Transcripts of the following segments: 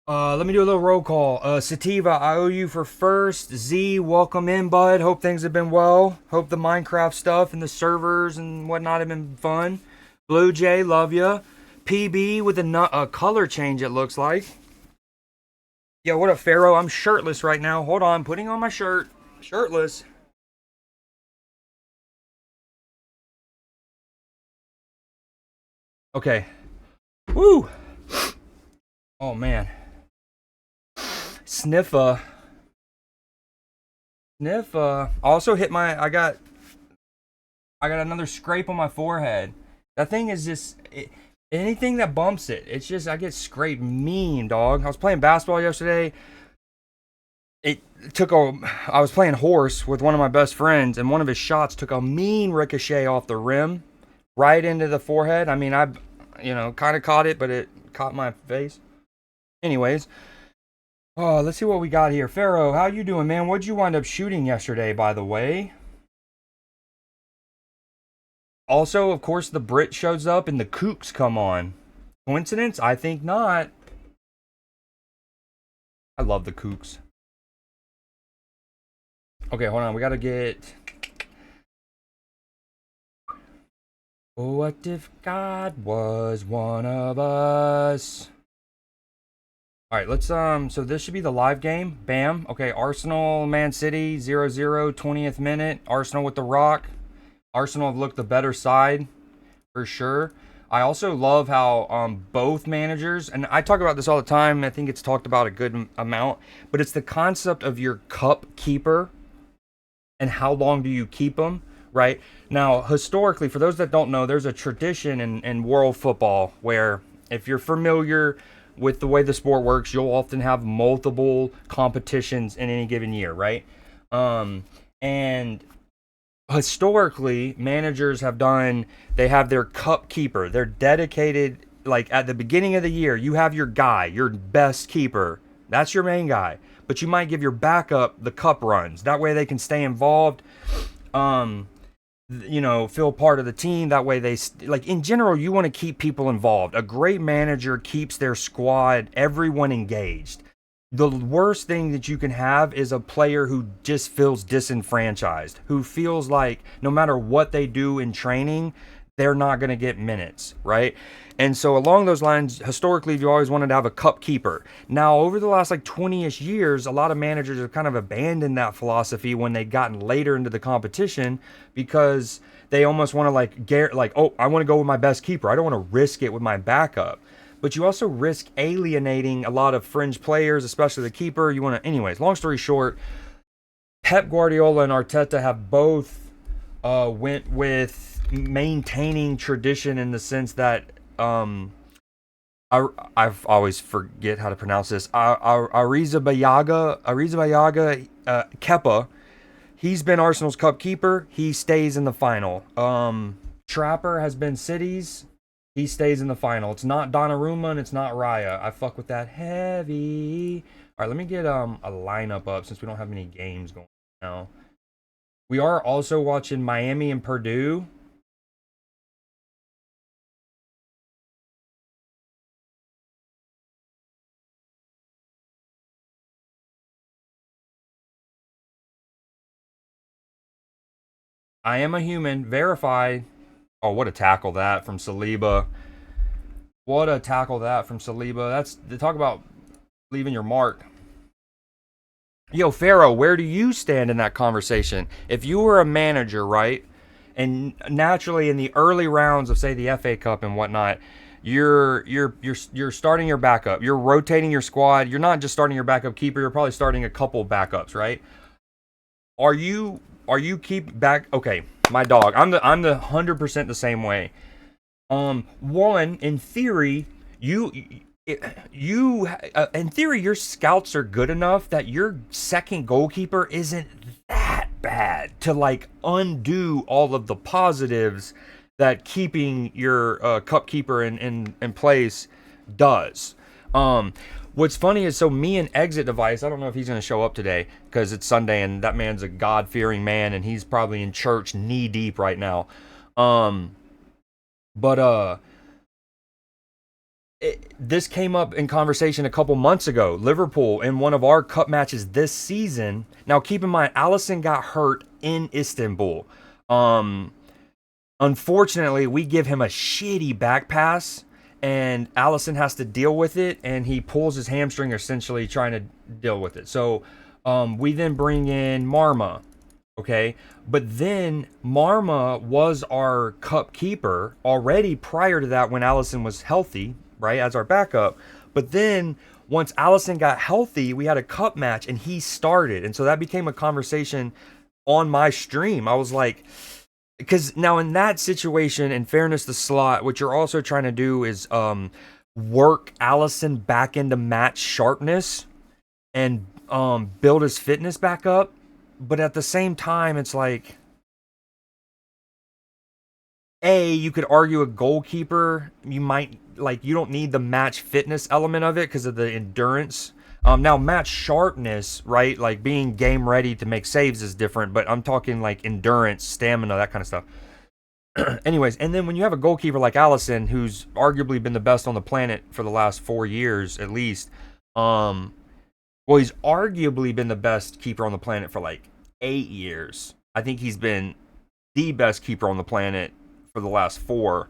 Let me do a little roll call. Sativa, I owe you for first. Z, welcome in, bud. Hope things have been well. Hope the Minecraft stuff and the servers and whatnot have been fun. Blue Jay, love ya. PB with a color change, it looks like. Yo, what up, Pharaoh? I'm shirtless right now. Hold on, putting on my shirt. Shirtless. Okay. Woo! Oh, man. Sniffa. Sniffa. Also hit my. I got another scrape on my forehead. That thing is just anything that bumps it. It's just I get scraped mean, dog. I was playing basketball yesterday. It took a. I was playing horse with one of my best friends, and one of his shots took a mean ricochet off the rim, right into the forehead. I mean, kind of caught it, but it caught my face. Anyways, oh, let's see what we got here. Pharaoh, how you doing, man? What'd you wind up shooting yesterday, by the way? Also, of course, the Brit shows up and the Kooks come on. Coincidence? I think not. I love the Kooks. Okay, hold on. We gotta get. What if God was one of us? All right, let's so this should be the live game. Bam. Okay, Arsenal, Man City, 0-0, 20th minute. Arsenal with the rock. Arsenal have looked the better side for sure. I also love how both managers, and I talk about this all the time. I think it's talked about a good amount, but it's the concept of your cup keeper and how long do you keep them, right? Now, historically, for those that don't know, there's a tradition in world football where if you're familiar with the way the sport works, you'll often have multiple competitions in any given year, right? And historically, managers have done, they have their cup keeper. They're dedicated, like at the beginning of the year, you have your guy, your best keeper. That's your main guy. But you might give your backup the cup runs. That way they can stay involved. Um, feel part of the team. That way they, like, in general, you want to keep people involved. A great manager keeps their squad, everyone engaged. The worst thing that you can have is a player who just feels disenfranchised, who feels like no matter what they do in training, they're not going to get minutes, right? And so along those lines, historically, you always wanted to have a cup keeper. Now, over the last like 20-ish years, a lot of managers have kind of abandoned that philosophy when they've gotten later into the competition because they almost want to oh, I want to go with my best keeper. I don't want to risk it with my backup. But you also risk alienating a lot of fringe players, especially the keeper. You want to, anyways, long story short, Pep Guardiola and Arteta have both went with maintaining tradition in the sense that I've always forget how to pronounce this. Arizabayaga Kepa. He's been Arsenal's cup keeper. He stays in the final. Trapper has been City's. He stays in the final. It's not Donnarumma and it's not Raya. I fuck with that heavy. All right, let me get a lineup up since we don't have many games going now. We are also watching Miami and Purdue. I am a human. Verified. Oh, what a tackle that from Saliba. What a tackle that from Saliba. That's to talk about leaving your mark. Yo, Pharaoh, where do you stand in that conversation? If you were a manager, right, and naturally in the early rounds of say the FA Cup and whatnot, you're starting your backup. You're rotating your squad. You're not just starting your backup keeper. You're probably starting a couple backups, right? Are you keep back? Okay, my dog. I'm the 100% the same way. One, in theory, in theory, your scouts are good enough that your second goalkeeper isn't that bad to like undo all of the positives that keeping your cup keeper in place does. What's funny is, so me and Exit Device, I don't know if he's going to show up today because it's Sunday and that man's a God-fearing man and he's probably in church knee deep right now. Um, but this came up in conversation a couple months ago. Liverpool in one of our cup matches this season. Now, keep in mind, Allison got hurt in Istanbul. Unfortunately, we give him a shitty back pass, and Allison has to deal with it, and he pulls his hamstring, essentially trying to deal with it. So we then bring in Marma, okay? But then Marma was our cup keeper already prior to that when Allison was healthy, right, as our backup. But then once Allison got healthy, we had a cup match, and he started. And so that became a conversation on my stream. I was like, because now in that situation, in fairness to Slot, what you're also trying to do is work Allison back into match sharpness and build his fitness back up. But at the same time, it's like, you could argue a goalkeeper, you might, like, you don't need the match fitness element of it because of the endurance. Now, match sharpness, right, like being game ready to make saves is different, but I'm talking like endurance, stamina, that kind of stuff. Anyways, and then when you have a goalkeeper like Allison, who's arguably been the best on the planet for the last 4 years at least, well, he's arguably been the best keeper on the planet for like 8 years. I think he's been the best keeper on the planet for the last 4.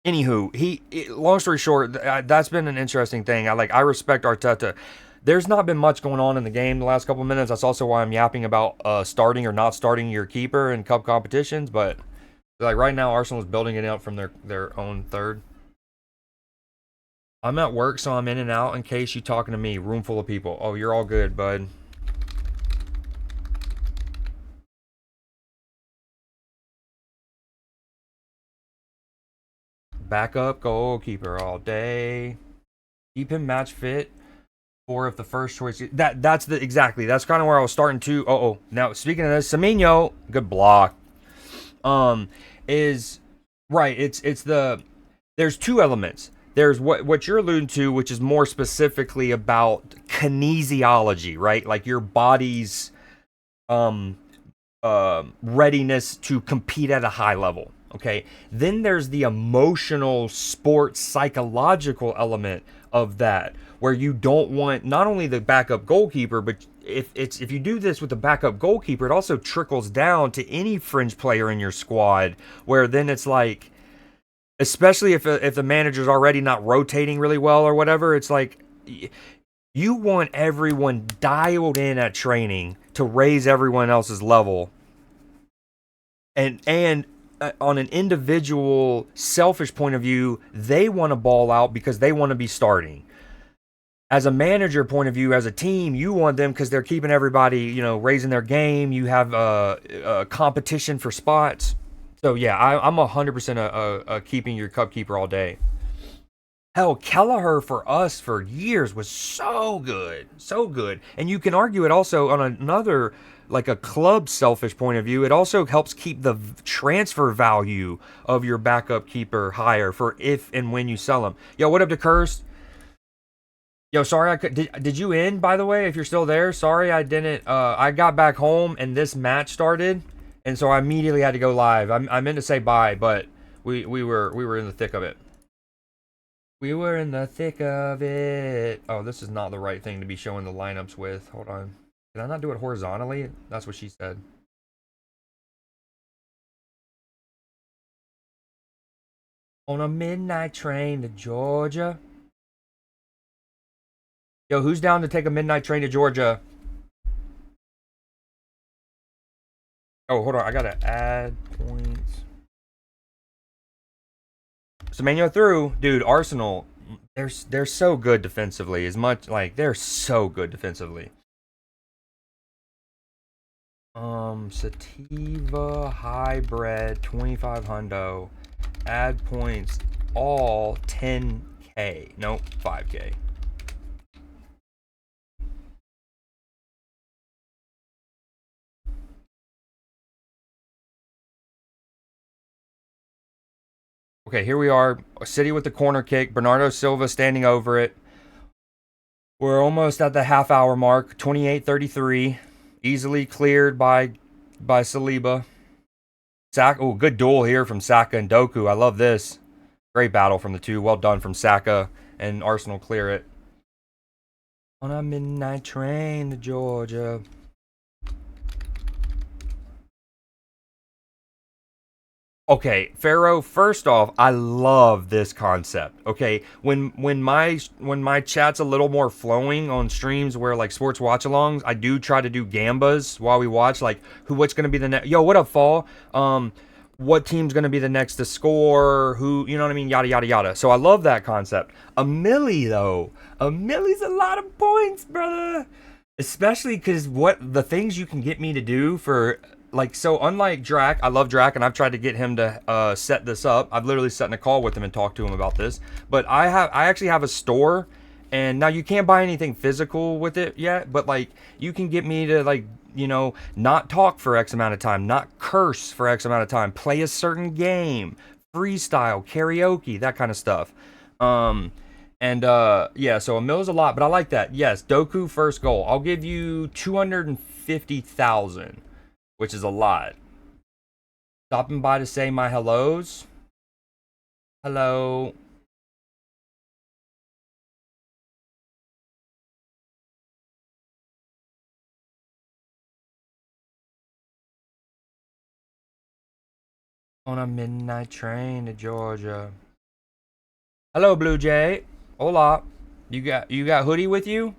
Anywho, long story short, that's been an interesting thing. I respect Arteta. There's not been much going on in the game the last couple of minutes. That's also why I'm yapping about starting or not starting your keeper in cup competitions. But like right now, Arsenal is building it up from their own third. I'm at work, so I'm in and out in case you're talking to me. Room full of people. Oh, you're all good, bud. Backup goalkeeper all day. Keep him match fit. Or if the first choice that's kind of where I was starting to. Now speaking of this, Semenyo, good block. Is right. There's 2 elements. There's what you're alluding to, which is more specifically about kinesiology, right? Like your body's readiness to compete at a high level. Okay. Then there's the emotional, sports, psychological element of that, where you don't want not only the backup goalkeeper, but if you do this with the backup goalkeeper, it also trickles down to any fringe player in your squad, where then it's like, especially if the manager's already not rotating really well or whatever, it's like you want everyone dialed in at training to raise everyone else's level, and on an individual selfish point of view, they want to ball out because they want to be starting. As a manager point of view, as a team, you want them because they're keeping everybody, raising their game. You have a competition for spots. So yeah, I'm 100% a keeping your cup keeper all day. Hell, Kelleher for us for years was so good, so good. And you can argue it also on another, like a club selfish point of view. It also helps keep the transfer value of your backup keeper higher for if and when you sell them. Yo, what up to Curse? Yo, sorry, did you end, by the way, if you're still there? Sorry, I didn't. I got back home and this match started, and so I immediately had to go live. I meant to say bye, but we were in the thick of it. We were in the thick of it. Oh, this is not the right thing to be showing the lineups with. Hold on. Did I not do it horizontally? That's what she said. On a midnight train to Georgia. Yo, who's down to take a midnight train to Georgia? Oh, hold on. I gotta add points. Semenyo through. Dude, Arsenal, they're so good defensively. As much, like, they're so good defensively. Sativa Hybrid 25 hundo. Add points all 10k. Nope, 5k. Okay, here we are. City with the corner kick. Bernardo Silva standing over it. We're almost at the half-hour mark. 28-33. Easily cleared by Saliba. Saka. Oh, good duel here from Saka and Doku. I love this. Great battle from the two. Well done from Saka, and Arsenal clear it. On a midnight train to Georgia. Okay, Pharaoh, first off, I love this concept. Okay, when my chat's a little more flowing on streams where like sports watch-alongs, I do try to do gambas while we watch, like what's gonna be the next. Yo, what up, Fall? What team's gonna be the next to score? Who, you know what I mean? Yada yada yada. So I love that concept. A milli though, a milli's a lot of points, brother. Especially because what the things you can get me to do for, like, so unlike Drac, I love Drac and I've tried to get him to set this up. I've literally sat in a call with him and talked to him about this. But I actually have a store, and now you can't buy anything physical with it yet, but like you can get me to, like, you know, not talk for X amount of time, not curse for X amount of time, play a certain game, freestyle, karaoke, that kind of stuff. And yeah, so a mil is a lot, but I like that. Yes, Doku first goal. I'll give you 250,000, which is a lot. Stopping by to say my hellos. Hello. On a midnight train to Georgia. Hello, Blue Jay. Hola. You got hoodie with you?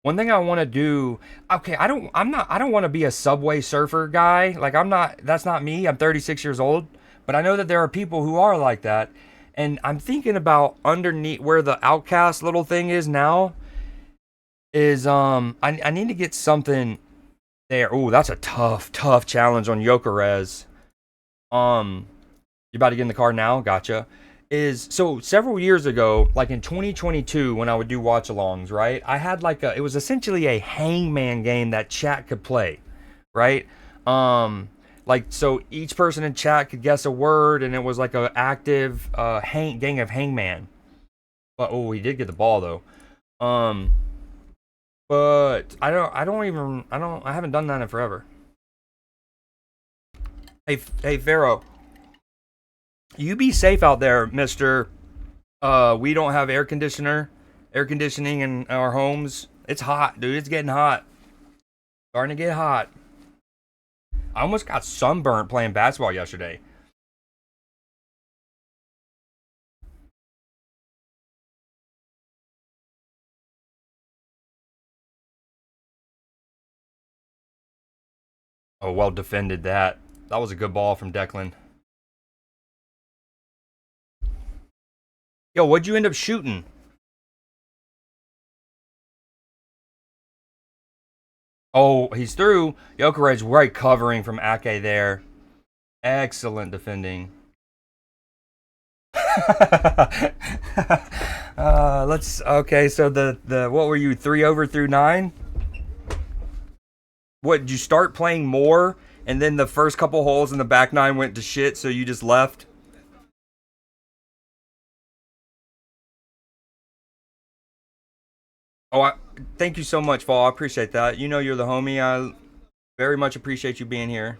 One thing I want to do, okay, I don't want to be a Subway Surfer guy. Like, that's not me. I'm 36 years old, but I know that there are people who are like that. And I'm thinking about underneath where the Outcast little thing is now is, I need to get something there. Oh, that's a tough challenge on Yokerez. You about to get in the car now? Gotcha. Is so several years ago, like in 2022, when I would do watch alongs, right? I had like it was essentially a hangman game that chat could play, right? Like, so each person in chat could guess a word, and it was like a active gang of hangman. But oh, he did get the ball though. But I haven't done that in forever. Hey, Pharaoh, you be safe out there, Mister. We don't have air conditioning in our homes. It's hot, dude. It's getting hot. Starting to get hot. I almost got sunburnt playing basketball yesterday. Oh, well defended that. That was a good ball from Declan. Yo, what'd you end up shooting? Oh, he's through. Joker's right covering from Ake there. Excellent defending. Let's okay. So the what were you 3 over through 9? What, did you start playing more, and then the first couple holes in the back 9 went to shit, so you just left? Oh, thank you so much, Fall. I appreciate that. You know you're the homie. I very much appreciate you being here.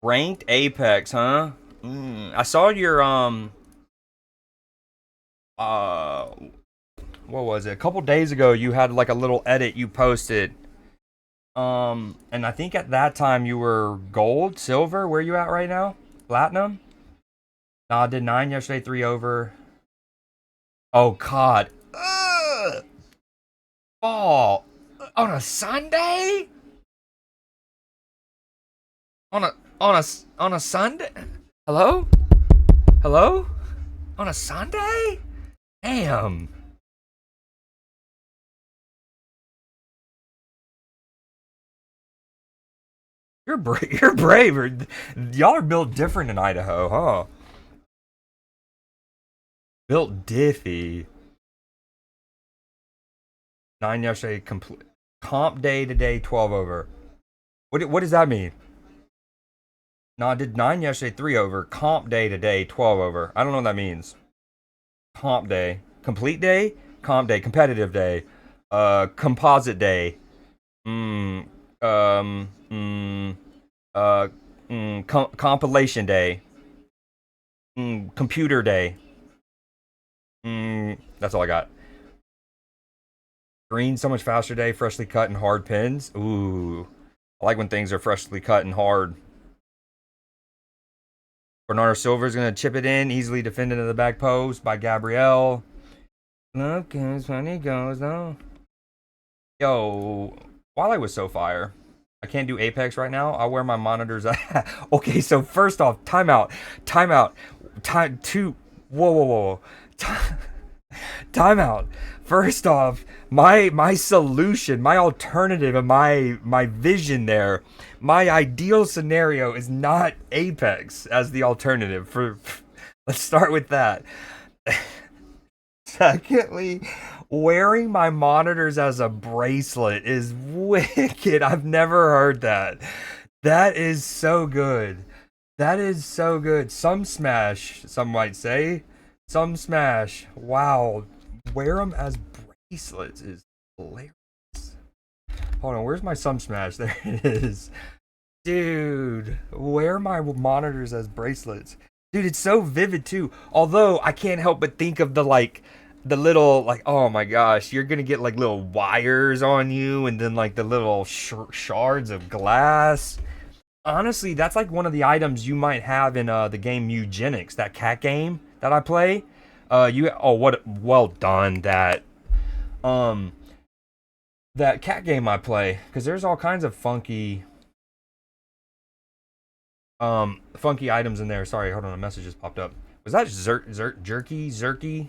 Ranked Apex, huh? I saw your uh what was it? A couple days ago you had like a little edit you posted. And I think at that time you were gold, silver. Where are you at right now? Platinum? Nah, I did 9 yesterday, 3 over. Oh God. Ugh. Fall on a Sunday? On a on a Sunday? Hello? Hello? On a Sunday? Damn. You're brave. You're brave. Y'all are built different in Idaho, huh? Built diffy. 9 yesterday. Complete. Comp day today. 12 over. What does that mean? No, I did 9 yesterday, 3 over. Comp day today, 12 over. I don't know what that means. Comp day. Complete day? Comp day. Competitive day. Composite day. Mm, um, mm, compilation day. Computer day. That's all I got. Green, so much faster day. Freshly cut and hard pins. Ooh. I like when things are freshly cut and hard. Bernardo Silva is going to chip it in. Easily defended to the back post by Gabrielle. Love comes when he goes, no. Yo, Wale was so fire. I can't do Apex right now. I'll wear my monitors. Okay, so first off, timeout. Whoa. Timeout. First off, my solution, my alternative, and my vision there, my ideal scenario is not Apex as the alternative. Let's start with that. Secondly, wearing my monitors as a bracelet is wicked. I've never heard that. That is so good. That is so good. Some smash, some might say. Some smash. Wow. Wear them as bracelets is hilarious. Hold on, where's my some smash? There it is. Dude, wear my monitors as bracelets. Dude, it's so vivid too. Although I can't help but think of the little, oh my gosh, you're gonna get like little wires on you and then like the little shards of glass. Honestly, that's like one of the items you might have in the game Eugenics, that cat game that I play. Well done, that cat game I play, because there's all kinds of funky items in there. Sorry, hold on, a message just popped up. Was that jerky?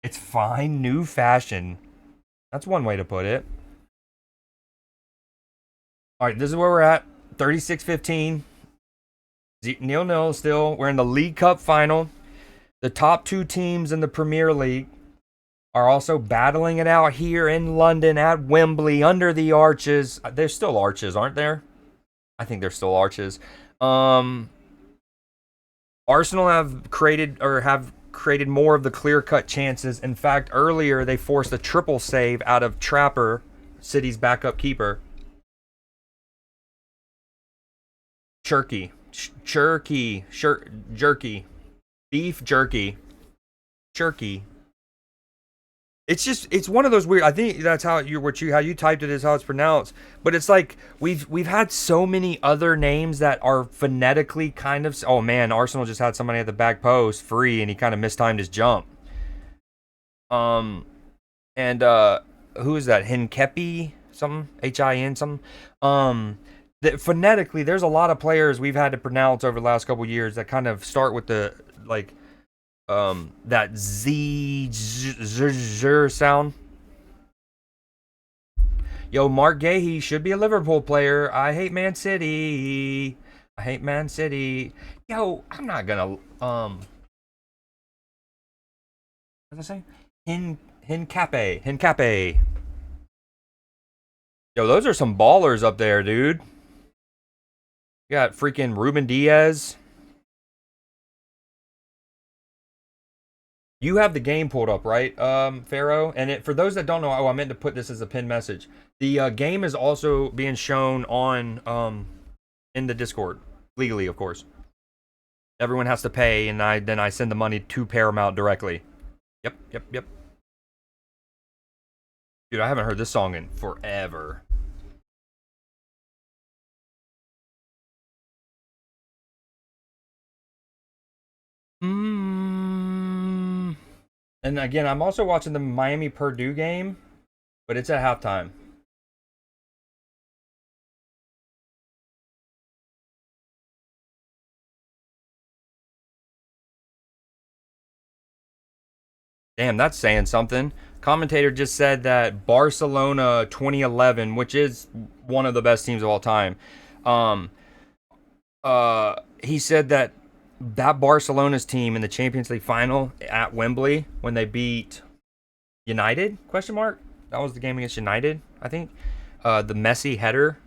It's fine, new fashion. That's one way to put it. All right, this is where we're at. 36-15. 0-0 still. We're in the League Cup final. The top two teams in the Premier League are also battling it out here in London at Wembley under the arches. There's still arches, aren't there? I think there's still arches. Arsenal have created more of the clear-cut chances. In fact, earlier they forced a triple save out of Trapper, City's backup keeper. Jerky. Beef jerky. Jerky. It's one of those weird. I think that's how you typed it is how it's pronounced. But it's like we've had so many other names that are phonetically kind of. Oh man, Arsenal just had somebody at the back post free, and he kind of mistimed his jump. And who is that? Hinkepi something, Hin something. That phonetically, there's a lot of players we've had to pronounce over the last couple years that kind of start with the that z sound. Yo, Mark Gahey should be a Liverpool player. I hate Man City. Yo, I'm not gonna what did I say? Hincape. Yo, those are some ballers up there, dude. You got freaking Ruben Diaz. You have the game pulled up, right, Pharaoh? And for those that don't know, I meant to put this as a pinned message. The game is also being shown on in the Discord, legally, of course. Everyone has to pay, and then I send the money to Paramount directly. Yep. Dude, I haven't heard this song in forever. And again, I'm also watching the Miami-Purdue game, but it's at halftime. Damn, that's saying something. Commentator just said that Barcelona 2011, which is one of the best teams of all time, he said that Barcelona's team in the Champions League final at Wembley when they beat United, ? That was the game against United, I think. The Messi header.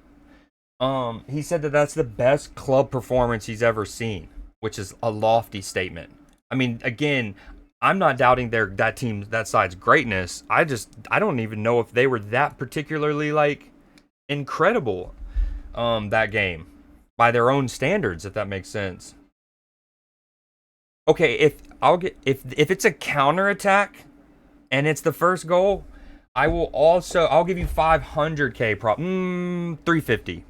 He said that that's the best club performance he's ever seen, which is a lofty statement. I mean, again, I'm not doubting that team, that side's greatness. I don't even know if they were that particularly like incredible that game by their own standards, if that makes sense. Okay, if it's a counter attack and it's the first goal, I'll give you 500k 350.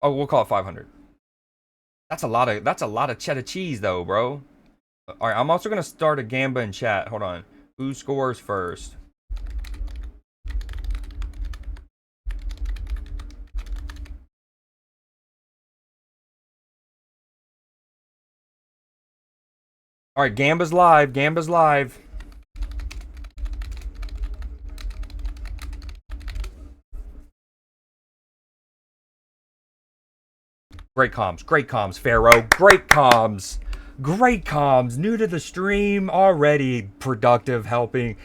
Oh, we'll call it 500. That's a lot of cheddar cheese though, bro. All right, I'm also going to start a gamba in chat. Hold on. Who scores first? All right, Gamba's live. Gamba's live. Great comms, Pharaoh. Great comms. Great comms. New to the stream already. Productive, helping.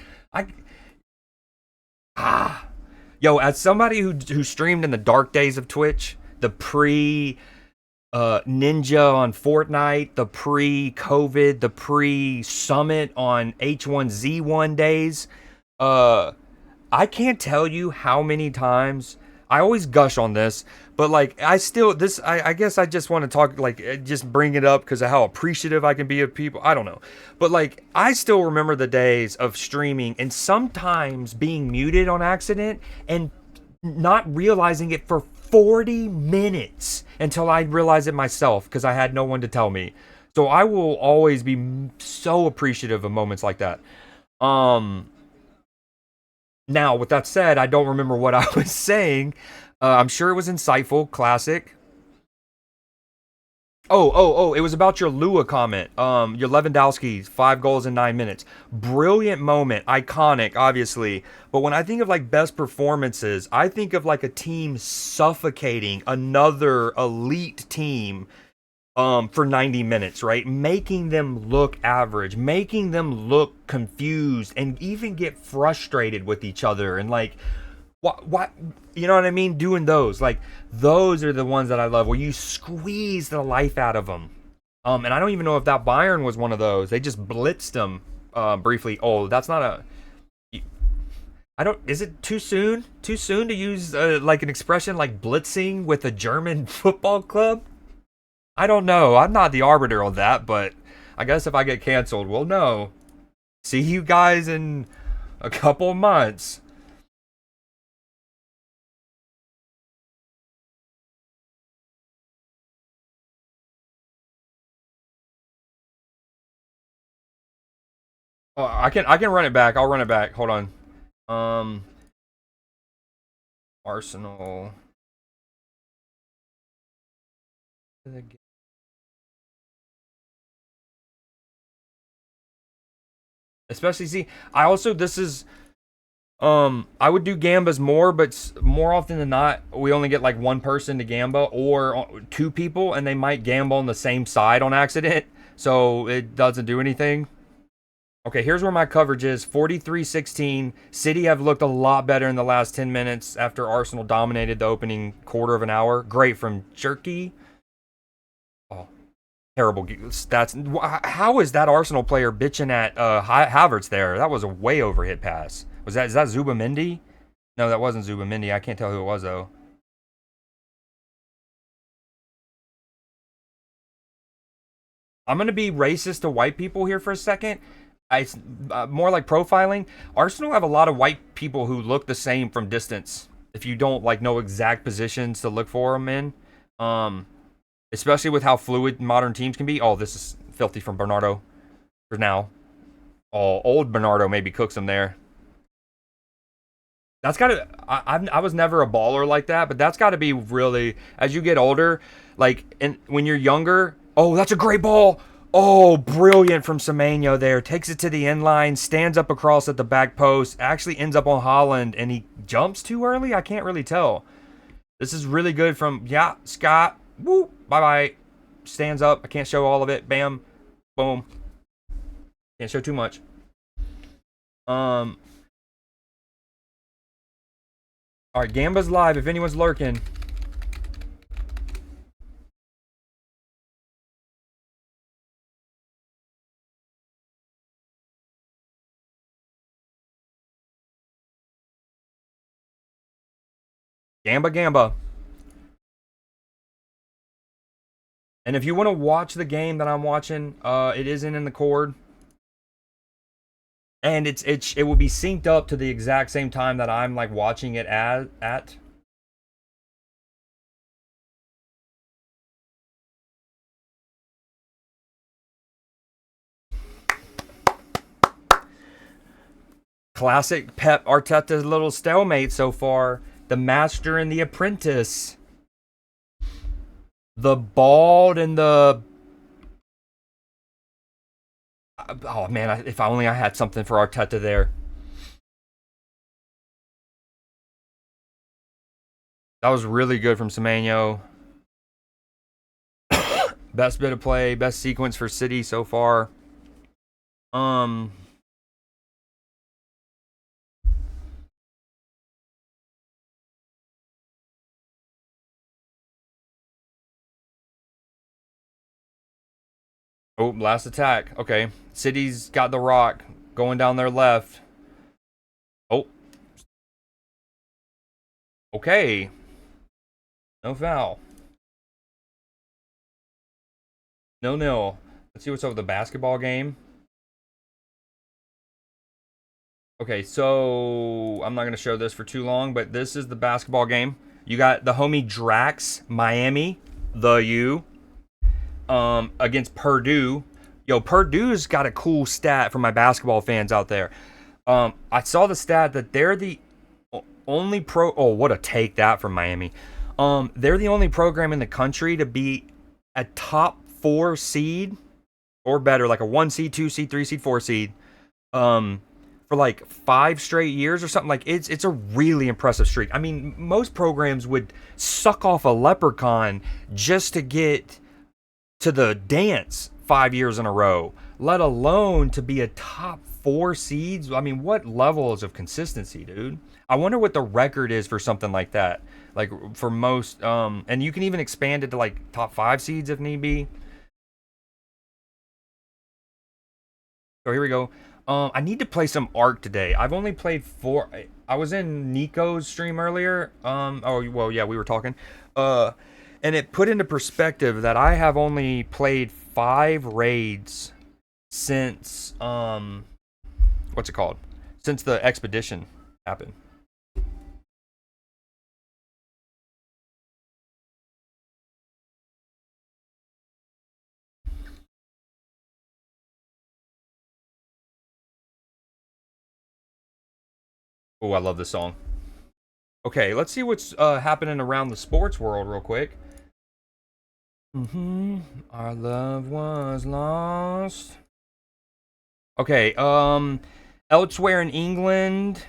Yo, as somebody who streamed in the dark days of Twitch, the pre Ninja on Fortnite, the pre-COVID, the pre-Summit on H1Z1 days, I can't tell you how many times I always gush on this, but like I guess I just want to talk, like, just bring it up because of how appreciative I can be of people. I don't know, but like I still remember the days of streaming and sometimes being muted on accident and not realizing it for 40 minutes until I realized it myself because I had no one to tell me. So I will always be so appreciative of moments like that. Now, with that said, I don't remember what I was saying. I'm sure it was insightful, classic. It was about your Lua comment. Your Lewandowski, 5 goals in 9 minutes. Brilliant moment, iconic, obviously. But when I think of like best performances, I think of like a team suffocating another elite team for 90 minutes, right? Making them look average, making them look confused, and even get frustrated with each other. And like, what, you know what I mean? Doing those, like, those are the ones that I love, where you squeeze the life out of them. And I don't even know if that Bayern was one of those. They just blitzed them briefly. Oh, that's not a. I don't. Is it too soon? Too soon to use like an expression like blitzing with a German football club? I don't know. I'm not the arbiter of that, but I guess if I get canceled, we'll know. See you guys in a couple months. Oh, I can run it back. I'll run it back. Hold on. Arsenal. Especially, see, I also, this is, I would do gambas more, but more often than not, we only get like one person to gamba or two people, and they might gamble on the same side on accident, so it doesn't do anything. Okay, here's where my coverage is. 43-16. City have looked a lot better in the last 10 minutes after Arsenal dominated the opening quarter of an hour. Great from Jerky. Oh, terrible stats. How is that Arsenal player bitching at Havertz there? That was a way over hit pass. Is that Zubamendi? No, that wasn't Zubamendi. I can't tell who it was, though. I'm going to be racist to white people here for a second. It's more like profiling. Arsenal have a lot of white people who look the same from distance. If you don't like know exact positions to look for them in, especially with how fluid modern teams can be. Oh, this is filthy from Bernardo. For now, oh, old Bernardo maybe cooks them there. That's gotta. I was never a baller like that, but that's got to be really, as you get older, like, and when you're younger. Oh, that's a great ball. Oh, brilliant from Semenyo there. Takes it to the end line, stands up across at the back post, actually ends up on Holland, and he jumps too early? I can't really tell. This is really good from, yeah, Scott. Woo, bye-bye. Stands up. I can't show all of it. Bam. Boom. Can't show too much. All right, Gamba's live if anyone's lurking. Gamba Gamba. And if you want to watch the game that I'm watching, it isn't in the cord. And it will be synced up to the exact same time that I'm like watching it at. Classic Pep Arteta's little stalemate so far. The master and the apprentice. The bald and the... Oh man, if only I had something for Arteta there. That was really good from Semenyo. Best bit of play, best sequence for City so far. Oh, last attack. Okay. City's got the rock going down their left. Oh. Okay. No foul. No. Let's see what's up with the basketball game. Okay, so I'm not going to show this for too long, but this is the basketball game. You got the homie Drax, Miami, the U, against Purdue. Yo, Purdue's got a cool stat for my basketball fans out there. I saw the stat that they're the only pro... Oh, what a take that from Miami. They're the only program in the country to be a top 4 seed or better, like a 1 seed, 2 seed, 3 seed, 4 seed. For like 5 straight years or something. Like it's a really impressive streak. I mean, most programs would suck off a leprechaun just to get to the dance 5 years in a row, let alone to be a top 4 seeds. I mean, what levels of consistency, dude? I wonder what the record is for something like that. Like for most, and you can even expand it to like top 5 seeds if need be. So here we go. I need to play some Ark today. I've only played 4. I was in Nico's stream earlier. Oh well, yeah, we were talking. And it put into perspective that I have only played 5 raids since what's it called? Since the expedition happened. Oh, I love this song. Okay, let's see what's happening around the sports world real quick. Our love was lost. Okay, elsewhere in England,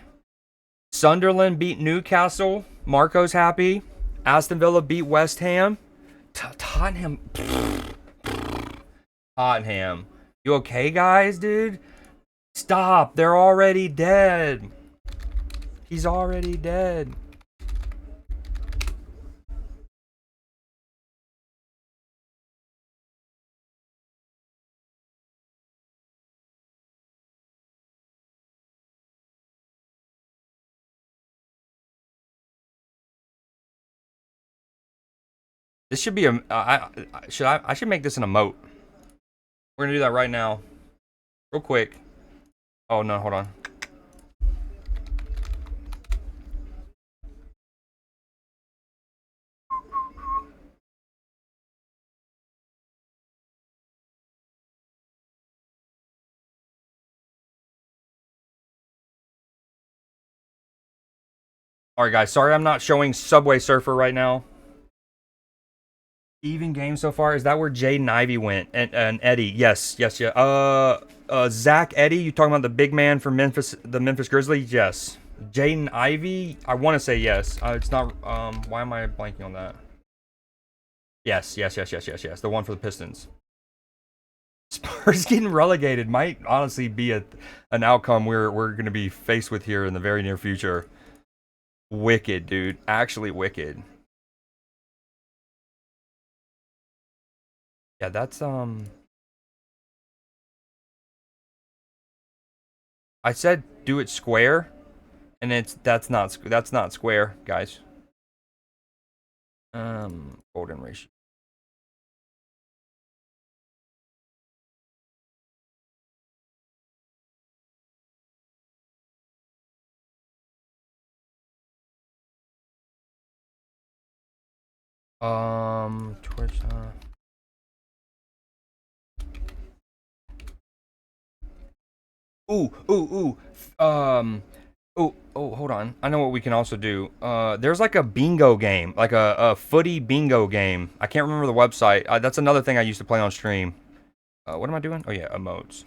Sunderland beat Newcastle. Marco's happy. Aston Villa beat West Ham. Tottenham. Tottenham. You okay, guys, dude? Stop. They're already dead. He's already dead. This should be a. I should make this an emote. We're gonna do that right now, real quick. Oh no, hold on. All right, guys. Sorry, I'm not showing Subway Surfer right now. Even game so far. Is that where Jaden Ivey went and Eddie? Yes. Zach Eddie. You talking about the big man from Memphis, the Memphis Grizzlies? Yes. Jaden Ivey. I want to say yes. It's not. Why am I blanking on that? Yes. The one for the Pistons. Spurs getting relegated might honestly be an outcome we're going to be faced with here in the very near future. Wicked, dude. Actually wicked. Yeah, that's I said do it square, and that's not square, guys. Golden ratio. Twitch. Ooh. Hold on. I know what we can also do. There's like a bingo game, like a footy bingo game. I can't remember the website. That's another thing I used to play on stream. What am I doing? Oh yeah, emotes.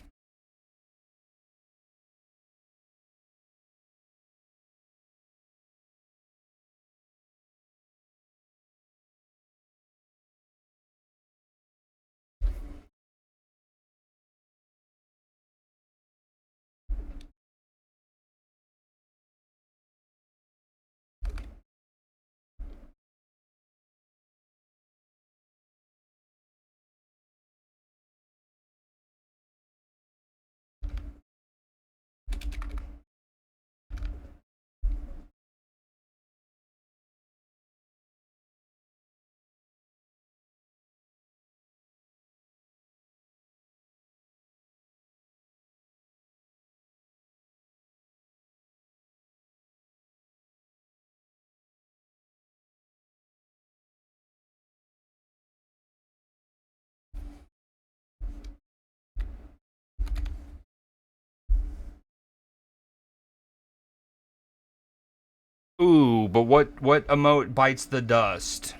Ooh, but what emote bites the dust?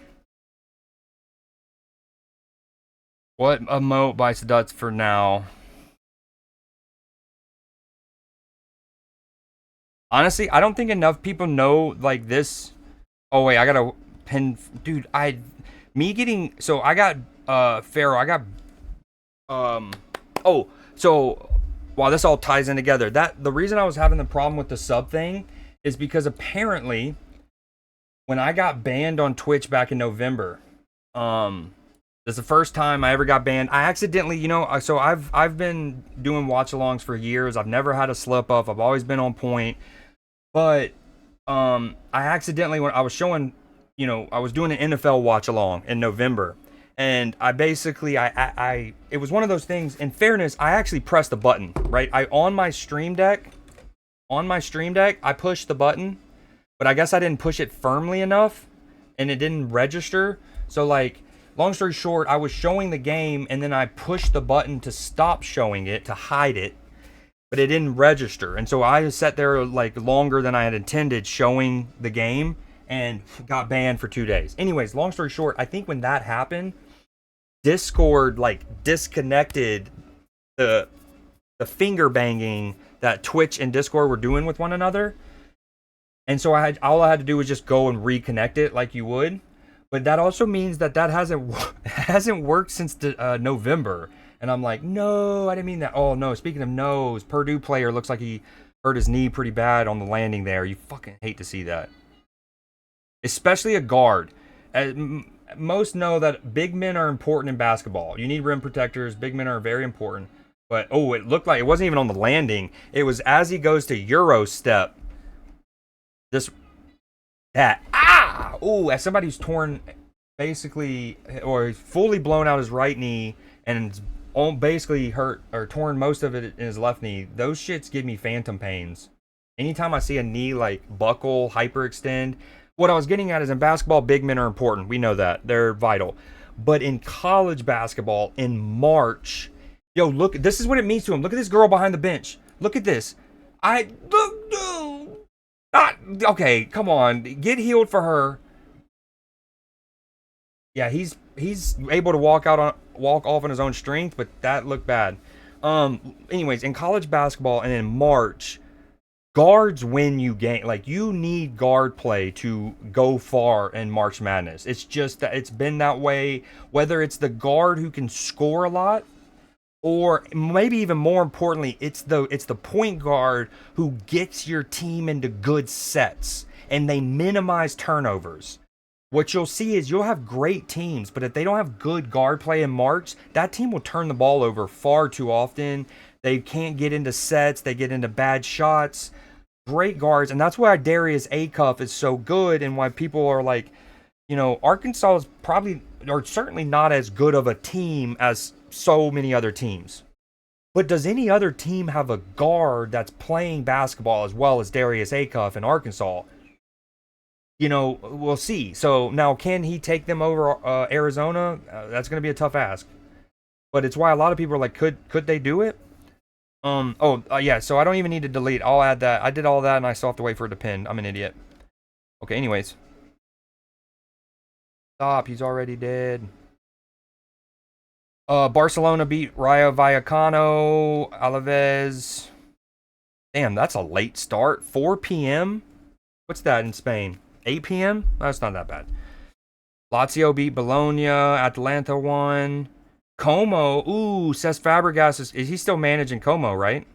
What emote bites the dust for now? Honestly, I don't think enough people know like this. Oh wait, I gotta pin, dude. Me getting so I got Pharaoh. I got um. Oh, so wow, this all ties in together. That the reason I was having the problem with the sub thing is because apparently when I got banned on Twitch back in November, this is the first time I ever got banned. I accidentally, so I've been doing watch-alongs for years. I've never had a slip up. I've always been on point. But I accidentally, when I was showing, I was doing an NFL watch-along in November, and I basically it was one of those things. In fairness, I actually pressed the button, right? On my stream deck, I pushed the button, but I guess I didn't push it firmly enough, and it didn't register. So like, long story short, I was showing the game, and then I pushed the button to stop showing it, to hide it, but it didn't register. And so I sat there like longer than I had intended showing the game and got banned for 2 days. Anyways, long story short, I think when that happened, Discord like disconnected the finger banging that Twitch and Discord were doing with one another. And so all I had to do was just go and reconnect it like you would. But that also means that hasn't worked since November. And I'm like, no, I didn't mean that. Oh no, speaking of no's, Purdue player looks like he hurt his knee pretty bad on the landing there. You fucking hate to see that. Especially a guard. Most know that big men are important in basketball. You need rim protectors. Big men are very important. But it looked like it wasn't even on the landing. It was as he goes to Euro step. As somebody who's torn basically or fully blown out his right knee and basically hurt or torn most of it in his left knee. Those shits give me phantom pains. Anytime I see a knee like buckle, hyperextend. What I was getting at is in basketball, big men are important. We know that. They're vital. But in college basketball, in March, look, this is what it means to him. Look at this girl behind the bench. Look at this. Okay, come on. Get healed for her. Yeah, he's able to walk off on his own strength, but that looked bad. Anyways, in college basketball and in March, guards win you game. Like, you need guard play to go far in March Madness. It's just that it's been that way. Whether it's the guard who can score a lot, or maybe even more importantly, it's the point guard who gets your team into good sets and they minimize turnovers. What you'll see is you'll have great teams, but if they don't have good guard play in March, that team will turn the ball over far too often. They can't get into sets. They get into bad shots. Great guards, and that's why Darius Acuff is so good and why people are like, you know, Arkansas is probably, or certainly not as good of a team as so many other teams. But does any other team have a guard that's playing basketball as well as Darius Acuff in Arkansas? You know, we'll see. So now, can he take them over Arizona? That's going to be a tough ask. But it's why a lot of people are like, could they do it? Yeah. So I don't even need to delete. I'll add that. I did all that, and I still have to wait for it to pin. I'm an idiot. Okay. Anyways, stop. He's already dead. Barcelona beat Rayo Vallecano. Alaves. Damn, that's a late start. 4 p.m. What's that in Spain? 8 p.m. That's not that bad. Lazio beat Bologna. Atalanta won. Como. Ooh, Cesc Fabregas is he still managing Como, right?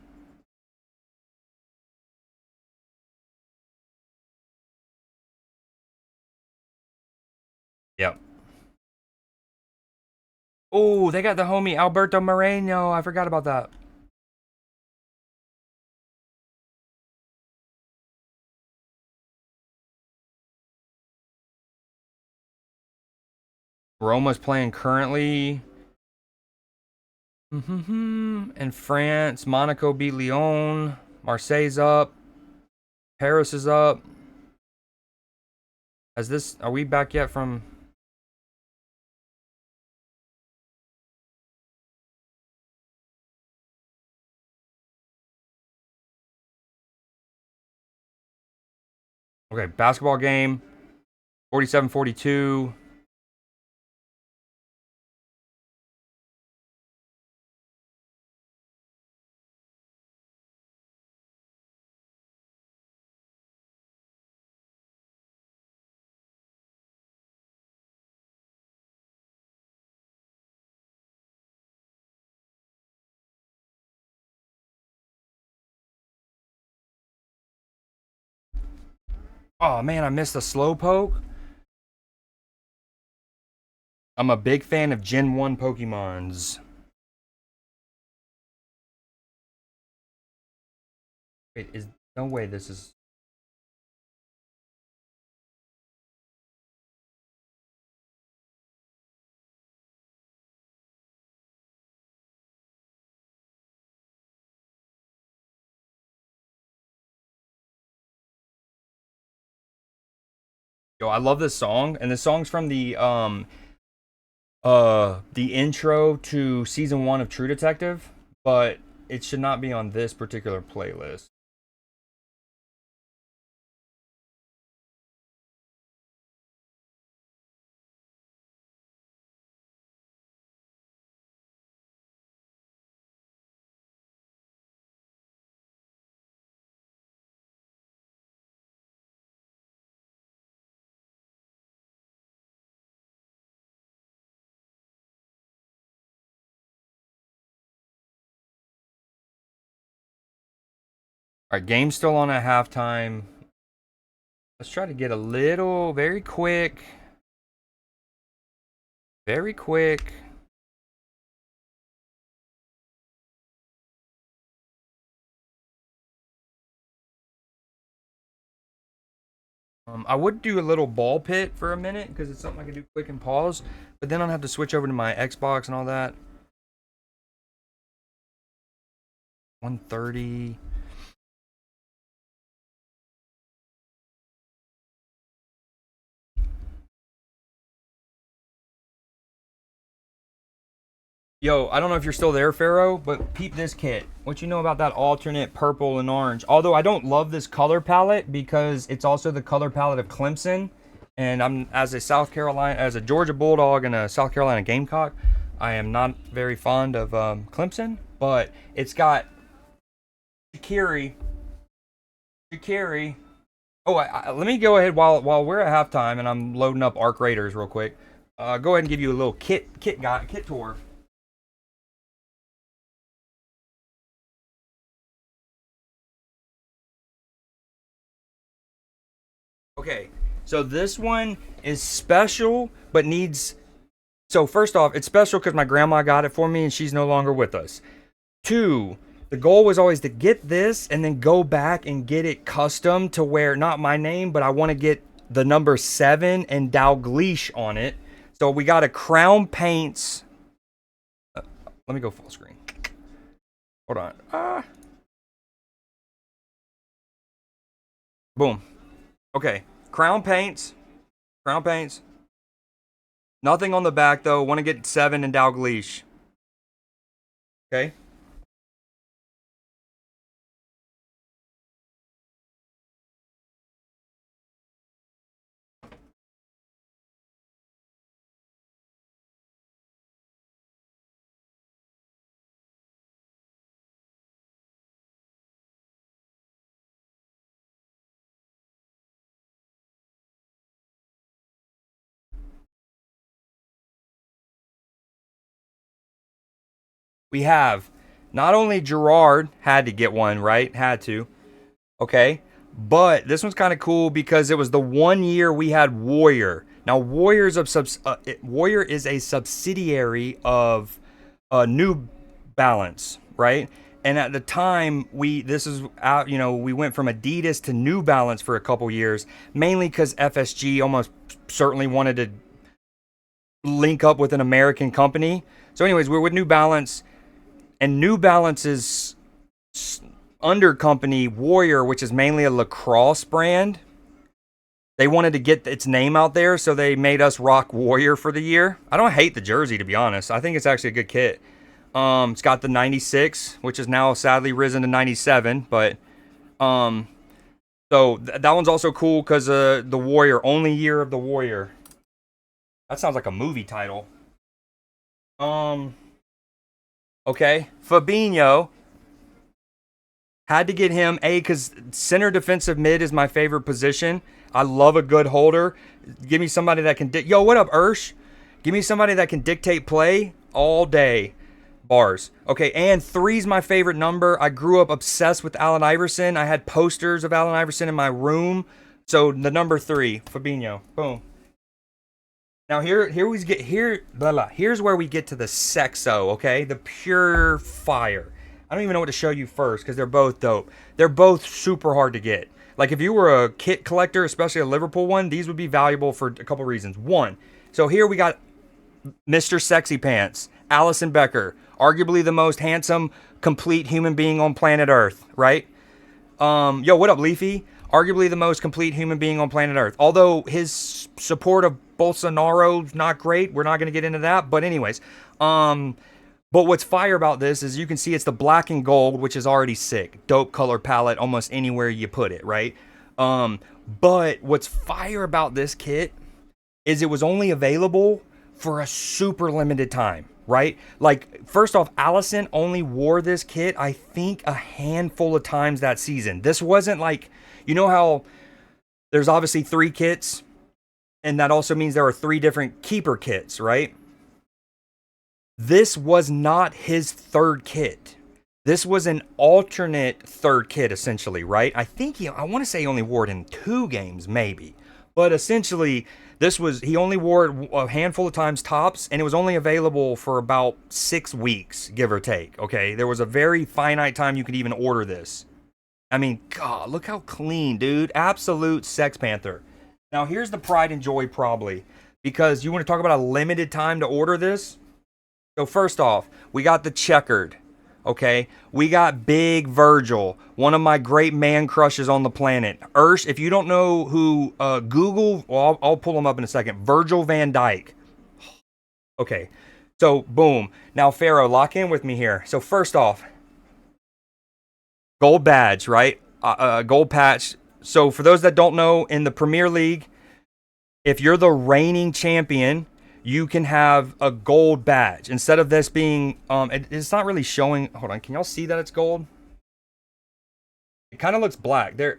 Yep. Oh, they got the homie Alberto Moreno. I forgot about that. Roma's playing currently. In France, Monaco beat Lyon. Marseille's up. Paris is up. Are we back yet from... Okay, basketball game. 47-42. Oh man, I missed a slow poke. I'm a big fan of Gen 1 Pokemons. Wait, is no way this is... Yo, I love this song, and this song's from the intro to season 1 of True Detective, but it should not be on this particular playlist. Alright, game's still on at halftime. Let's try to get a little, very quick. Very quick. I would do a little ball pit for a minute because it's something I can do quick and pause, but then I'll have to switch over to my Xbox and all that. 130. Yo, I don't know if you're still there, Pharaoh, but peep this kit. What you know about that alternate purple and orange? Although I don't love this color palette because it's also the color palette of Clemson. And I'm, as a Georgia Bulldog and a South Carolina Gamecock, I am not very fond of Clemson. But it's got Shaqiri. Oh, let me go ahead while we're at halftime and I'm loading up Arc Raiders real quick. Go ahead and give you a little kit tour. Okay, so this one is special, but needs... So first off, it's special because my grandma got it for me and she's no longer with us. 2, the goal was always to get this and then go back and get it custom to where, not my name, but I want to get the number 7 and Dalglish on it. So we got a Crown Paints. Let me go full screen. Hold on. Boom. Okay. Crown Paints. Crown Paints. Nothing on the back, though. Want to get 7 and Dalglish. Okay. We have not only Gerard had to get one, right? Had to. Okay. But this one's kind of cool because it was the 1 year we had Warrior. Now, Warrior is a subsidiary of New Balance, right? And at the time, we went from Adidas to New Balance for a couple years, mainly because FSG almost certainly wanted to link up with an American company. So anyways, we're with New Balance, and New Balance's under company, Warrior, which is mainly a lacrosse brand, they wanted to get its name out there, so they made us rock Warrior for the year. I don't hate the jersey, to be honest. I think it's actually a good kit. It's got the 96, which is now sadly risen to 97, but so that one's also cool because the Warrior, only year of the Warrior. That sounds like a movie title. Okay, Fabinho. Had to get him, because center defensive mid is my favorite position. I love a good holder. Give me somebody that can... Yo, what up, Ursh? Give me somebody that can dictate play all day. Bars. Okay, and 3's my favorite number. I grew up obsessed with Allen Iverson. I had posters of Allen Iverson in my room. So, the number 3, Fabinho. Boom. Now, here's where we get to the sexo, okay? The pure fire. I don't even know what to show you first because they're both dope. They're both super hard to get. Like if you were a kit collector, especially a Liverpool one, these would be valuable for a couple reasons. One, so here we got Mr. Sexy Pants, Allison Becker, arguably the most handsome, complete human being on planet Earth, right? Yo, what up, Leafy? Arguably the most complete human being on planet Earth. Although his support of Bolsonaro's not great. We're not going to get into that. But anyways, but what's fire about this is you can see it's the black and gold, which is already sick. Dope color palette almost anywhere you put it, right? But what's fire about this kit is it was only available for a super limited time, right? Like, first off, Allison only wore this kit, I think, a handful of times that season. This wasn't like, you know how there's obviously 3 kits, and that also means there are 3 different keeper kits, right? This was not his 3rd kit. This was an alternate 3rd kit, essentially, right? I think I want to say he only wore it in 2 games, maybe. But essentially, he only wore it a handful of times tops, and it was only available for about 6 weeks, give or take, okay? There was a very finite time you could even order this. I mean, God, look how clean, dude. Absolute Sex Panther. Now, here's the pride and joy, probably, because you want to talk about a limited time to order this? So first off, we got the checkered, okay? We got Big Virgil, one of my great man crushes on the planet. Ursh, if you don't know who, Google, well, I'll pull him up in a second. Virgil van Dijk. Okay, so boom. Now, Pharaoh, lock in with me here. So first off, gold badge, right? Gold patch. So for those that don't know, in the Premier League, if you're the reigning champion, you can have a gold badge instead of this being it's not really showing. Hold on, can y'all see that it's gold? It kind of looks black there.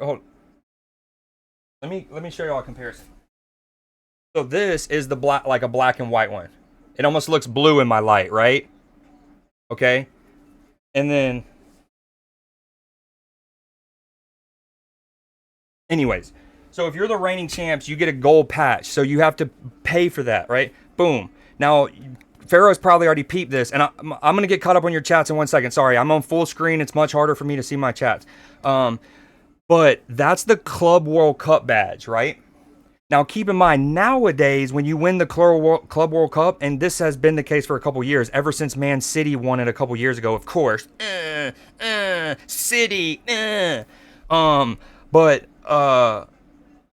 Let me show y'all a comparison. So this is the black, like a black and white one. It almost looks blue in my light, right? Okay, and then anyways, so if you're the reigning champs, you get a gold patch, so you have to pay for that, right? Boom. Now, Pharaoh's probably already peeped this, and I'm going to get caught up on your chats in 1 second. Sorry, I'm on full screen. It's much harder for me to see my chats. But that's the Club World Cup badge, right? Now, keep in mind, nowadays, when you win the Club World Cup, and this has been the case for a couple years, ever since Man City won it a couple years ago, of course. City. But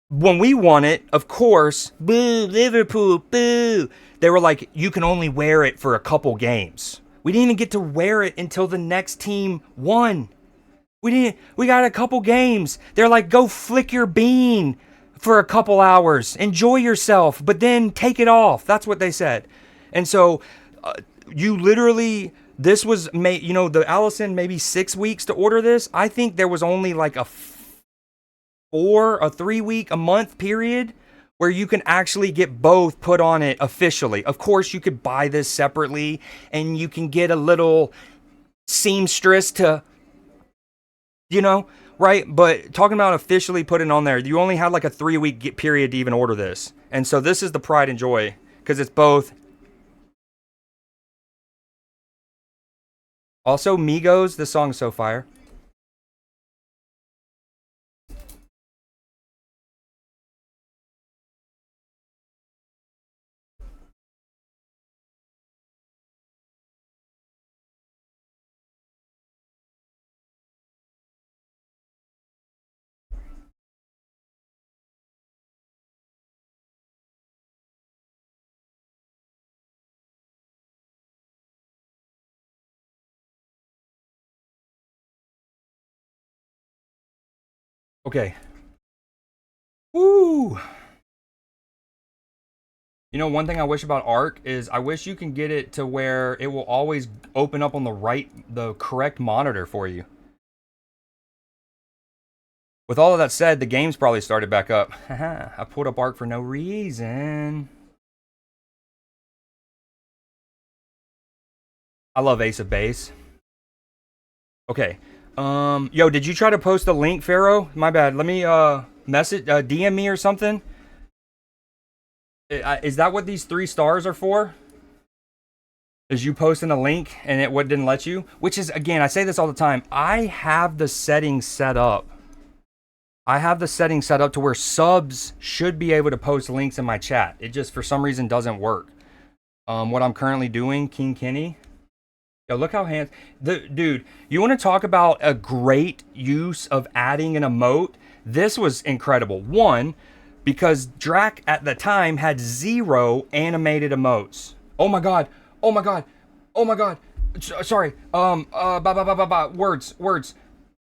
when we won it, of course, boo, Liverpool, boo. They were like, you can only wear it for a couple games. We didn't even get to wear it until the next team won. We got a couple games. They're like, go flick your bean for a couple hours. Enjoy yourself, but then take it off. That's what they said. And so you literally, this was, the Allison maybe 6 weeks to order this. I think there was only like a 3 week, a month period where you can actually get both put on it officially. Of course, you could buy this separately and you can get a little seamstress to, right? But talking about officially putting on there, you only had like a 3 week period to even order this. And so this is the pride and joy because it's both. Also, Migos, this song is so fire. Okay. Woo! One thing I wish about Arc is I wish you can get it to where it will always open up on the correct monitor for you. With all of that said, the game's probably started back up. Haha, I pulled up Arc for no reason. I love Ace of Base. Okay. Yo, did you try to post a link, Pharaoh? My bad. Let me DM me or something. Is that what these 3 stars are for? Is you posting a link and it didn't let you? Which is, again, I say this all the time. I have the settings set up. I have the settings set up to where subs should be able to post links in my chat. It just, for some reason, doesn't work. What I'm currently doing, King Kenny. Yo, look how handsome. Dude, you want to talk about a great use of adding an emote? This was incredible. One, because Drac at the time had 0 animated emotes. Oh my god. Oh my god. Oh my god. Sorry. Words.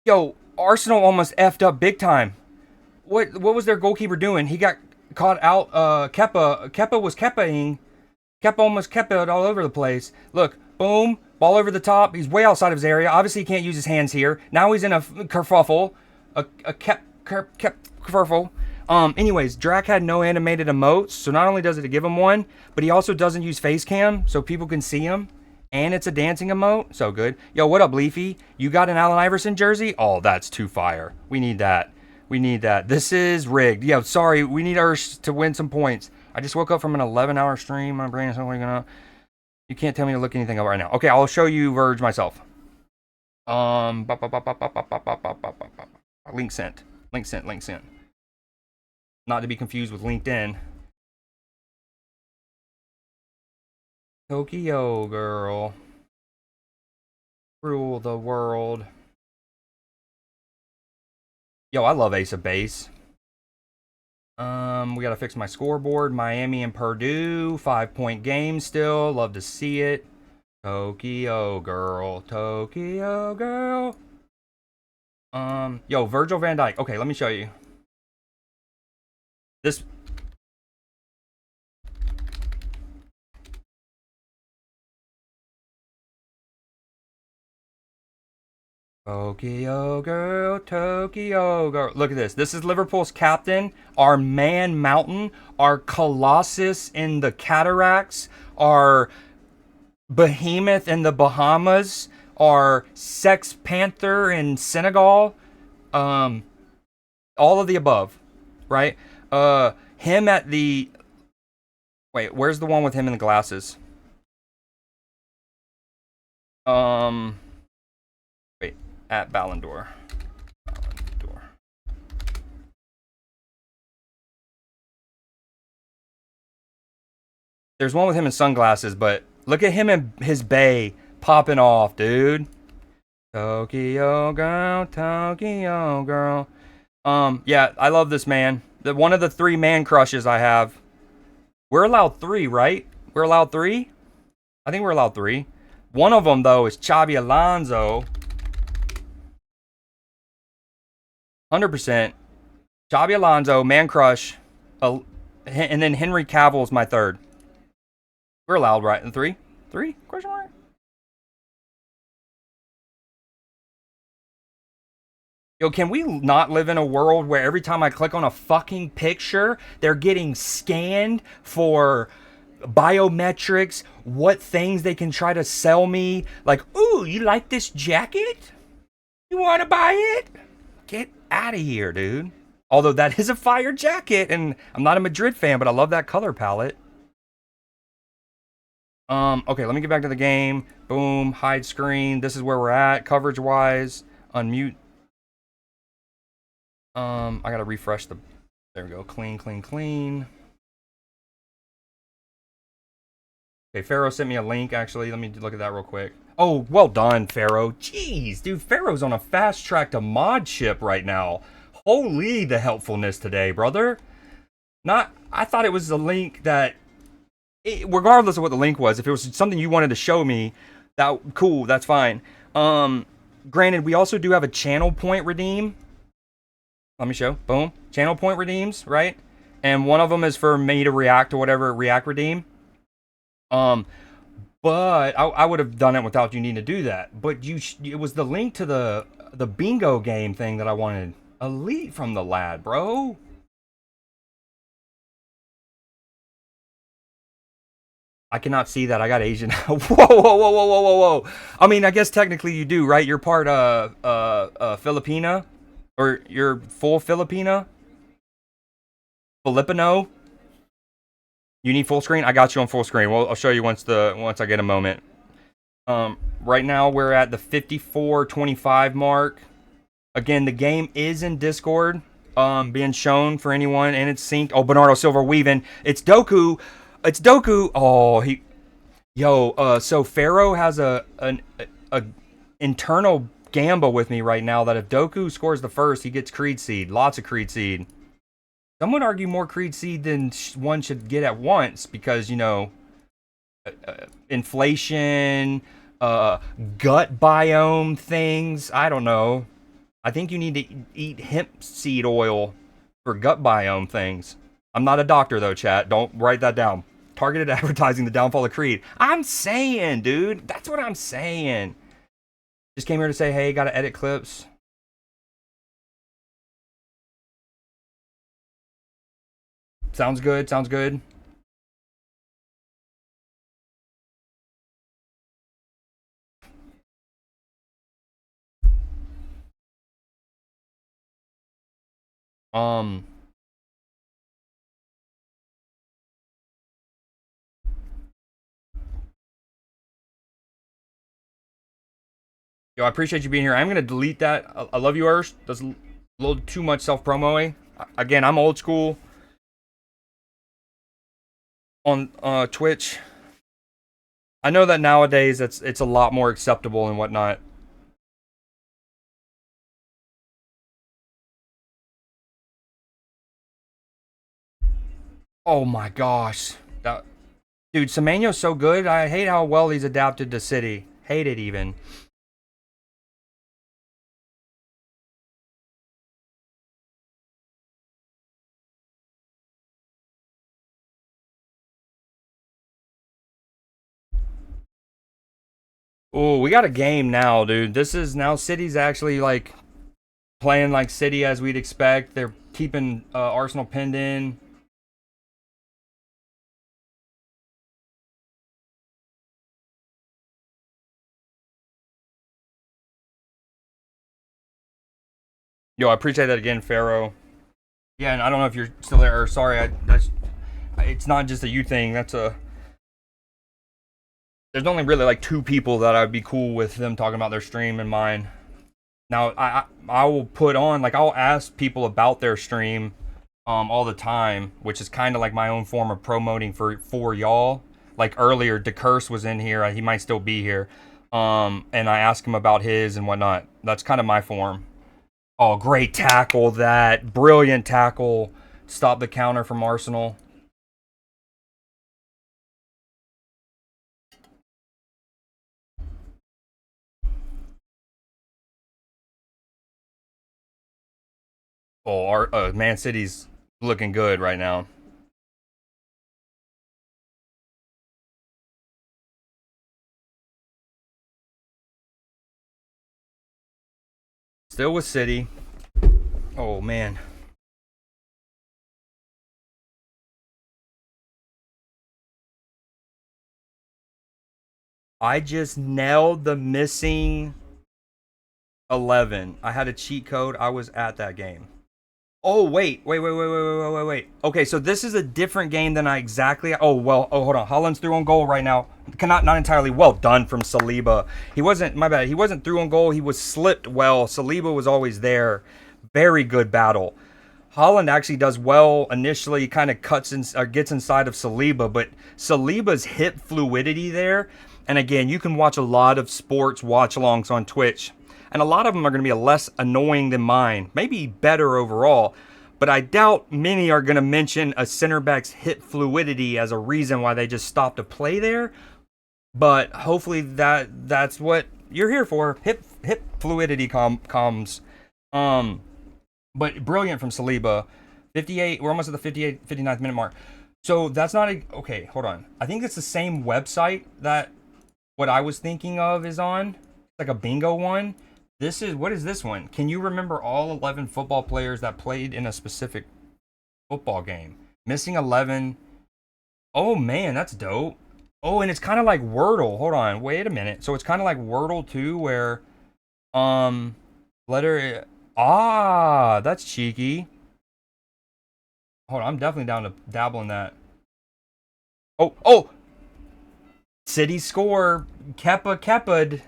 Yo, Arsenal almost effed up big time. What was their goalkeeper doing? He got caught out. Kepa was Kepaing. Kepa almost Kepa all over the place. Look, boom, ball over the top. He's way outside of his area. Obviously, he can't use his hands here. Now he's in a kerfuffle. A kerfuffle. Anyways, Drac had no animated emotes, so not only does it give him one, but he also doesn't use face cam, so people can see him. And it's a dancing emote, so good. Yo, what up, Leafy? You got an Allen Iverson jersey? Oh, that's too fire. We need that. This is rigged. Yo, sorry, we need Ursh to win some points. I just woke up from an 11-hour stream. My brain is only gonna... You can't tell me to look anything up right now. Okay, I'll show you Verge myself. Link sent. Not to be confused with LinkedIn. Tokyo girl. Rule the world. Yo, I love Ace of Base. We gotta fix my scoreboard. Miami and Purdue, 5-point game still. Love to see it. Tokyo girl. Yo, Virgil van Dijk. Okay, let me show you. This. Tokyo girl. Look at this. This is Liverpool's captain, our Man Mountain, our Colossus in the Cataracts, our Behemoth in the Bahamas, our Sex Panther in Senegal, all of the above, right? Him at the... Wait, where's the one with him in the glasses? Wait, at Ballon d'Or. There's one with him in sunglasses, but look at him and his bay popping off, dude. Tokyo girl. Yeah, I love this man. One of the 3 man crushes I have. We're allowed 3, right? We're allowed 3? I think we're allowed 3. One of them, though, is Xabi Alonso. 100%. Xabi Alonso, man crush. And then Henry Cavill is my 3rd. We're allowed, right? In 3? 3? Question mark? Yo, can we not live in a world where every time I click on a fucking picture, they're getting scanned for biometrics, what things they can try to sell me? Like, ooh, you like this jacket? You want to buy it? Get out of here, dude. Although that is a fire jacket, and I'm not a Madrid fan, but I love that color palette. Okay, let me get back to the game. Boom, hide screen. This is where we're at, coverage-wise. Unmute. I gotta refresh the... There we go. Clean, clean, clean. Okay, Pharaoh sent me a link, actually. Let me look at that real quick. Oh, well done, Pharaoh. Jeez, dude, Pharaoh's on a fast track to mod ship right now. Holy the helpfulness today, brother. I thought it was a link that... regardless of what the link was, if it was something you wanted to show me, cool, that's fine. Granted, we also do have a channel point redeem. Let me show. Boom. Channel point redeems, right? And one of them is for me to react to whatever react redeem. But I would have done it without you needing to do that. But it was the link to the bingo game thing that I wanted. Elite from the lad, bro. I cannot see that. I got Asian. Whoa, whoa, whoa, whoa, whoa, whoa, whoa. I mean, I guess technically you do, right? You're part Filipina. Or you're full Filipina? Filipino? You need full screen? I got you on full screen. Well, I'll show you once I get a moment. Right now we're at the 54:25 mark. Again, the game is in Discord, being shown for anyone, and it's synced. Oh, Bernardo Silva weaving. It's Doku. It's Doku. Oh, so Pharaoh has an internal gamba with me right now that if Doku scores the first, he gets Creed Seed. Lots of Creed Seed. Some would argue more Creed Seed than one should get at once because, you know, inflation, gut biome things. I don't know. I think you need to eat hemp seed oil for gut biome things. I'm not a doctor, though, chat. Don't write that down. Targeted advertising, the downfall of Creed. I'm saying, dude. That's what I'm saying. Just came here to say, hey, gotta edit clips. Sounds good, sounds good. Yo, I appreciate you being here. I'm gonna delete that. I love you, Ursh. That's a little too much self-promoing. Again, I'm old school on Twitch. I know that nowadays it's a lot more acceptable and whatnot. Oh my gosh. Dude, Semenyo's so good. I hate how well he's adapted to City. Hate it even. Oh, we got a game now, dude. This is now City's actually like playing like City as we'd expect. They're keeping Arsenal pinned in. Yo, I appreciate that again, Pharaoh. Yeah, and I don't know if you're still there. Or sorry, it's not just a you thing. There's only really like 2 people that I'd be cool with them talking about their stream and mine. Now I will put on, like, I'll ask people about their stream all the time, which is kind of like my own form of promoting for y'all. Like earlier, DeCurse was in here. He might still be here. And I asked him about his and whatnot. That's kind of my form. Oh, great tackle! That brilliant tackle. Stop the counter from Arsenal. Oh, Man City's looking good right now. Still with City. Oh, man. I just nailed the missing 11. I had a cheat code. I was at that game. Oh, wait. Okay, so this is a different game than I exactly. Hold on. Holland's through on goal right now. Not entirely well done from Saliba. He wasn't, my bad. He wasn't through on goal. He was slipped well. Saliba was always there. Very good battle. Holland actually does well initially, kind of gets inside of Saliba, but Saliba's hip fluidity there. And again, you can watch a lot of sports watch-alongs on Twitch, and a lot of them are going to be less annoying than mine, maybe better overall. But I doubt many are going to mention a center back's hip fluidity as a reason why they just stopped to play there. But hopefully that's what you're here for. Hip fluidity comes. But brilliant from Saliba. 58, we're almost at the 59th minute mark. So that's not okay, hold on. I think it's the same website that what I was thinking of is on. It's like a bingo one. What is this one? Can you remember all 11 football players that played in a specific football game? Missing 11. Oh man, that's dope. Oh, and it's kind of like Wordle. Hold on, wait a minute. So it's kind of like Wordle too, where letter. That's cheeky. Hold on, I'm definitely down to dabble in that. Oh! City score. Kepa.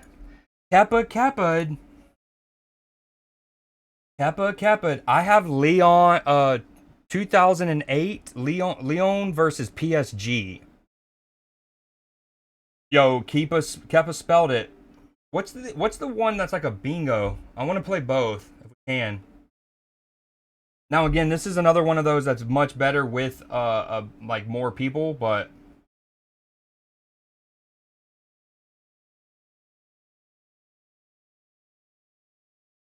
I have Leon, 2008, Leon versus PSG. Yo, Kepa spelled it. What's the one that's like a bingo? I want to play both if we can. Now again, this is another one of those that's much better with like more people, but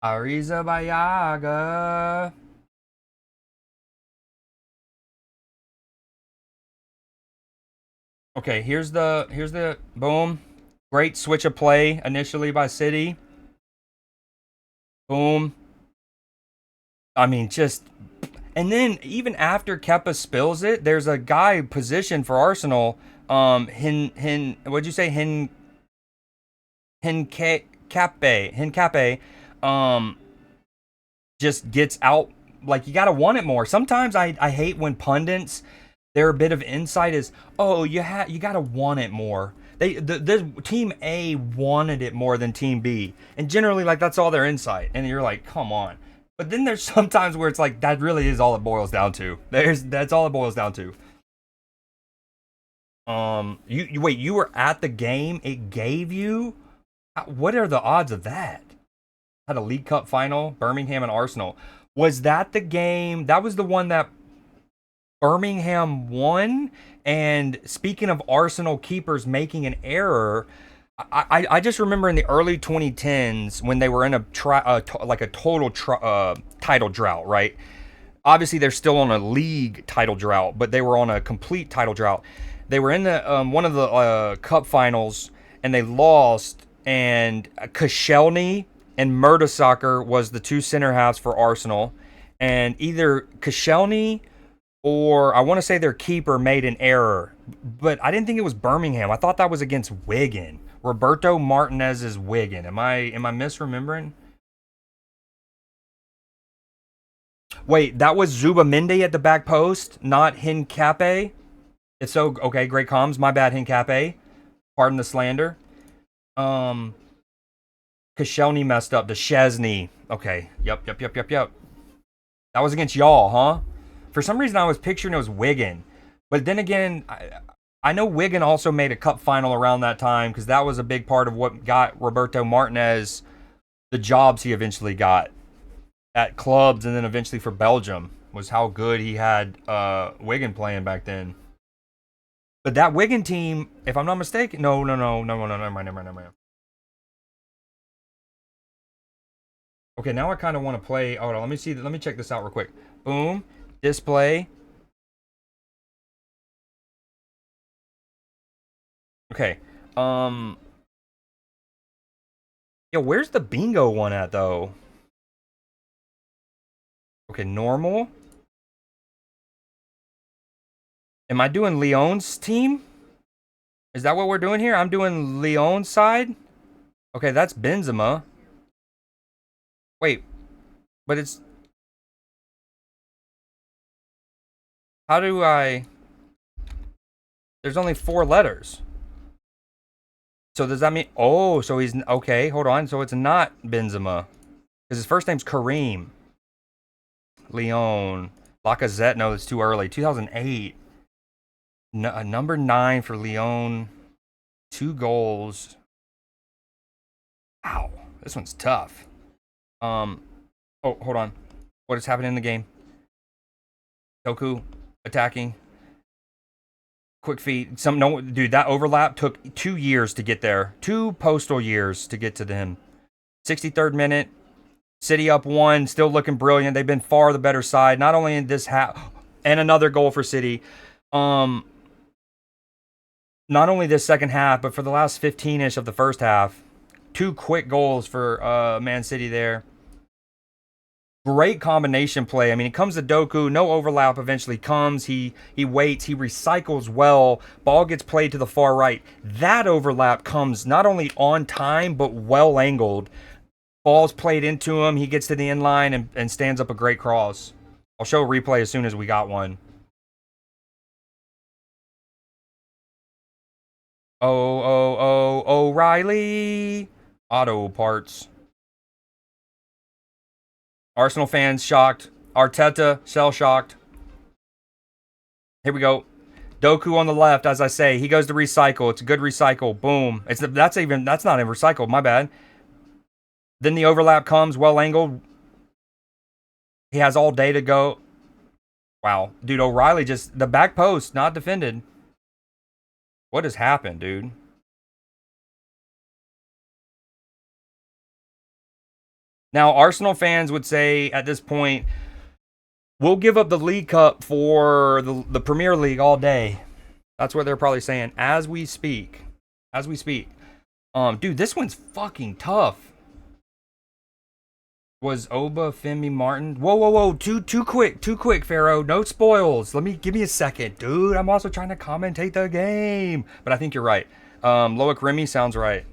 Ariza Bayaga. Okay, here's the boom. Great switch of play initially by City. Boom. I mean, just and then even after Kepa spills it, there's a guy positioned for Arsenal. What'd you say? Hincape. Just gets out. Like, you gotta want it more. Sometimes I hate when pundits, their bit of insight is, oh, you gotta want it more. The team A wanted it more than team B, and generally, like, that's all their insight. And you're like, come on. But then there's sometimes where it's like that really is all it boils down to. That's all it boils down to. You were at the game. It gave you. What are the odds of that? Had a League Cup final, Birmingham and Arsenal. Was that the game? That was the one that Birmingham won. And speaking of Arsenal keepers making an error, I just remember in the early 2010s when they were in a total title drought, right? Obviously, they're still on a league title drought, but they were on a complete title drought. They were in the one of the cup finals, and they lost. And Koscielny and Mertesacker was the two center halves for Arsenal. And either Koscielny or I want to say their keeper made an error. But I didn't think it was Birmingham. I thought that was against Wigan. Roberto Martinez's Wigan. Am I misremembering? Wait, that was Zubamendi at the back post, not Hincape. It's so okay. Great comms. My bad, Hincape. Pardon the slander. Koscielny messed up. The Chesney. Okay. Yep. That was against y'all, huh? For some reason, I was picturing it was Wigan. But then again, I know Wigan also made a cup final around that time because that was a big part of what got Roberto Martinez the jobs he eventually got at clubs and then eventually for Belgium, was how good he had Wigan playing back then. But that Wigan team, if I'm not mistaken, no, never mind. Okay, now I kind of want to play. Hold on, let me check this out real quick. Boom, display. Okay, yeah, where's the bingo one at though? Okay, normal. Am I doing Leon's team? Is that what we're doing here? I'm doing Leon's side. Okay, that's Benzema. Wait, but it's... How do I... There's only 4 letters. So does that mean... Oh, so he's... Okay, hold on. So it's not Benzema. Because his first name's Kareem. Leon. Lacazette, no, it's too early. 2008. Number 9 for Leon. 2 goals. Wow, this one's tough. Oh, hold on. What is happening in the game? Doku attacking. Quick feet. Dude, that overlap took 2 years to get there. 2 postal years to get to him. 63rd minute. City up 1, still looking brilliant. They've been far the better side, not only in this half, and another goal for City. Not only this second half, but for the last 15-ish of the first half. 2 quick goals for Man City there. Great combination play. I mean, it comes to Doku. No overlap eventually comes. He waits. He recycles well. Ball gets played to the far right. That overlap comes not only on time, but well angled. Ball's played into him. He gets to the end line and stands up a great cross. I'll show a replay as soon as we got one. O'Reilly. Auto parts. Arsenal fans shocked. Arteta shell shocked. Here we go. Doku on the left, as I say. He goes to recycle. It's a good recycle. Boom. That's not even recycled. My bad. Then the overlap comes, well angled. He has all day to go. Wow. Dude, O'Reilly just... The back post, not defended. What has happened, dude? Now, Arsenal fans would say at this point, we'll give up the League Cup for the Premier League all day. That's what they're probably saying as we speak. As we speak. Dude, this one's fucking tough. Was Oba, Femi, Martin? Whoa. Too quick, Pharaoh. No spoils. Give me a second, dude. I'm also trying to commentate the game. But I think you're right. Loic Remy sounds right.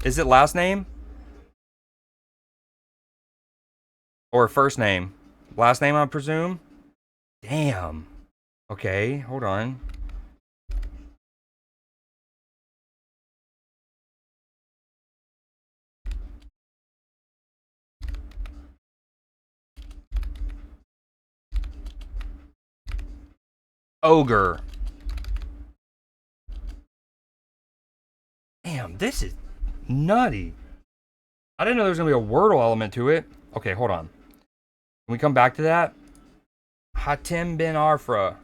Is it last name? Or first name? Last name, I presume? Damn. Okay, hold on. Ogre. Damn, this is nutty. I didn't know there was going to be a Wordle element to it. Okay, hold on. Can we come back to that? Hatem bin Arfa.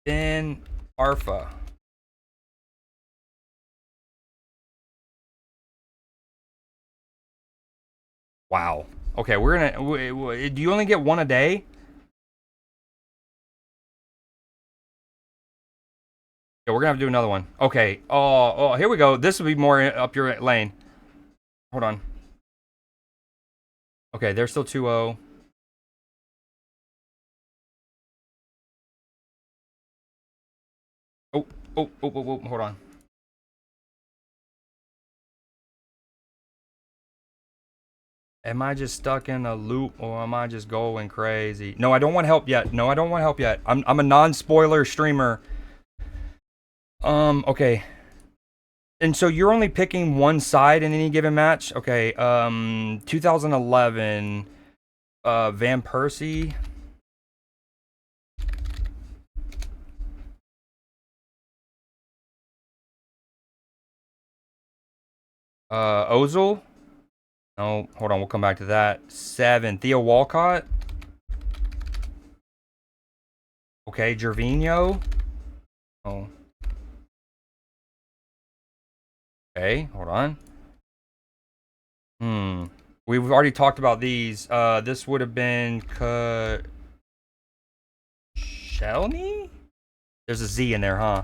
Bin Arfa. Wow. Okay, we're gonna... Do you only get 1 a day? Yeah, we're gonna have to do another one. Okay. Oh, here we go. This will be more up your lane. Hold on. Okay, they're still 2-0. Oh, hold on. Am I just stuck in a loop or am I just going crazy? No, I don't want help yet. I'm a non-spoiler streamer. Okay. And so you're only picking one side in any given match? Okay, 2011. Van Persie. Ozil. No, hold on. We'll come back to that. 7. Theo Walcott. Okay, Gervinho. Oh. Okay, hold on. We've already talked about these. This would have been Shelny? There's a Z in there, huh?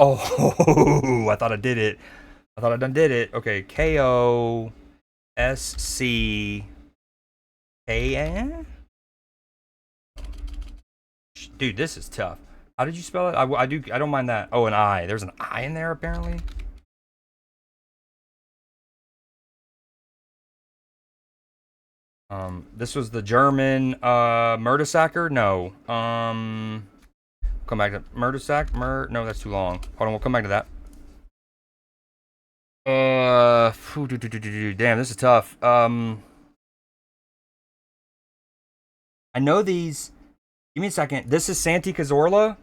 Oh, I thought I did it. I thought I done did it. Okay, KOSCKN? Dude, this is tough. How did you spell it? I don't mind that. Oh, an I. There's an I in there apparently. This was the German Mertesacker? No. Come back to Mertesack. No, that's too long. Hold on, we'll come back to that. Damn, this is tough. I know these. Give me a second. This is Santi Cazorla.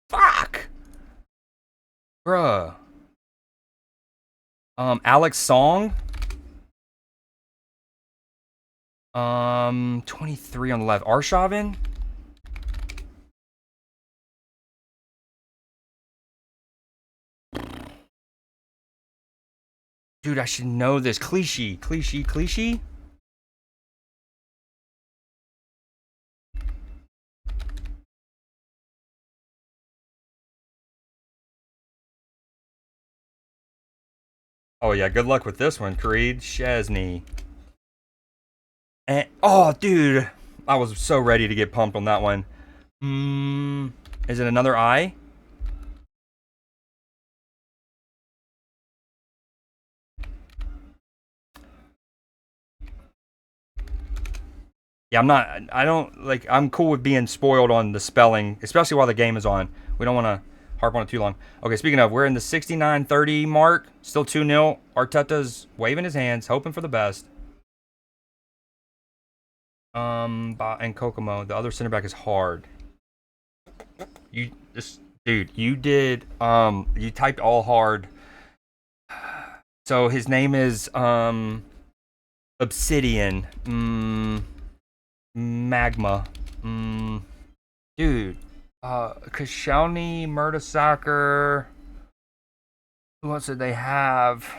Fuck. Bruh. Alex Song. 23 on the left. Arshavin. Dude, I should know this. Clichy. Oh yeah, good luck with this one, Creed. Chesney. And oh, dude, I was so ready to get pumped on that one. Is it another I? Yeah, I'm cool with being spoiled on the spelling, especially while the game is on. We don't want to harp on it too long. Okay, speaking of, we're in the 69-30 mark. Still 2-0. Arteta's waving his hands, hoping for the best. And Kokomo, the other center back is hard. Dude, you did, you typed all hard. So his name is, Obsidian. Magma. Dude. Koscielny, Mertesacker. Who else did they have?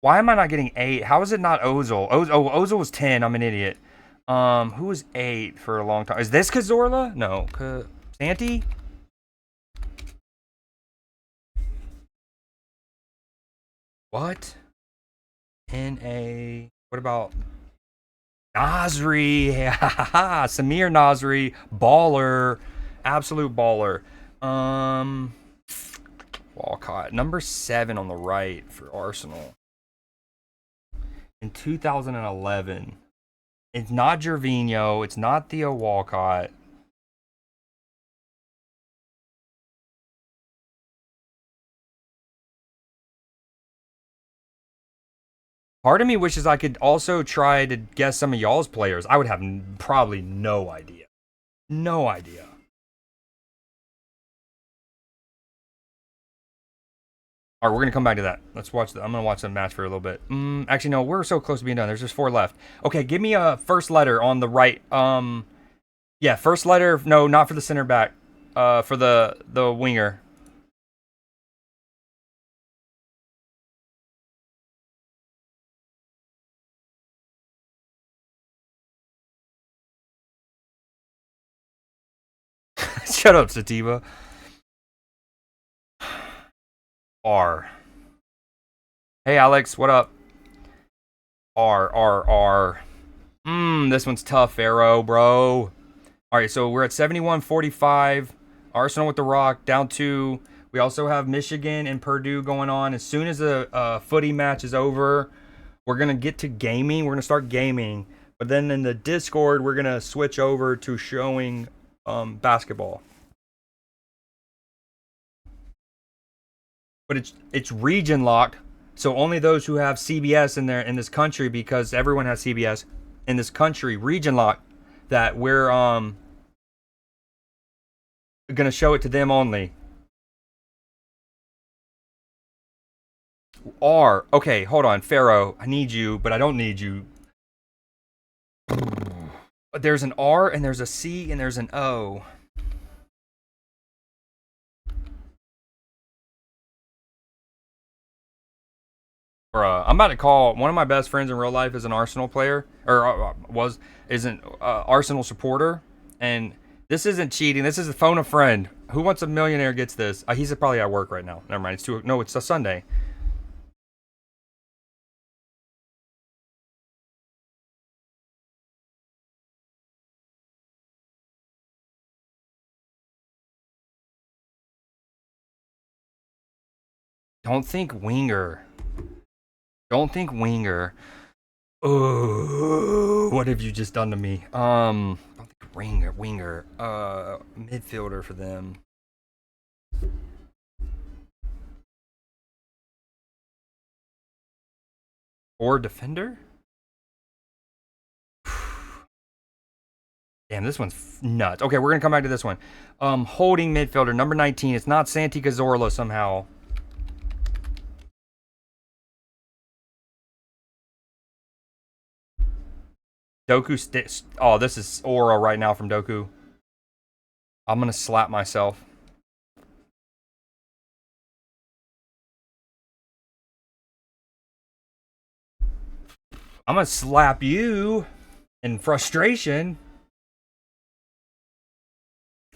Why am I not getting 8? How is it not Ozil? Ozil was 10. I'm an idiot. Who was 8 for a long time? Is this Cazorla? No. Santi? What? What about Nasri? Samir Nasri. Baller. Absolute baller. Walcott. Number 7 on the right for Arsenal. In 2011. It's not Gervinho. It's not Theo Walcott. Part of me wishes I could also try to guess some of y'all's players. I would have probably no idea. No idea. All right, we're going to come back to that. Let's watch I'm going to watch the match for a little bit. Actually, no, we're so close to being done. There's just 4 left. Okay, give me a first letter on the right. Yeah, first letter. No, not for the center back. For the winger. Shut up, Sativa. R. Hey, Alex, what up? R. This one's tough, Arrow, bro. All right, so we're at 71-45. Arsenal with the rock, down 2. We also have Michigan and Purdue going on. As soon as the footy match is over, we're going to get to gaming. We're going to start gaming. But then in the Discord, we're going to switch over to showing basketball. but it's region locked. So only those who have CBS in this country, because everyone has CBS in this country, region locked, that we're gonna show it to them only. R. Okay, hold on, Pharaoh. I need you, but I don't need you. There's an R and there's a C and there's an O. Bruh, I'm about to call one of my best friends in real life is an Arsenal player, or is an Arsenal supporter, and this isn't cheating. This is a phone a friend. Who wants a millionaire gets this. He's probably at work right now. Never mind. It's a Sunday. Don't think winger. Don't think winger. Oh, what have you just done to me? Don't think winger. Midfielder for them. Or defender? Damn, this one's nuts. Okay, we're gonna come back to this one. Holding midfielder, number 19. It's not Santi Cazorla somehow. Doku oh, this is aura right now from Doku. I'm gonna slap myself. I'm gonna slap you in frustration.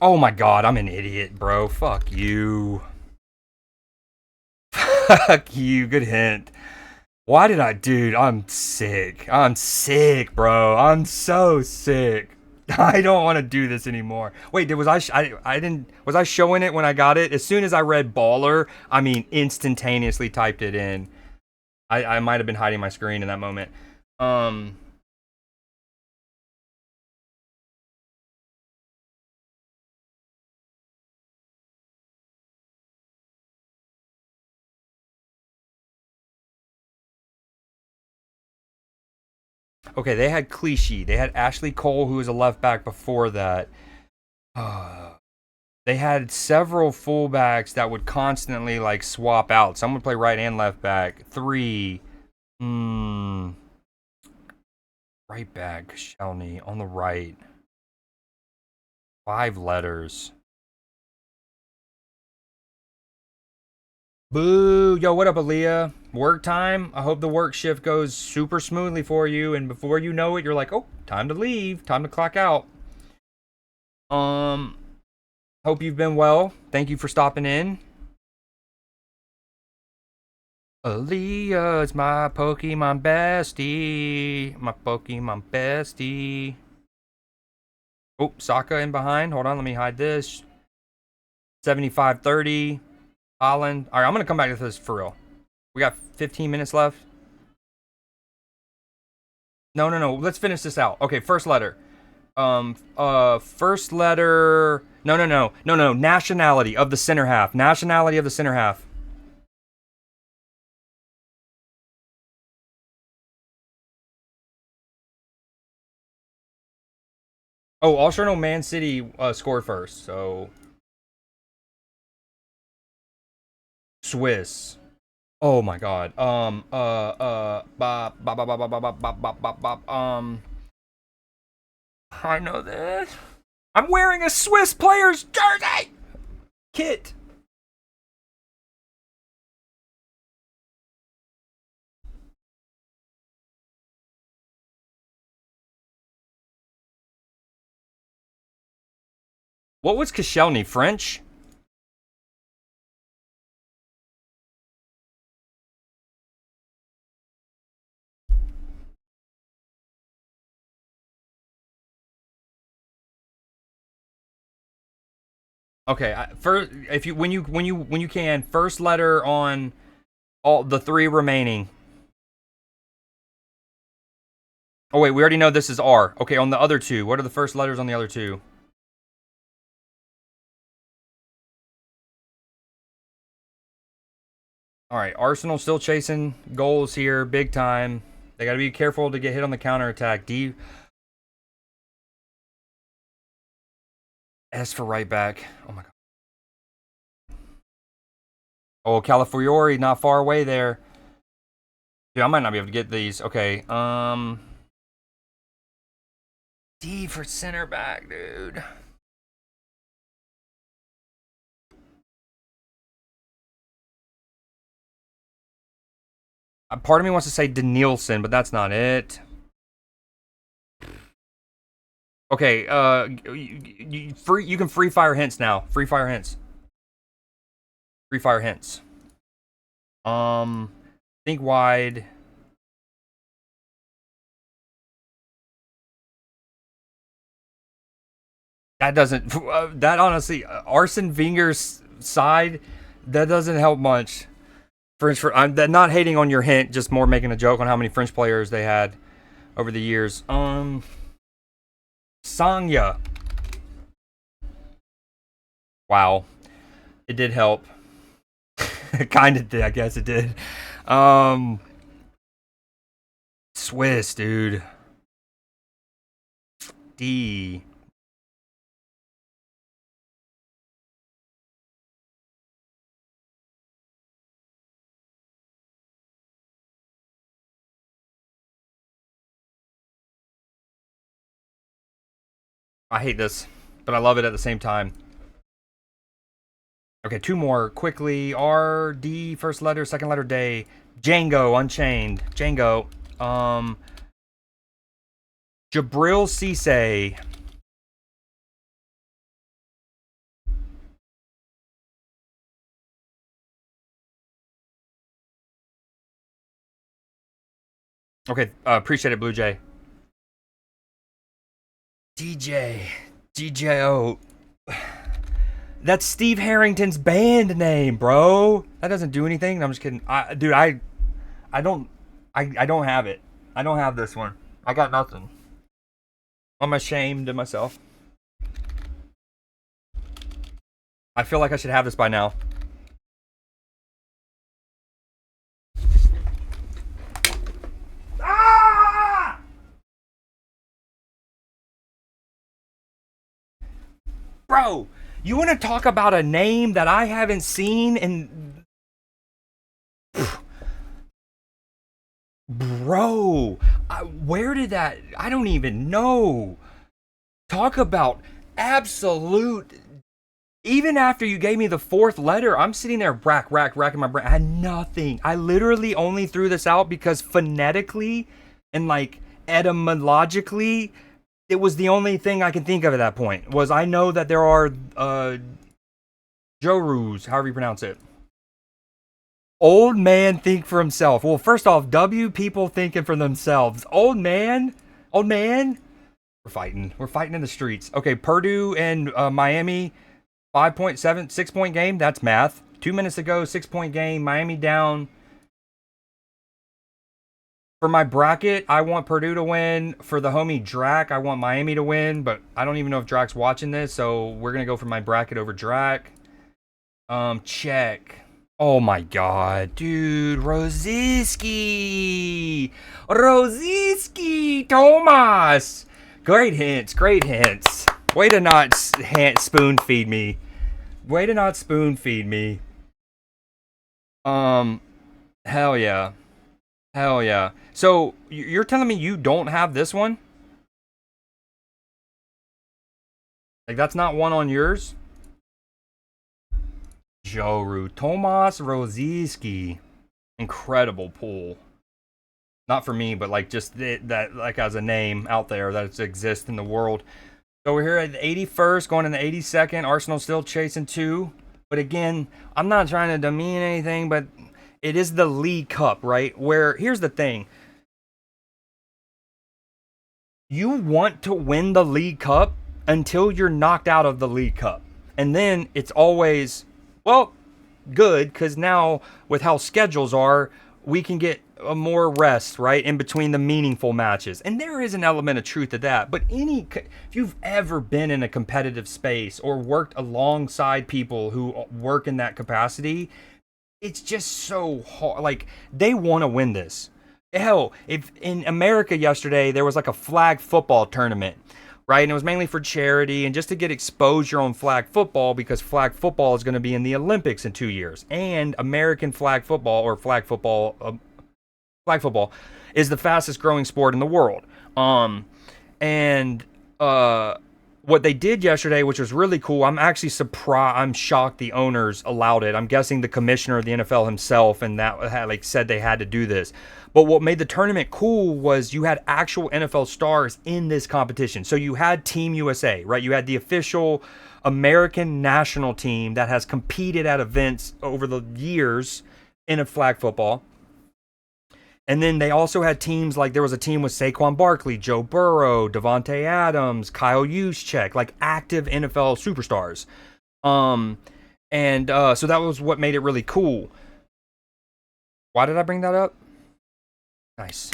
Oh my god, I'm an idiot, bro. Fuck you. Fuck you. Good hint. Why did dude, I'm sick. I'm sick, bro. I'm so sick. I don't want to do this anymore. Wait, was I showing it when I got it? As soon as I read baller, I mean, instantaneously typed it in. I might have been hiding my screen in that moment. Okay, they had Clichy. They had Ashley Cole, who was a left back before that. They had several fullbacks that would constantly like swap out. Some would play right and left back. 3. Right back, Shelny on the right. 5 letters. Boo! Yo, what up, Aaliyah? Work time? I hope the work shift goes super smoothly for you, and before you know it, you're like, oh, time to leave, time to clock out. Hope you've been well. Thank you for stopping in. Aaliyah is my Pokemon bestie. My Pokemon bestie. Oh, Sokka in behind. Hold on, let me hide this. 75-30. Holland. All right, I'm going to come back to this for real. We got 15 minutes left. No. Let's finish this out. Okay, first letter. First letter. No. Nationality of the center half. Nationality of the center half. Oh, also know Man City scored first, so Swiss. Oh my god. I know this. I'm wearing a Swiss player's jersey! Kit. What was Koscielny? French? Okay, first, if you when you can, first letter on all the 3 remaining. Oh wait, we already know this is R. Okay, on the other 2, what are the first letters on the other 2? All right, Arsenal still chasing goals here, big time. They got to be careful to get hit on the counterattack. S for right back. Oh my god. Oh, Calafiori, not far away there. Dude, I might not be able to get these. Okay, D for center back, dude. Part of me wants to say Danielson, but that's not it. Okay, you can free fire hints now. Free fire hints. Free fire hints. Think wide. That doesn't. That honestly, Arsene Wenger's side, that doesn't help much. French for I'm not hating on your hint, just more making a joke on how many French players they had over the years. Sanya. Wow, it did help. Kind of did, I guess it did. Swiss, dude. D. I hate this, but I love it at the same time. Okay, two more quickly. R, D, first letter, second letter, day. Django, Unchained. Django. Jabril Cisse. Okay, appreciate it, Blue Jay. DJO. That's Steve Harrington's band name, bro. That doesn't do anything. I'm just kidding. Dude, I don't have it. I don't have this one. I got nothing. I'm ashamed of myself. I feel like I should have this by now. Bro, you want to talk about a name that I haven't seen in... Bro, where did that... I don't even know. Talk about absolute... Even after you gave me the fourth letter, I'm sitting there racking my brain. I had nothing. I literally only threw this out because phonetically and like etymologically... It was the only thing I can think of at that point. Was I know that there are Jorus, however you pronounce it. Old man think for himself. Well, first off, W people thinking for themselves. Old man. We're fighting in the streets. Okay, Purdue and Miami, 5.7, 6-point game. That's math. 2 minutes ago, 6-point game. Miami down. For my bracket, I want Purdue to win. For the homie Drac, I want Miami to win, but I don't even know if Drac's watching this, so we're going to go for my bracket over Drac. Check. Oh my god, dude. Rosiski, Thomas. Great hints. Way to not spoon feed me. Hell yeah. So, you're telling me you don't have this one? Like, that's not one on yours? Joru. Tomas Rosiski. Incredible pull. Not for me, but like just that like as a name out there that exists in the world. So we're here at the 81st, going in the 82nd. Arsenal still chasing 2. But again, I'm not trying to demean anything, but it is the League Cup, right? Where, here's the thing. You want to win the League Cup until you're knocked out of the League Cup. And then it's always, well, good, because now with how schedules are, we can get a more rest, right, in between the meaningful matches. And there is an element of truth to that. But if you've ever been in a competitive space or worked alongside people who work in that capacity, it's just so hard. Like, they want to win this. Hell, if in America yesterday there was like a flag football tournament, right? And it was mainly for charity and just to get exposure on flag football, because flag football is going to be in the Olympics in 2 years. And American flag football, or flag football is the fastest growing sport in the world. And what they did yesterday, which was really cool, I'm actually surprised. I'm shocked the owners allowed it. I'm guessing the commissioner of the NFL himself, and that had, like, said they had to do this. But what made the tournament cool was you had actual NFL stars in this competition. So you had Team USA, right? You had the official American national team that has competed at events over the years in a flag football. And then they also had teams, like there was a team with Saquon Barkley, Joe Burrow, Devontae Adams, Kyle Juszczyk, like active NFL superstars. So that was what made it really cool. Why did I bring that up? Nice.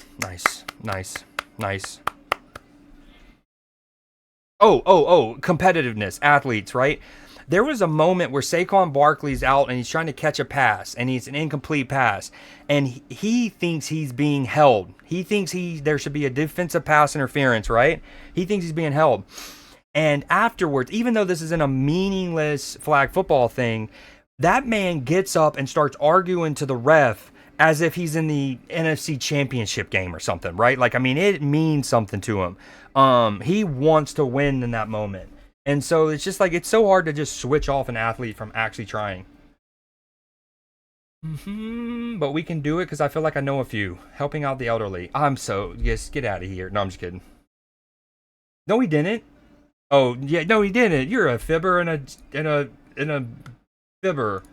Oh, competitiveness, athletes, right? There was a moment where Saquon Barkley's out and he's trying to catch a pass, and it's an incomplete pass, and he thinks he's being held. He thinks there should be a defensive pass interference, right? He thinks he's being held. And afterwards, even though this isn't a meaningless flag football thing, that man gets up and starts arguing to the ref as if he's in the NFC Championship game or something, right? Like, I mean, it means something to him. He wants to win in that moment. And so it's just like, it's so hard to just switch off an athlete from actually trying. But we can do it because I feel like I know a few. Helping out the elderly. Yes, get out of here. No, I'm just kidding. No, he didn't. Oh, yeah, no, he didn't. You're a fibber and a fibber.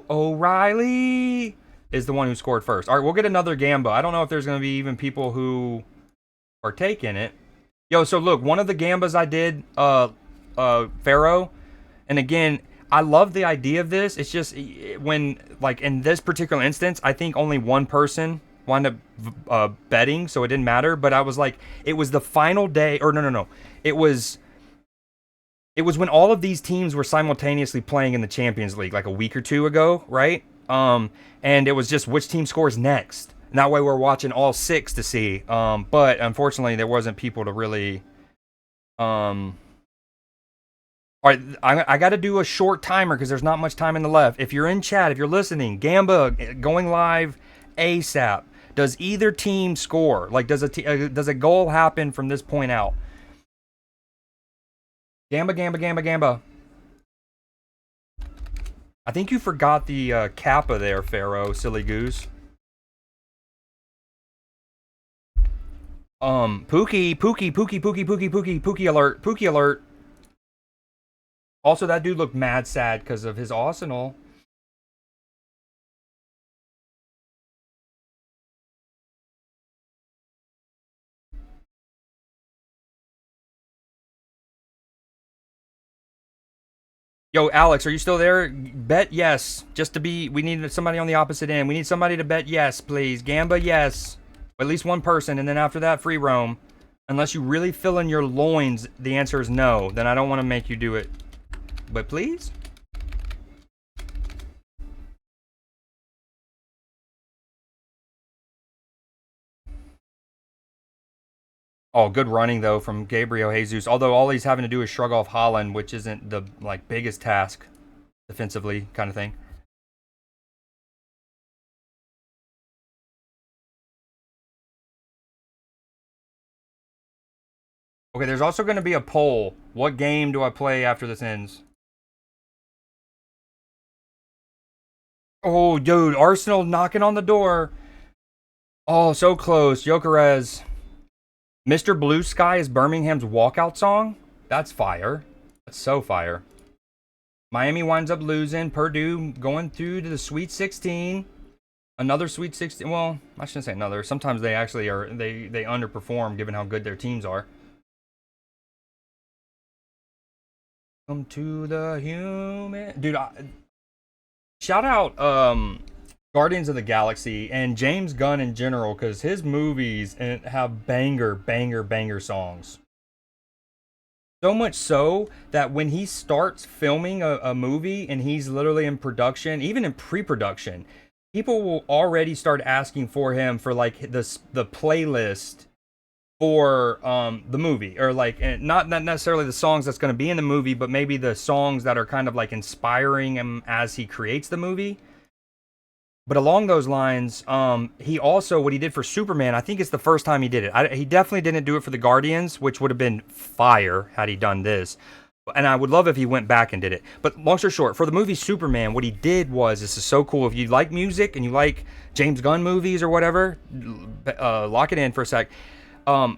O'Reilly is the one who scored first. All right, we'll get another Gamba. I don't know if there's going to be even people who are taking it. Yo, so look, one of the Gambas I did, Pharaoh, and again, I love the idea of this. It's just when, like, in this particular instance, I think only one person wound up betting, so it didn't matter. But I was like, it was the final day, or no. It was when all of these teams were simultaneously playing in the Champions League, like a week or two ago, right? And it was just which team scores next. And that way we're watching all six to see. But unfortunately, there wasn't people to really... All right, I got to do a short timer because there's not much time in the left. If you're in chat, if you're listening, Gamba going live ASAP. Does either team score? Like, does a goal happen from this point out? Gamba. I think you forgot the Kappa there, Pharaoh, silly goose. Pookie alert. Also, that dude looked mad sad because of his Arsenal. Yo, Alex, are you still there? Bet yes. We need somebody on the opposite end. We need somebody to bet yes, please. Gamba, yes. At least one person, and then after that, free roam. Unless you really fill in your loins, the answer is no. Then I don't want to make you do it. But please? Oh, good running, though, from Gabriel Jesus. Although all he's having to do is shrug off Holland, which isn't the, like, biggest task defensively kind of thing. Okay, there's also going to be a poll. What game do I play after this ends? Oh, dude, Arsenal knocking on the door. Oh, so close. Jokeres. Mr. Blue Sky is Birmingham's walkout song? That's fire. That's so fire. Miami winds up losing. Purdue going through to the Sweet 16. Another Sweet 16. Well, I shouldn't say another. Sometimes they actually are. They underperform given how good their teams are. Welcome to the human... Dude, shout out Guardians of the Galaxy and James Gunn in general, because his movies have banger songs. So much so that when he starts filming a movie and he's literally in production, even in pre-production, people will already start asking for him for like the playlist for the movie, or like, and not necessarily the songs that's going to be in the movie, but maybe the songs that are kind of like inspiring him as he creates the movie. But along those lines, he also, what he did for Superman, I think it's the first time he did it. He definitely didn't do it for the Guardians, which would have been fire had he done this. And I would love if he went back and did it. But long story short, for the movie Superman, what he did was, this is so cool. If you like music and you like James Gunn movies or whatever, lock it in for a sec.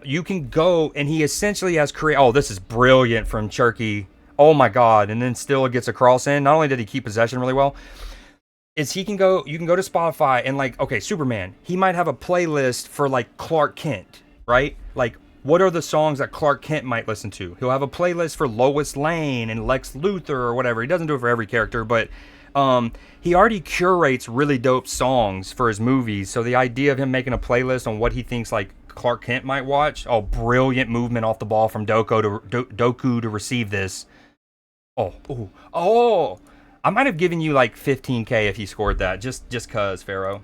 You can go, and he essentially has created. Oh, this is brilliant from Cherky. Oh my God! And then still gets a cross in. Not only did he keep possession really well, is he can go, you can go to Spotify and like, okay, Superman, he might have a playlist for like Clark Kent, right? Like, what are the songs that Clark Kent might listen to? He'll have a playlist for Lois Lane and Lex Luthor or whatever. He doesn't do it for every character, but he already curates really dope songs for his movies. So the idea of him making a playlist on what he thinks like Clark Kent might watch, oh, brilliant movement off the ball from Doku to receive this. Oh, ooh, oh! I might have given you like 15K if you scored that, just cause Pharaoh.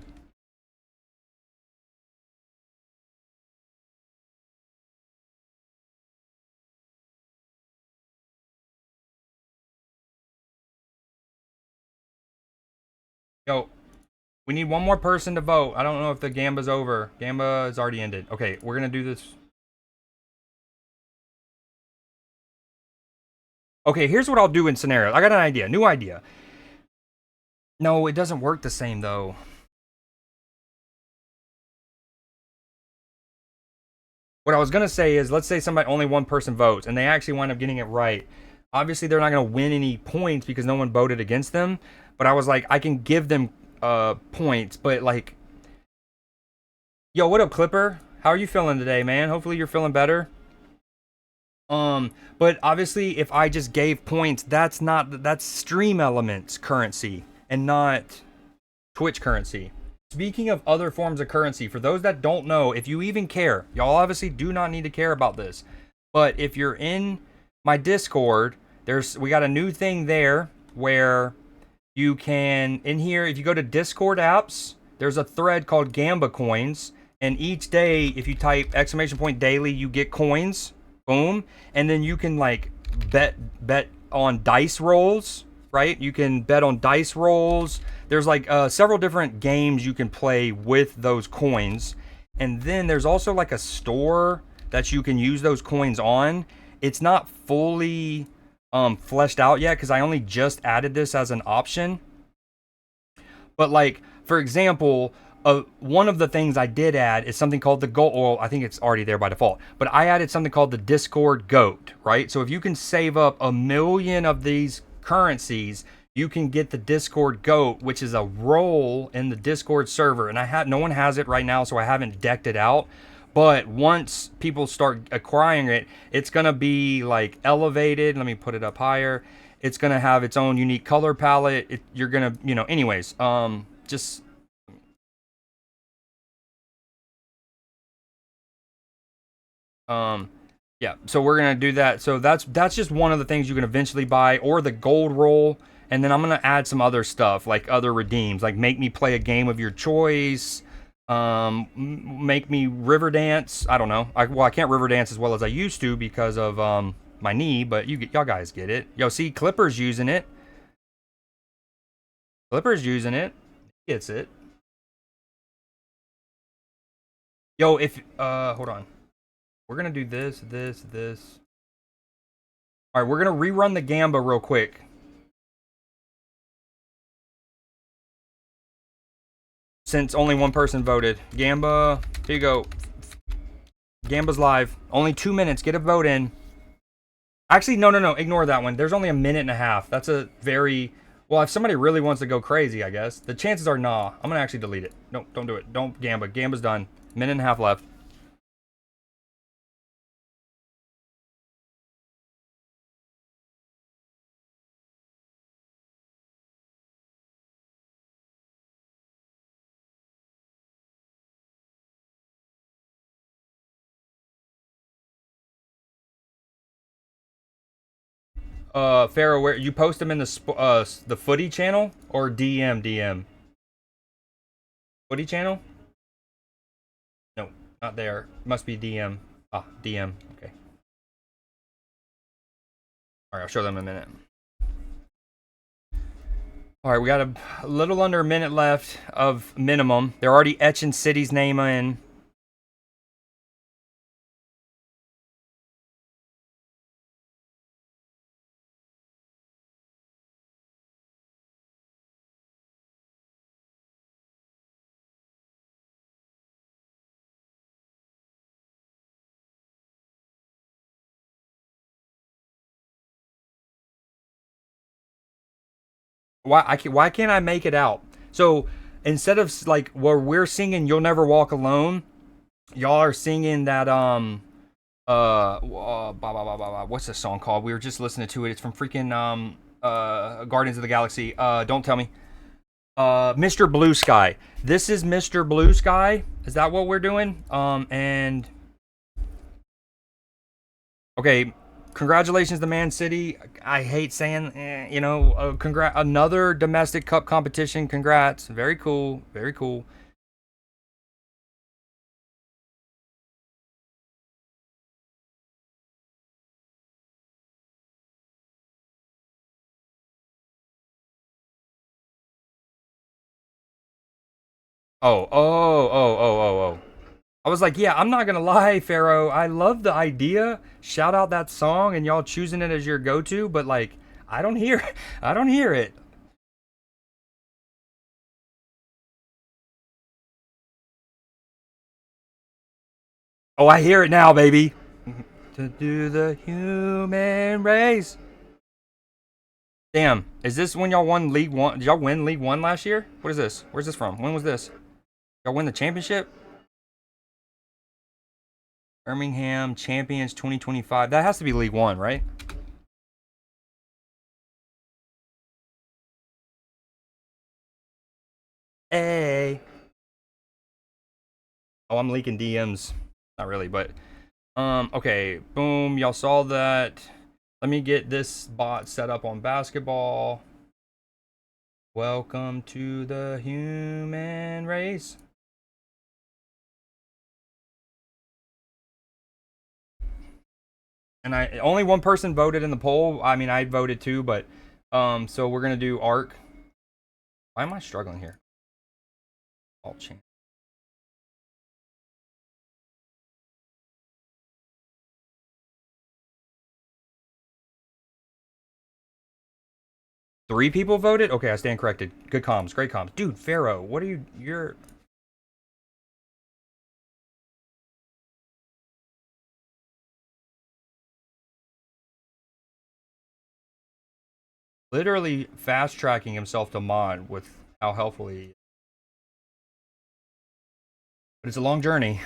Yo, we need one more person to vote. I don't know if the Gamba's over. Gamba is already ended. Okay, we're gonna do this. Okay, here's what I'll do in scenarios. I got an idea, new idea. No, it doesn't work the same though. What I was gonna say is, let's say somebody, only one person votes and they actually wind up getting it right. Obviously, they're not gonna win any points because no one voted against them. But I was like, I can give them points, but like, yo, what up, Clipper? How are you feeling today, man? Hopefully you're feeling better. But obviously, if I just gave points, that's Stream Elements currency and not Twitch currency. Speaking of other forms of currency, for those that don't know, if you even care, y'all obviously do not need to care about this. But if you're in my Discord, we got a new thing there where you can, in here, if you go to Discord apps, there's a thread called Gamba Coins, and each day, if you type exclamation point daily, you get coins. Boom. And then you can like bet on dice rolls, right? You can bet on dice rolls. There's like several different games you can play with those coins. And then there's also like a store that you can use those coins on. It's not fully fleshed out yet because I only just added this as an option. But like, for example, one of the things I did add is something called the gold. Well, I think it's already there by default, but I added something called the Discord Goat, right? So if you can save up 1,000,000 of these currencies, you can get the Discord Goat, which is a role in the Discord server. And no one has it right now, so I haven't decked it out. But once people start acquiring it, it's gonna be like elevated. Let me put it up higher. It's gonna have its own unique color palette. You're gonna, anyways, just um, yeah. So we're gonna do that. So that's just one of the things you can eventually buy, or the gold roll. And then I'm gonna add some other stuff, like other redeems, like make me play a game of your choice. Make me river dance. I don't know. I can't river dance as well as I used to because of my knee, but y'all guys get it. Yo, see, Clipper's using it. Clipper's using it. He gets it. Yo, if hold on. We're gonna do this. All right, we're gonna rerun the Gamba real quick. Since only one person voted. Gamba, here you go. Gamba's live. Only 2 minutes. Get a vote in. Actually, no. Ignore that one. There's only a minute and a half. That's a very... Well, if somebody really wants to go crazy, I guess. The chances are nah. I'm going to actually delete it. No, don't do it. Don't Gamba. Gamba's done. Minute and a half left. Pharaoh, where you post them in the footy channel or DM? Footy channel? No, not there. Must be DM. Ah, DM. Okay. All right, I'll show them in a minute. All right, we got a little under a minute left of minimum. They're already etching City's name in. Why can't I make it out? So instead of like where we're singing "You'll Never Walk Alone," y'all are singing that what's the song called? We were just listening to it. It's from freaking Guardians of the Galaxy. Don't tell me. Mr. Blue Sky. This is Mr. Blue Sky. Is that what we're doing? And okay, congratulations to Man City. I hate saying, another domestic cup competition. Congrats. Very cool. Very cool. Oh. I was like, yeah, I'm not gonna lie, Pharaoh. I love the idea. Shout out that song and y'all choosing it as your go-to, but like, I don't hear, I don't hear it. Oh, I hear it now, baby. To do the human race. Damn, is this when y'all won League One? Did y'all win League One last year? What is this? Where's this from? When was this? Y'all win the championship? Birmingham Champions 2025. That has to be League One, right? Hey. Oh, I'm leaking DMs. Not really, but okay. Boom. Y'all saw that. Let me get this bot set up on basketball. Welcome to the human race. And I only one person voted in the poll. I mean, I voted too, but so we're gonna do arc. Why am I struggling here? All change. Three people voted? Okay, I stand corrected. Good comms, great comms. Dude, Pharaoh, what are you? You're literally fast tracking himself to mod with how helpful he is. But it's a long journey.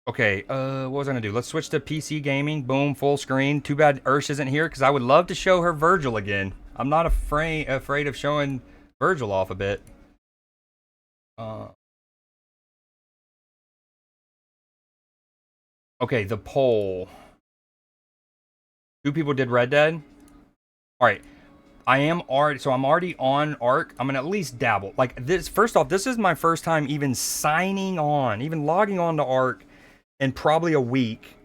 Okay, what was I gonna do? Let's switch to PC gaming. Boom, full screen. Too bad Ursh isn't here because I would love to show her Virgil again. I'm not afraid of showing Virgil off a bit. Uh, okay, the poll. Two people did Red Dead. All right, I'm already on Arc. I'm gonna at least dabble. Like this. First off, this is my first time even signing on, even logging on to Arc in probably a week.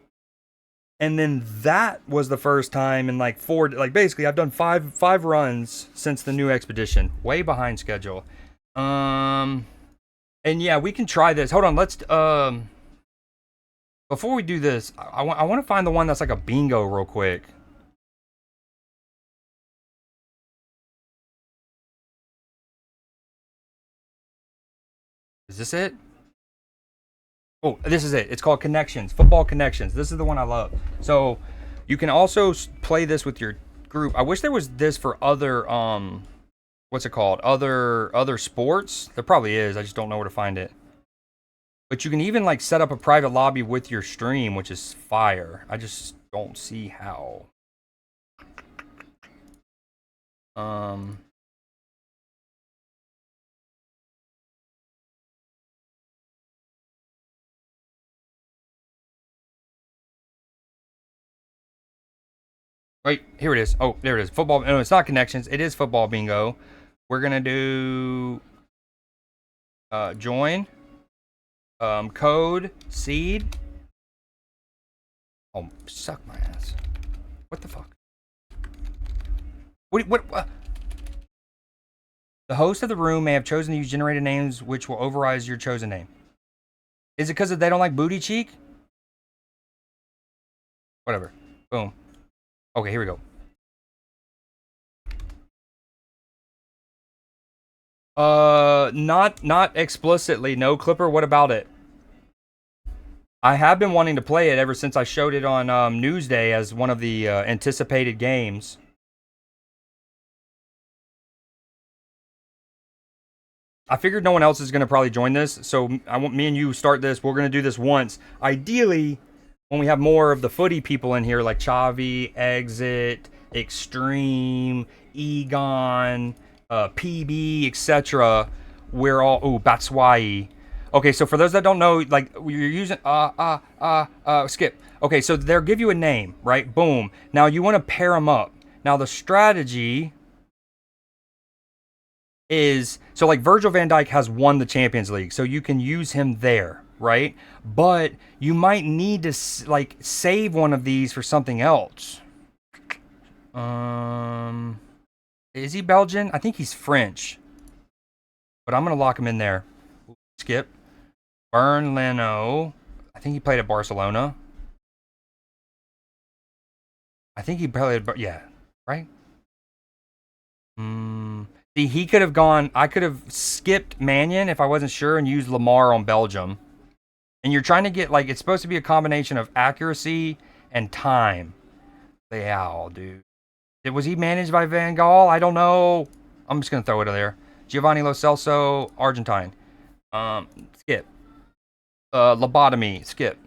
And then that was the first time in like basically I've done five runs since the new expedition, way behind schedule. Um, and yeah, we can try this. Hold on, let's before we do this, I want to find the one that's like a bingo real quick. Is this it? Oh, this is it. It's called Connections, Football Connections. This is the one I love. So you can also play this with your group. I wish there was this for other what's it called? Other sports. There probably is. I just don't know where to find it. But you can even like set up a private lobby with your stream, which is fire. I just don't see how. Um Wait, here it is. Oh, there it is. Football. No, it's not connections. It is football bingo. We're gonna do join, code, seed. Oh, suck my ass. What the fuck? What? The host of the room may have chosen to use generated names which will override your chosen name. Is it because they don't like booty cheek? Whatever. Boom. Okay, here we go. Not explicitly. No, Clipper. What about it? I have been wanting to play it ever since I showed it on Newsday as one of the anticipated games. I figured no one else is going to probably join this, so I want me and you start this. We're going to do this once. Ideally, when we have more of the footy people in here, like Chavi, Exit, Extreme, Egon, PB, etc., we're all... Ooh, Batshuayi. Okay, so for those that don't know, like, you're using... skip. Okay, so they'll give you a name, right? Boom. Now, you want to pair them up. Now, the strategy... is so like Virgil van Dijk has won the Champions League, so you can use him there, right? But you might need to like save one of these for something else. Is he Belgian? I think he's French, but I'm gonna lock him in there. Skip. Bern Leno. I think he played at Barcelona. I think he played at yeah, right? See, he could have gone... I could have skipped Mannion if I wasn't sure and used Lamar on Belgium. And you're trying to get, like... It's supposed to be a combination of accuracy and time. Leal, dude. Was he managed by Van Gaal? I don't know. I'm just going to throw it in there. Giovanni Lo Celso, Argentine. Skip. Lobotomy, skip.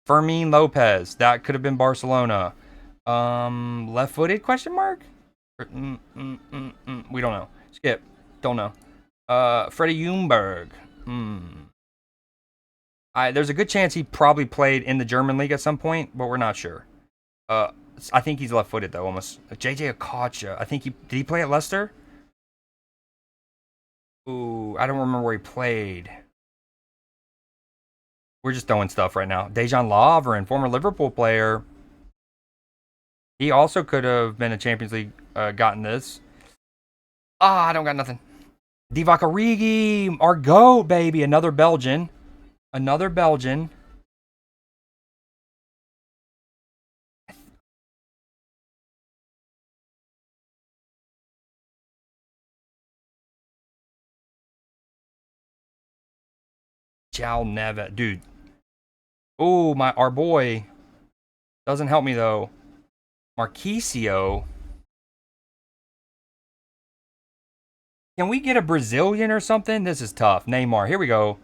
Fermin Lopez. That could have been Barcelona. Left-footed, question mark? We don't know. Skip. Don't know. Freddie Ljungberg. There's a good chance he probably played in the German league at some point, but we're not sure. I think he's left-footed though, almost. JJ Okocha. I think did he play at Leicester? Ooh, I don't remember where he played. We're just throwing stuff right now. Dejan Lovren, former Liverpool player. He also could have been a Champions League, gotten this. I don't got nothing. Divock Origi, our GOAT, baby. Another Belgian. Another Belgian. Jal Neves. Dude. Oh, our boy. Doesn't help me, though. Marquisio. Can we get a Brazilian or something? This is tough. Neymar. Here we go.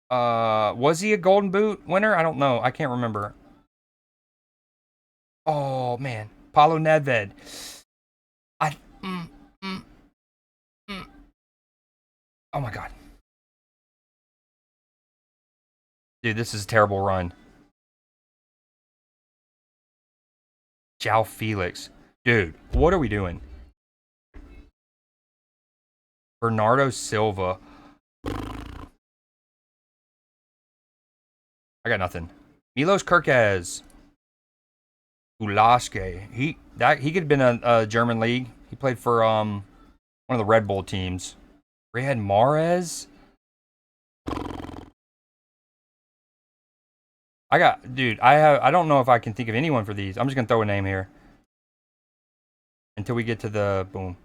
Was he a Golden Boot winner? I don't know. I can't remember. Oh, man. Paulo Nedved. Oh, my God. Dude, this is a terrible run. João Felix. Dude, what are we doing? Bernardo Silva. I got nothing. Milos Kerkez. Ulaske. He could have been a German league. He played for one of the Red Bull teams. Riyad Mahrez. Dude, I don't know if I can think of anyone for these. I'm just gonna throw a name here. Until we get to the boom.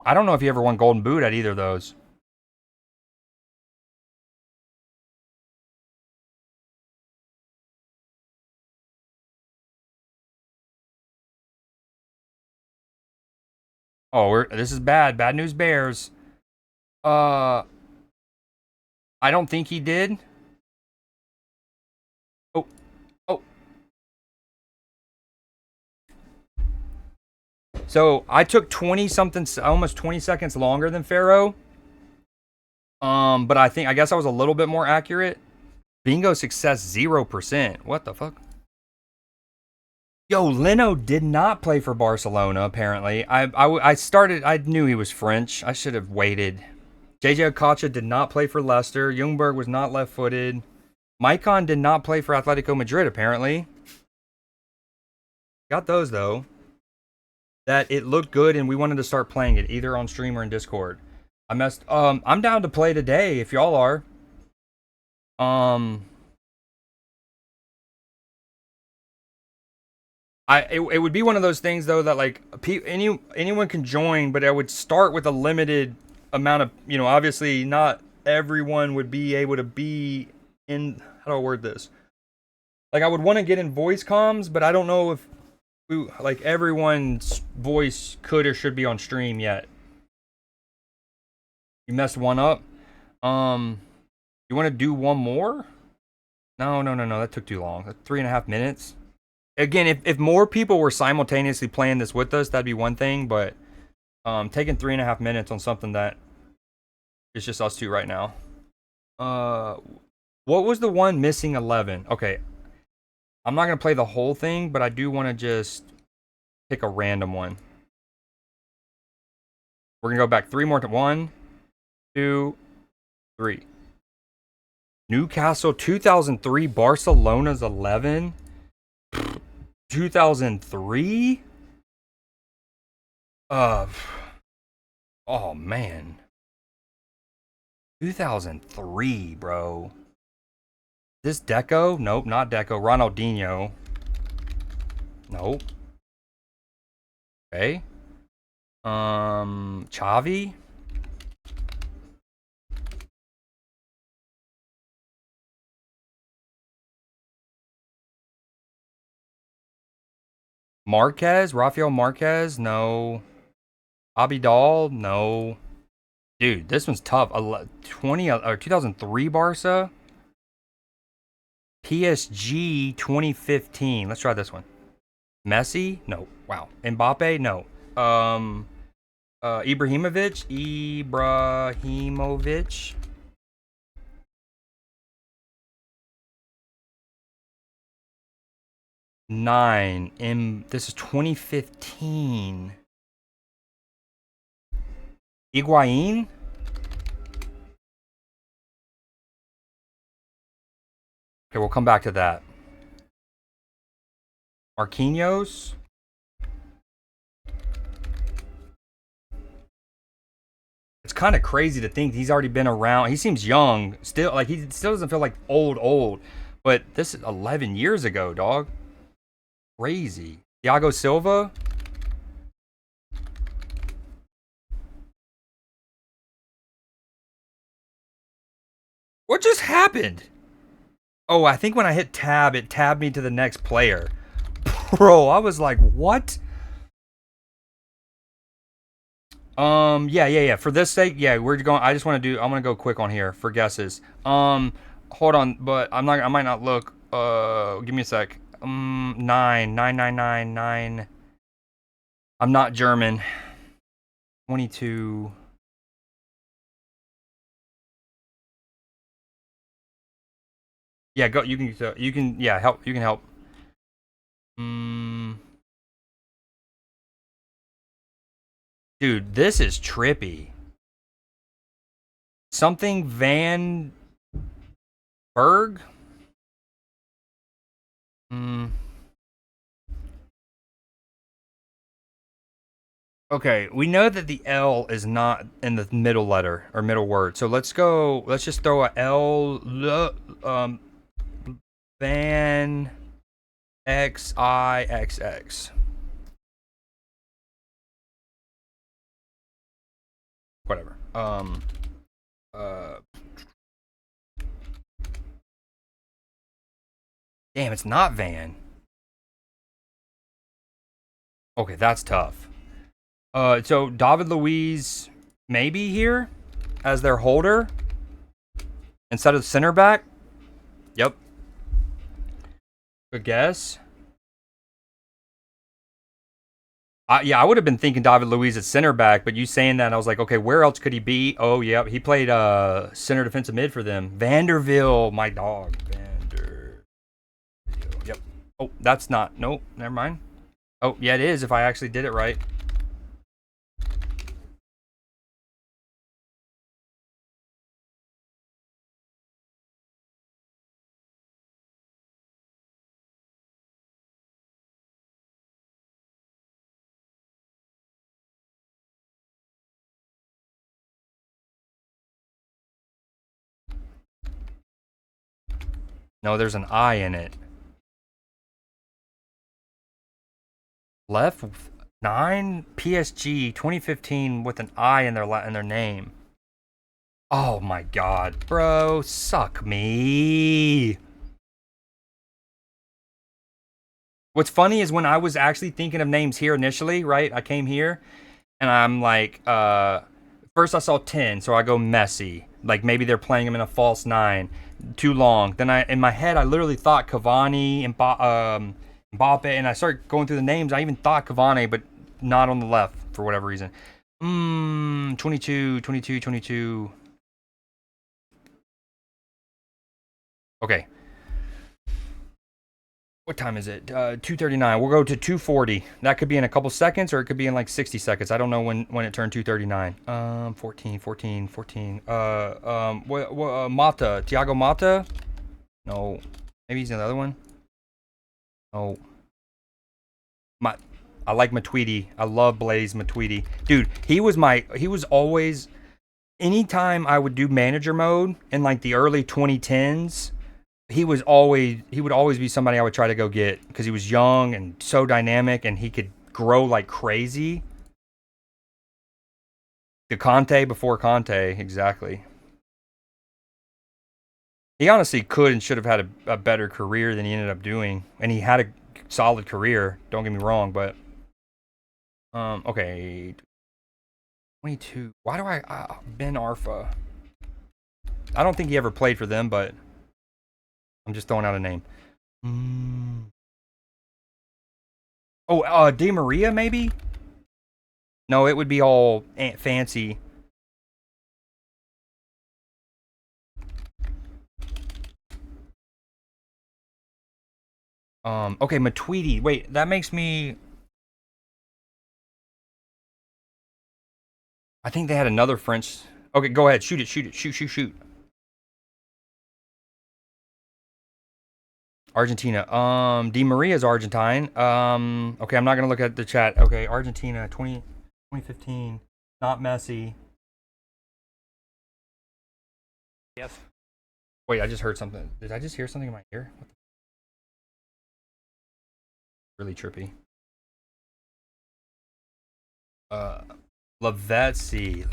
I don't know if he ever won Golden Boot at either of those. Oh, this is bad. Bad news bears. I don't think he did. Oh. So I took 20 something, almost 20 seconds longer than Pharaoh. But I guess I was a little bit more accurate. Bingo success 0%. What the fuck? Yo, Leno did not play for Barcelona, apparently. I knew he was French. I should have waited. JJ Okocha did not play for Leicester. Ljungberg was not left-footed. Maicon did not play for Atletico Madrid, apparently. Got those, though. That it looked good, and we wanted to start playing it, either on stream or in Discord. I'm down to play today, if y'all are. It would be one of those things though that like anyone can join, but I would start with a limited amount of, you know, obviously not everyone would be able to be in, how do I word this? Like I would want to get in voice comms, but I don't know if like everyone's voice could or should be on stream yet. You messed one up. You want to do one more? No, that took too long. That's 3.5 minutes. Again, if more people were simultaneously playing this with us, that'd be one thing. But taking 3.5 minutes on something that is just us two right now. What was the one missing 11? Okay, I'm not gonna play the whole thing, but I do want to just pick a random one. We're gonna go back 3 more. 1, 2, 3. Newcastle 2003. Barcelona's 11. 2003? Oh man. 2003, bro. This Deco? Nope, not Deco. Ronaldinho. Nope. Okay. Xavi? Marquez? Rafael Marquez? No. Abidal? No. Dude, this one's tough. 2003 Barca? PSG 2015. Let's try this one. Messi? No. Wow. Mbappe? No. Ibrahimovic? This is 2015. Higuain? Okay, we'll come back to that. Marquinhos? It's kind of crazy to think he's already been around. He seems young. Still, like, he still doesn't feel like old. But this is 11 years ago, dog. Crazy. Thiago Silva? What just happened? Oh, I think when I hit tab, it tabbed me to the next player. Bro, I was like, what? Yeah. For this sake, yeah, we're going. I'm gonna go quick on here for guesses. Hold on, but I might not look. Give me a sec. 9. I'm not German. 22. Yeah, go. You can. Yeah, help. You can help. Dude, this is trippy. Something Van Berg? Okay, we know that the L is not in the middle letter or middle word. So let's just throw a L, Van XIX. Whatever. Damn, it's not Van. Okay, that's tough. So David Luiz maybe here as their holder instead of center back. Yep. Good guess. Yeah, I would have been thinking David Luiz at center back, but you saying that, I was like, okay, where else could he be? Oh, yeah, he played center defensive mid for them. Vanderville, my dog. Oh, that's not. Nope, never mind. Oh, yeah, it is if I actually did it right. No, there's an I in it. Left 9 PSG 2015 with an I in their name. Oh my god, bro, suck me. What's funny is when I was actually thinking of names here initially, right? I came here and I'm like, first I saw 10, so I go Messi. Like maybe they're playing him in a false 9. Too long. Then in my head, I literally thought Cavani and Mbappe, and I started going through the names. I even thought Cavani, but not on the left for whatever reason. 22, 22, 22. Okay. What time is it? 2:39. We'll go to 2:40. That could be in a couple seconds, or it could be in like 60 seconds. I don't know when it turned 2:39. 14, 14, 14. Mata, Thiago Mata. No, maybe he's another one. Oh, I like Matuidi. I love Blaise Matuidi, dude. He was always. Anytime I would do manager mode in like the early 2010s. He would always be somebody I would try to go get because he was young and so dynamic and he could grow like crazy. The Conte before Conte, exactly. He honestly could and should have had a better career than he ended up doing, and he had a solid career. Don't get me wrong, but okay, 22. Why do I Ben Arfa? I don't think he ever played for them, but I'm just throwing out a name. Oh, Di Maria maybe? No, it would be all fancy. Okay, Matuidi. Wait, that makes me. I think they had another French. Okay, go ahead. Shoot it. Shoot it. Shoot, shoot, shoot. Argentina. Di Maria's Argentine. Okay, I'm not gonna look at the chat. Okay, Argentina, 2015. Not Messi. Yes. Wait, I just heard something. Did I just hear something in my ear? What the... Really trippy. Lavezzi.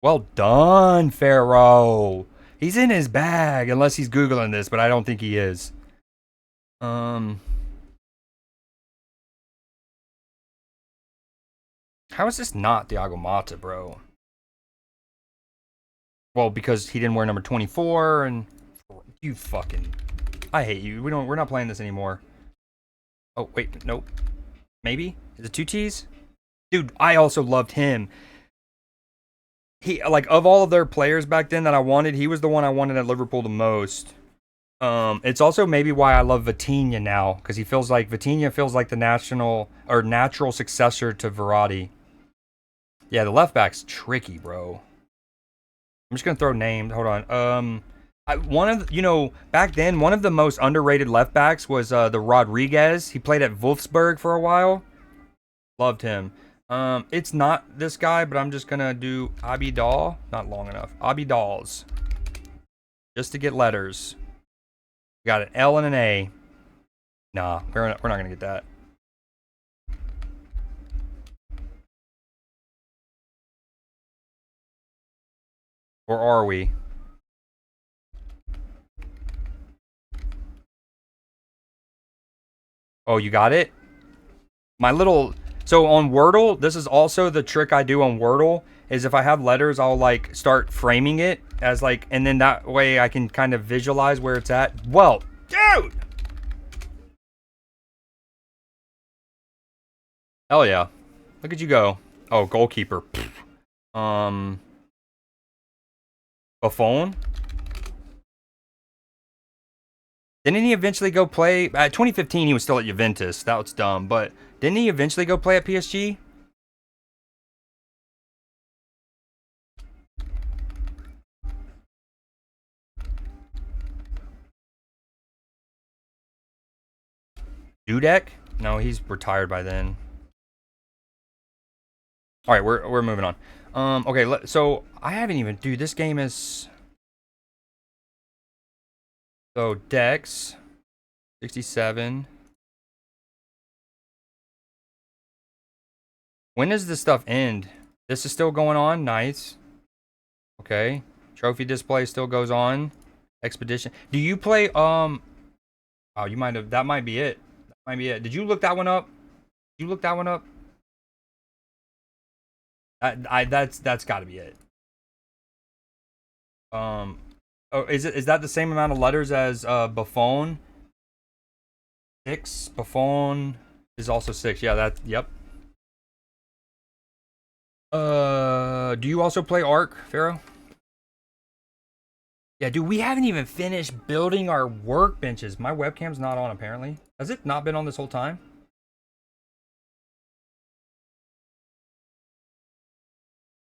Well done, Pharaoh. He's in his bag, unless he's Googling this, but I don't think he is. How is this not Thiago Motta, bro? Well, because he didn't wear number 24, and you fucking... I hate you. We're not playing this anymore. Oh, wait, nope. Maybe? Is it 2 T's? Dude, I also loved him. He, like, of all of their players back then that I wanted, he was the one I wanted at Liverpool the most. It's also maybe why I love Vitinha now, because Vitinha feels like the natural successor to Verratti. Yeah, the left back's tricky, bro. I'm just gonna throw names. Hold on. Back then, one of the most underrated left backs was the Rodriguez. He played at Wolfsburg for a while. Loved him. It's not this guy, but I'm just gonna do Abidal. Not long enough. Abidals. Just to get letters. Got an L and an A. Nah, we're not gonna get that. Or are we? Oh, you got it? So on Wordle, this is also the trick I do on Wordle, is if I have letters, I'll like start framing it as like, and then that way I can kind of visualize where it's at. Well, dude! Hell yeah. Look at you go. Oh, goalkeeper. Buffon? Didn't he eventually go play? 2015, he was still at Juventus. That was dumb. But didn't he eventually go play at PSG? Dudek? No, he's retired by then. All right, we're moving on. Okay, so I haven't even. Dude, this game is. So Dex, 67. When does this stuff end? This is still going on. Nice. Okay. Trophy display still goes on. Expedition. Do you play? Oh, you might have. That might be it. That might be it. Did you look that one up? Did you look that one up? That's got to be it. Oh, is that the same amount of letters as Buffon? 6. Buffon is also 6. Yeah, that. Yep. Do you also play Arc, Pharaoh? Yeah, dude, we haven't even finished building our workbenches. My webcam's not on, apparently. Has it not been on this whole time?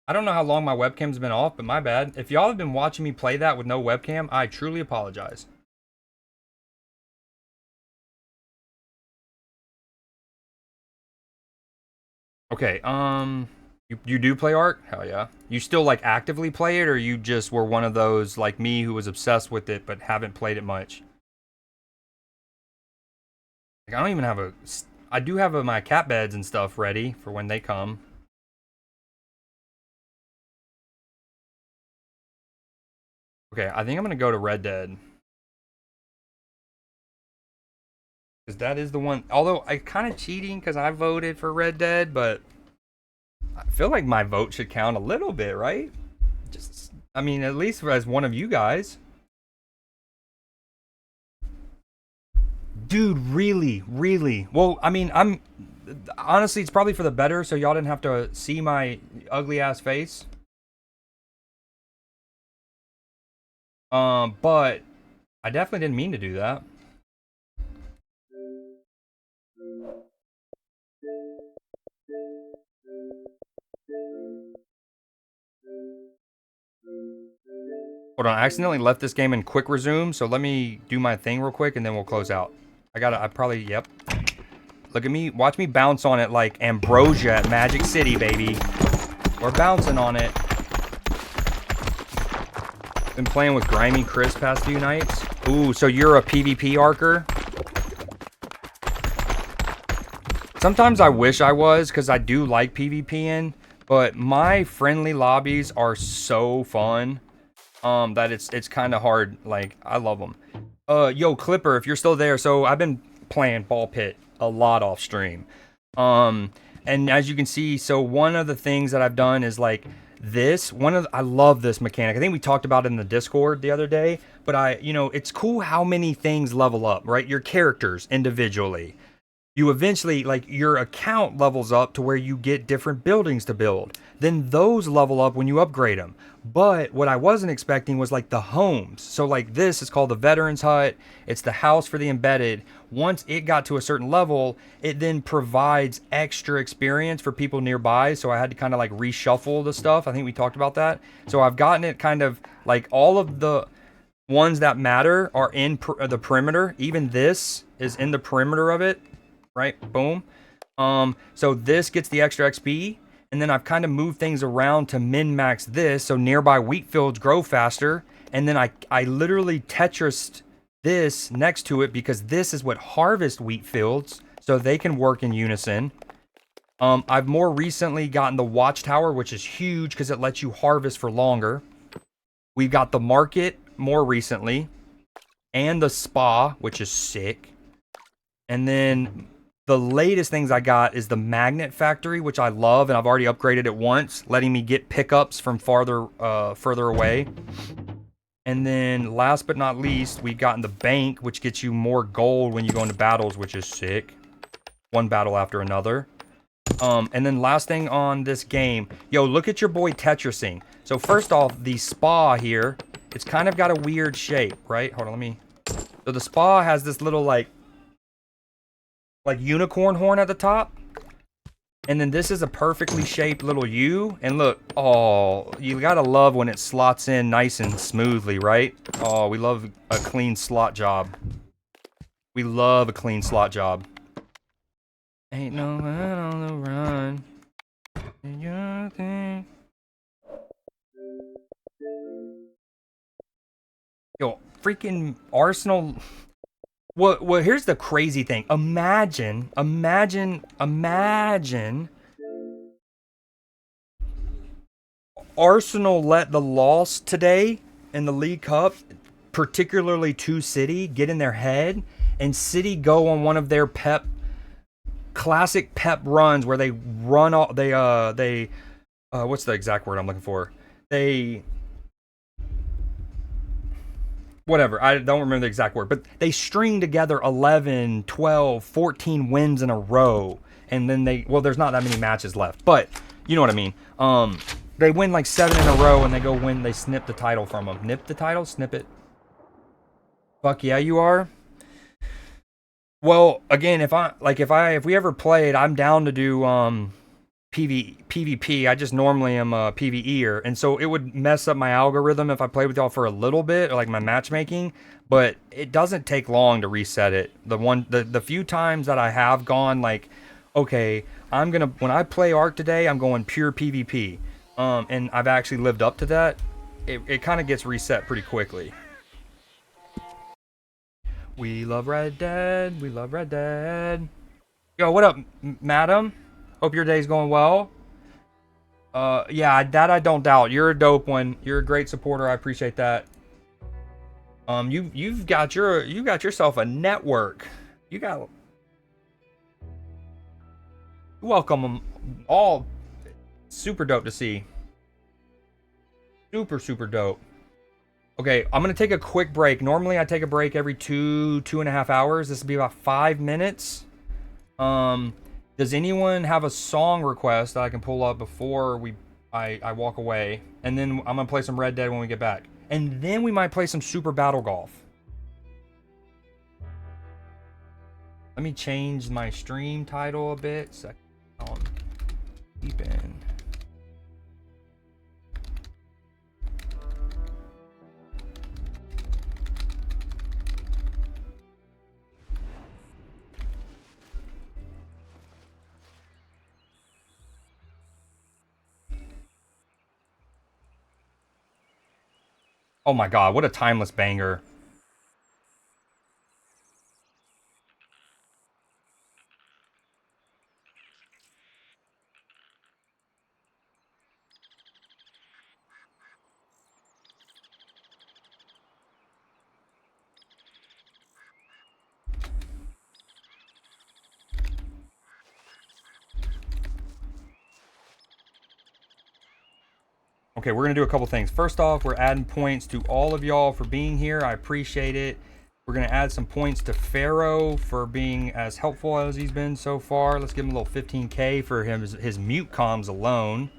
I don't know how long my webcam's been off, but my bad. If y'all have been watching me play that with no webcam, I truly apologize. Okay, you do play Arc? Hell yeah. You still, like, actively play it, or you just were one of those, like me, who was obsessed with it, but haven't played it much? Like, I don't even have a... I do have my cat beds and stuff ready for when they come. Okay, I think I'm gonna go to Red Dead. Because that is the one... Although, I kind of cheating because I voted for Red Dead, but... I feel like my vote should count a little bit, right? Just... I mean, at least as one of you guys. Dude, really? Really? Well, I mean, I'm... Honestly, it's probably for the better, so y'all didn't have to see my ugly-ass face. But... I definitely didn't mean to do that. Hold on, I accidentally left this game in quick resume, so let me do my thing real quick and then we'll close out. I probably, yep. Look at me, watch me bounce on it like Ambrosia at Magic City, baby. We're bouncing on it. Been playing with Grimy Chris past few nights. Ooh, so you're a PvP archer? Sometimes I wish I was, because I do like PvPing, but my friendly lobbies are so fun. That it's kind of hard. Like, I love them. Yo, Clipper, if you're still there, so I've been playing Ball Pit a lot off stream. And as you can see, so one of the things that I've done is like this. I love this mechanic. I think we talked about it in the Discord the other day, but it's cool how many things level up, right? Your characters individually. You eventually, like, your account levels up to where you get different buildings to build. Then those level up when you upgrade them. But what I wasn't expecting was, like, the homes. So, like, this is called the Veteran's Hut. It's the house for the embedded. Once it got to a certain level, it then provides extra experience for people nearby. So I had to kind of, like, reshuffle the stuff. I think we talked about that. So I've gotten it kind of, like, all of the ones that matter are in the perimeter. Even this is in the perimeter of it. Right, boom. So this gets the extra XP, and then I've kind of moved things around to min-max this, so nearby wheat fields grow faster, and then I literally Tetrised this next to it because this is what harvest wheat fields, so they can work in unison. I've more recently gotten the watchtower, which is huge because it lets you harvest for longer. We've got the market more recently, and the spa, which is sick. And then the latest things I got is the magnet factory, which I love, and I've already upgraded it once, letting me get pickups from further away. And then last but not least, we've gotten the bank, which gets you more gold when you go into battles, which is sick. One battle after another. And then last thing on this game, yo, look at your boy Tetrising. So first off, the spa here, it's kind of got a weird shape, right? Hold on, So the spa has this little like unicorn horn at the top. And then this is a perfectly shaped little U. And look, oh, you gotta love when it slots in nice and smoothly, right? Oh, we love a clean slot job. We love a clean slot job. Ain't no man on the run. Yo, freaking Arsenal. Well, here's the crazy thing. Imagine Arsenal let the loss today in the League Cup, particularly to City, get in their head, and City go on one of their classic pep runs where they run all they what's the exact word I'm looking for? They whatever, I don't remember the exact word, but they string together 11, 12, 14 wins in a row, and then there's not that many matches left, but you know what I mean. They win like 7 in a row, and they snip the title from them. Nip the title? Snip it? Fuck yeah, you are. Well, again, if we ever played, I'm down to do PvP. I just normally am a PvEer, and so it would mess up my algorithm if I played with y'all for a little bit, or like my matchmaking. But it doesn't take long to reset it. The few times that I have gone like, okay, when I play Ark today, I'm going pure PvP. And I've actually lived up to that. It kind of gets reset pretty quickly. We love Red Dead. We love Red Dead. Yo, what up, madam? Hope your day's going well. Yeah, that I don't doubt. You're a dope one. You're a great supporter. I appreciate that. You got yourself a network. You welcome them all. Super dope to see. Super dope. Okay, I'm gonna take a quick break. Normally I take a break every 2.5 hours. This will be about 5 minutes. Does anyone have a song request that I can pull up before I walk away? And then I'm gonna play some Red Dead when we get back. And then we might play some Super Battle Golf. Let me change my stream title a bit. Second on Peep'N. Oh my god, what a timeless banger. Okay, we're going to do a couple things. First off, we're adding points to all of y'all for being here. I appreciate it. We're going to add some points to Pharaoh for being as helpful as he's been so far. Let's give him a little 15K for his mute comms alone.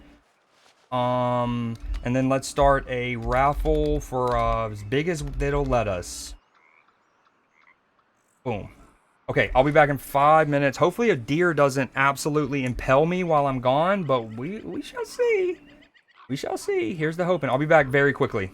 And then let's start a raffle for as big as it'll let us. Boom. Okay, I'll be back in 5 minutes. Hopefully a deer doesn't absolutely impel me while I'm gone, but we shall see. We shall see. Here's the hope, and I'll be back very quickly.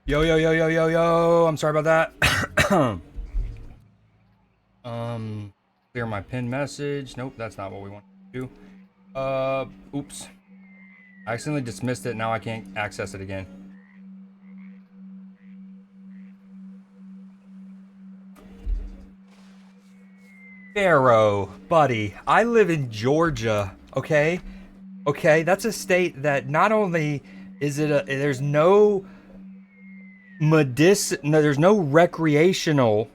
Yo, yo, yo, yo, yo, yo. I'm sorry about that. Clear my pin message. Nope, that's not what we want to do. Oops. I accidentally dismissed it. Now I can't access it again. Pharaoh, buddy, I live in Georgia, okay? Okay, that's a state that not only is it there's no there's no recreational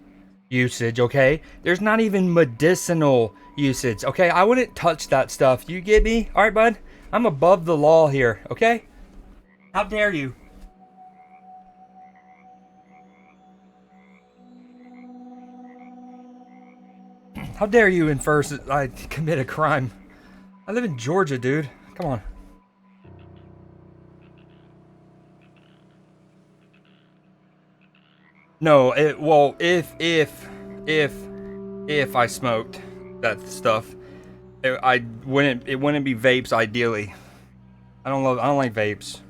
usage, okay? There's not even medicinal usage, okay? I wouldn't touch that stuff. You get me? All right, bud? I'm above the law here, okay? How dare you? How dare you infer I commit a crime? I live in Georgia, dude. Come on. No, well, if I smoked that stuff, it wouldn't be vapes ideally. I don't like vapes.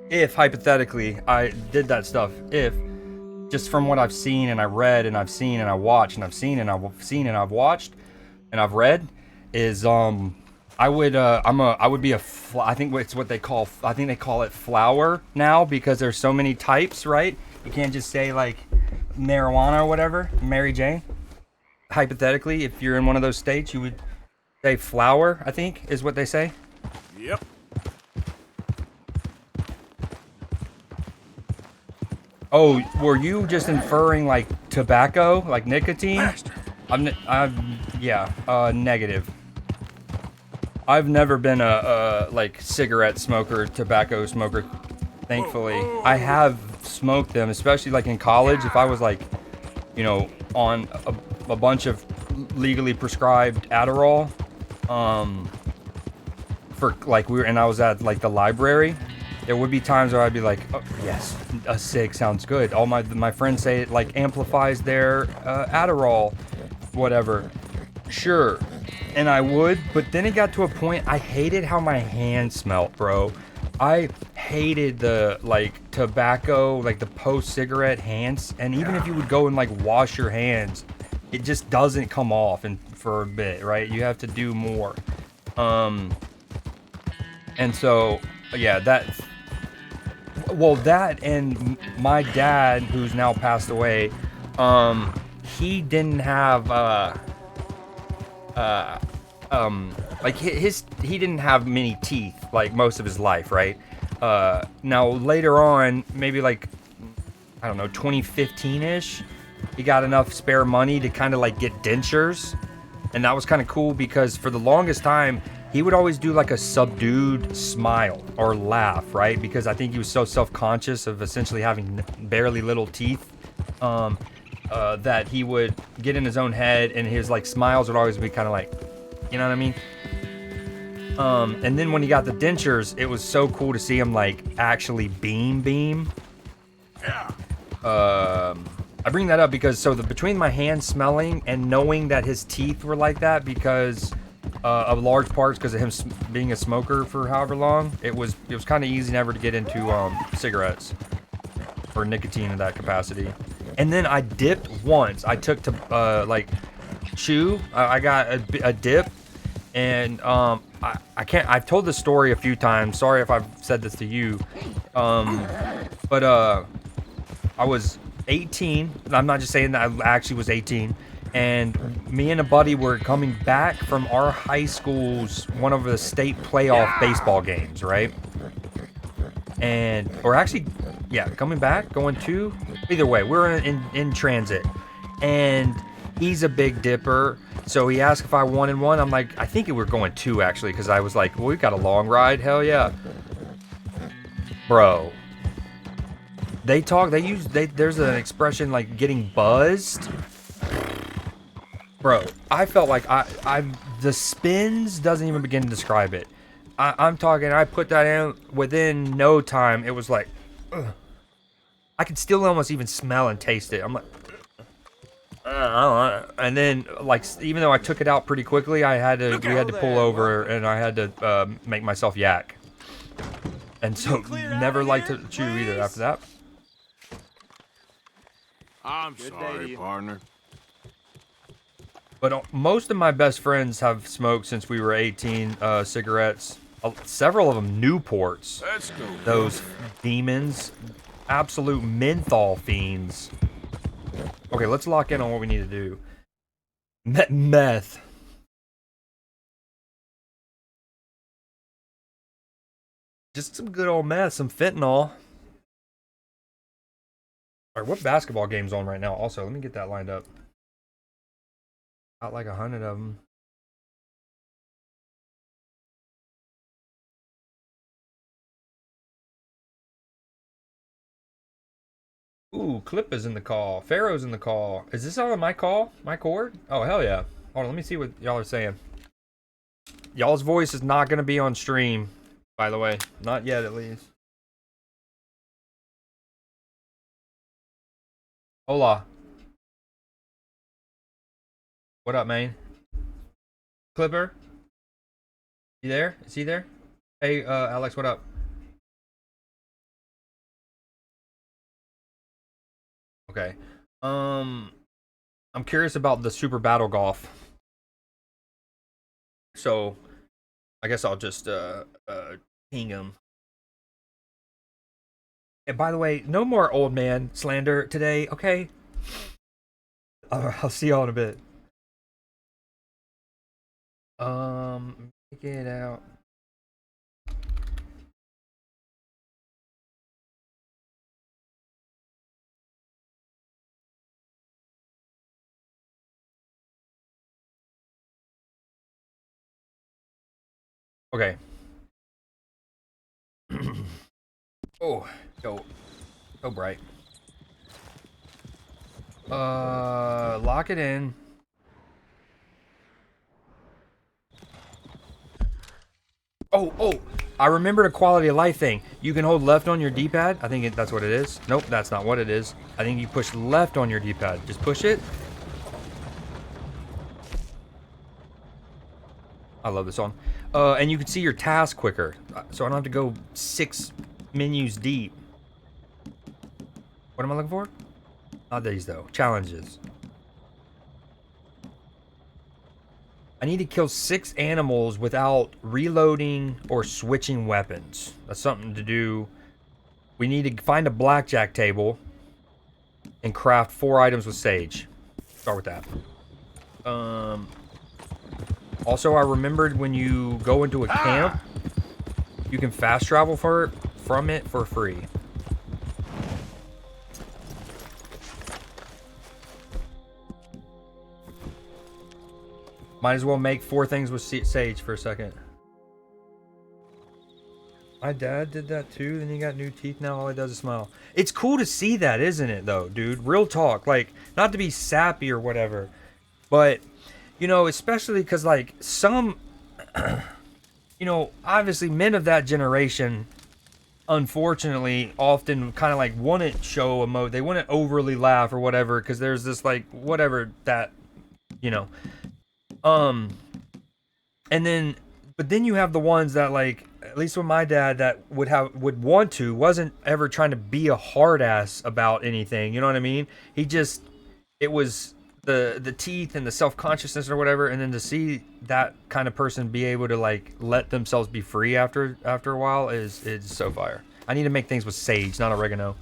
If hypothetically I did that stuff, if just from what I've seen and I read and I've seen and I watched and I've seen and I've seen and I've watched and I've read is I would I would be I think it's what they call, I think they call it flower now because there's so many types, right? You can't just say like marijuana or whatever, Mary Jane. Hypothetically, if you're in one of those states, you would say flower, I think is what they say. Yep. Oh, were you just inferring like tobacco, like nicotine? Yeah, negative. I've never been a like cigarette smoker, tobacco smoker. Thankfully, I have smoked them, especially like in college. If I was like, you know, on a bunch of legally prescribed Adderall, for like and I was at like the library. There would be times where I'd be like, oh, yes, a cig sounds good. All my friends say it like amplifies their Adderall, whatever. Sure. And I would, but then it got to a point I hated how my hands smelled, bro. I hated the like tobacco, like the post-cigarette hands. And even if you would go and like wash your hands, it just doesn't come off and for a bit, right? You have to do more. And so, yeah, that and my dad, who's now passed away, he didn't have like he didn't have many teeth like most of his life, right? Now later on, maybe like I don't know, 2015-ish, he got enough spare money to kind of like get dentures, and that was kind of cool because for the longest time he would always do like a subdued smile or laugh, right? Because I think he was so self-conscious of essentially having barely little teeth, that he would get in his own head and his like smiles would always be kind of like, you know what I mean? And then when he got the dentures, it was so cool to see him like actually beam. Yeah. I bring that up because between my hand smelling and knowing that his teeth were like that because of large parts because of him being a smoker for however long, it was kind of easy never to get into cigarettes or nicotine in that capacity. And then I dipped once. I took to like chew. I got a dip, and I can't. I've told this story a few times. Sorry if I've said this to you. But I was 18. I'm not just saying that I actually was 18. And me and a buddy were coming back from our high school's one of the state playoff baseball games, right? Or actually, yeah, coming back, going to. Either way, we're in transit, and he's a big dipper. So he asked if I wanted one. I'm like, I think we're going two actually, because I was like, well, we've got a long ride. Hell yeah, bro. There's an expression like getting buzzed. Bro, I felt like the spins doesn't even begin to describe it. I'm talking, I put that in within no time. It was like, ugh. I could still almost even smell and taste it. I'm like, and then like, even though I took it out pretty quickly, we had to pull over and I had to make myself yak. And so never liked to chew either after that. I'm sorry, partner. But most of my best friends have smoked since we were 18 cigarettes. Several of them Newports. Let's go. Those demons. Absolute menthol fiends. Okay, let's lock in on what we need to do. Meth. Just some good old meth, some fentanyl. Alright, what basketball game's on right now? Also, let me get that lined up. Got like 100 of them. Ooh, Clip is in the call. Pharaoh's in the call. Is this all in my call? My cord? Oh, hell yeah. Hold on, let me see what y'all are saying. Y'all's voice is not going to be on stream, by the way. Not yet, at least. Hola. What up, man? Clipper? You there? Is he there? Hey, Alex, what up? Okay. I'm curious about the Super Battle Golf. So, I guess I'll just, ping him. And by the way, no more old man slander today, okay? I'll see y'all in a bit. Get it out. Okay. Oh, so bright. Lock it in. Oh, I remembered a quality of life thing. You can hold left on your D-pad. I think that's what it is. Nope, that's not what it is. I think you push left on your D-pad. Just push it. I love this song. And you can see your task quicker. So I don't have to go 6 menus deep. What am I looking for? Not these, though. Challenges. I need to kill 6 animals without reloading or switching weapons. That's something to do. We need to find a blackjack table and craft 4 items with sage. Start with that. Also, I remembered when you go into a camp, you can fast travel from it for free. Might as well make 4 things with sage for a second. My dad did that too, then he got new teeth, now all he does is smile. It's cool to see that, isn't it, though, dude? Real talk. Like, not to be sappy or whatever, but, you know, especially because, like, some, you know, obviously men of that generation, unfortunately, often kind of, like, wouldn't show emote. They wouldn't overly laugh or whatever, because there's this, like, whatever that, you know. And then, but then you have the ones that, like, at least with my dad, that would want to, wasn't ever trying to be a hard ass about anything. You know what I mean? He just, it was the teeth and the self-consciousness or whatever. And then to see that kind of person be able to, like, let themselves be free after a while is so fire. I need to make things with sage, not oregano.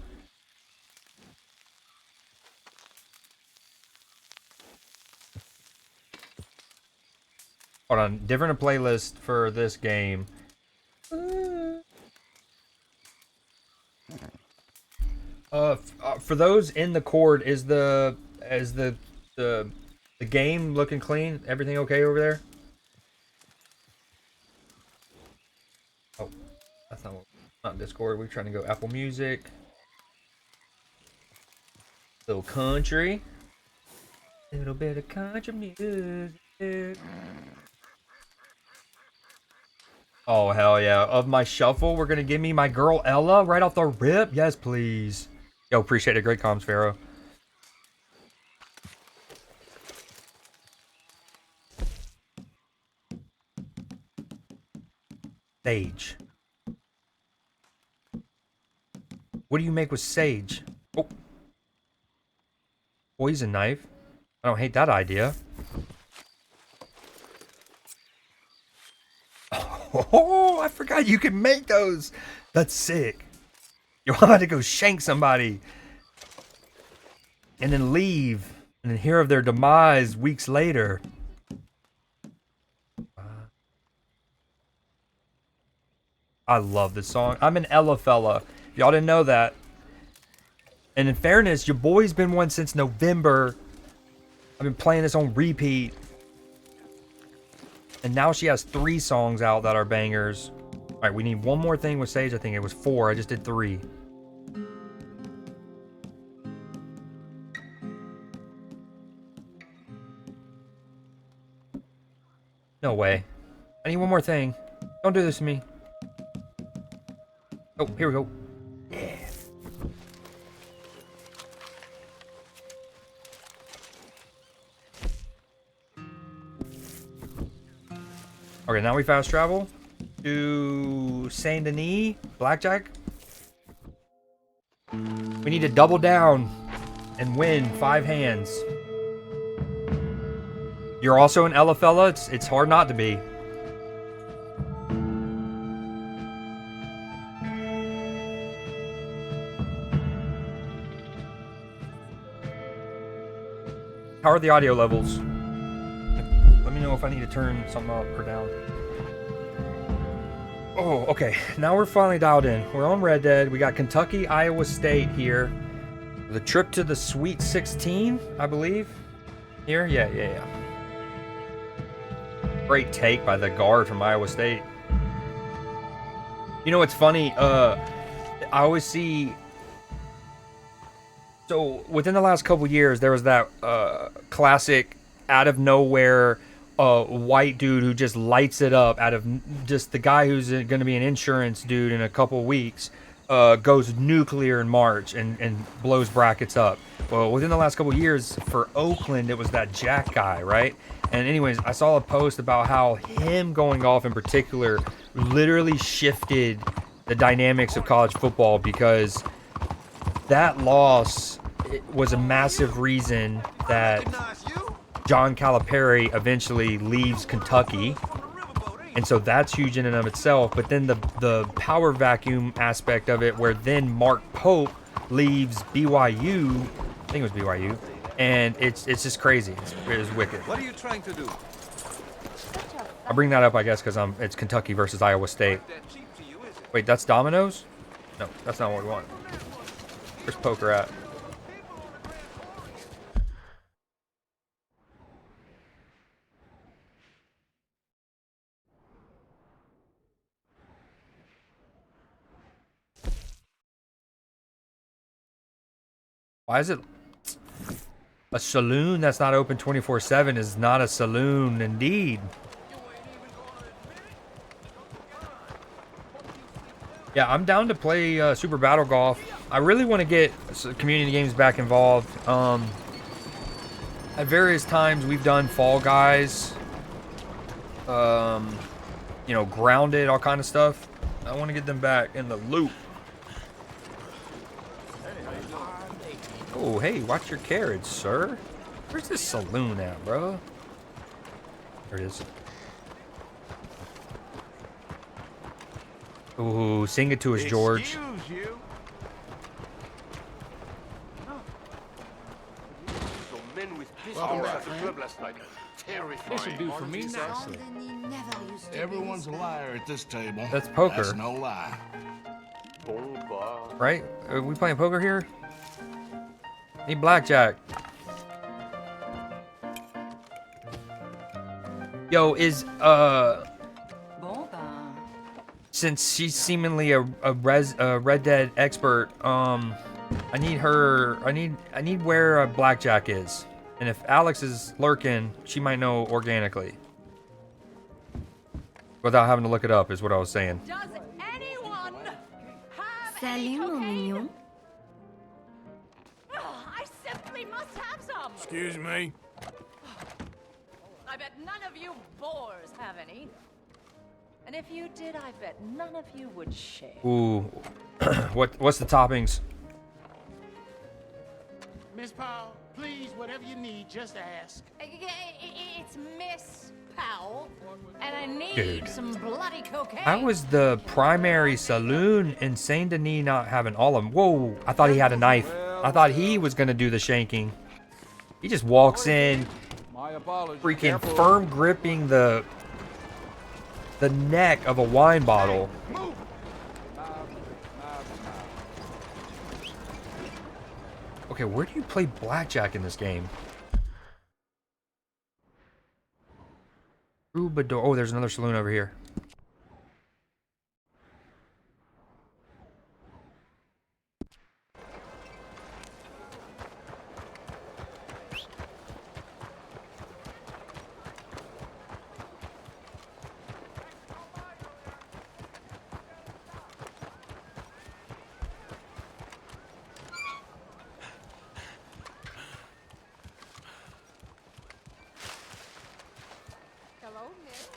Hold on, different playlist for this game. For those in the cord, is the game looking clean? Everything okay over there? Oh, that's not Discord. We're trying to go Apple Music. Little country. Little bit of country music. Oh, hell yeah. Of my shuffle, we're going to give me my girl Ella right off the rip? Yes, please. Yo, appreciate it. Great comms, Pharaoh. Sage. What do you make with sage? Oh. Poison knife. I don't hate that idea. Oh, I forgot you can make those. That's sick. You're about to go shank somebody. And then leave. And then hear of their demise weeks later. I love this song. I'm an Ella fella. Y'all didn't know that. And in fairness, your boy's been one since November. I've been playing this on repeat. And now she has 3 songs out that are bangers. Alright, we need one more thing with Sage. I think it was 4. I just did 3. No way. I need one more thing. Don't do this to me. Oh, here we go. Yeah. Okay, now we fast travel to Saint Denis, Blackjack. We need to double down and win 5 hands. You're also an Ella fella. It's hard not to be. How are the audio levels? Let me know if I need to turn something up or down. Oh, okay. Now we're finally dialed in. We're on Red Dead. We got Kentucky, Iowa State here. The trip to the Sweet 16, I believe. Here? Yeah. Great take by the guard from Iowa State. You know what's funny? I always see... So, within the last couple years, there was that classic out of nowhere white dude who just lights it up out of just the guy who's going to be an insurance dude in a couple weeks goes nuclear in March and blows brackets up. Well, within the last couple years for Oakland, it was that Jack guy, right? And anyways, I saw a post about how him going off in particular literally shifted the dynamics of college football because that loss was a massive reason that John Calipari eventually leaves Kentucky. And so that's huge in and of itself. But then the power vacuum aspect of it, where then Mark Pope leaves BYU, I think it was BYU, and it's just crazy. It's wicked. What are you trying to do? I bring that up, I guess, because it's Kentucky versus Iowa State. Wait, that's Domino's? No, that's not what we want. Where's Poker at? Why is it a saloon that's not open 24/7 is not a saloon indeed? Yeah, I'm down to play Super Battle Golf. I really want to get community games back involved. At various times we've done Fall Guys, you know, Grounded, all kind of stuff. I want to get them back in the loop. Oh, hey, watch your carriage, sir. Where's this saloon at, bro? There it is. Ooh, sing it to us, George. Excuse you. Welcome back, friend. This will do for me nicely. Everyone's a liar at this table. That's poker. That's no lie. Right? Are we playing poker here? Need blackjack. Yo, is since she's seemingly a Red Dead expert, I need where a blackjack is. And if Alex is lurking, she might know organically. Without having to look it up is what I was saying. Does anyone have Salut, mon mignon. I simply must have some. Excuse me. I bet none of you boars have any. And if you did, I bet none of you would share. Ooh. What's the toppings? Miss Powell, please, whatever you need, just ask. It's Miss Powell, and I need Dude. some bloody cocaine. How was the primary saloon in Saint Denis not having all of them? Whoa, I thought he had a knife. I thought he was gonna do the shanking. He just walks in, freaking firm gripping the neck of a wine bottle. Okay, where do you play blackjack in this game? Troubadour. Oh, there's another saloon over here. Hello, Miss.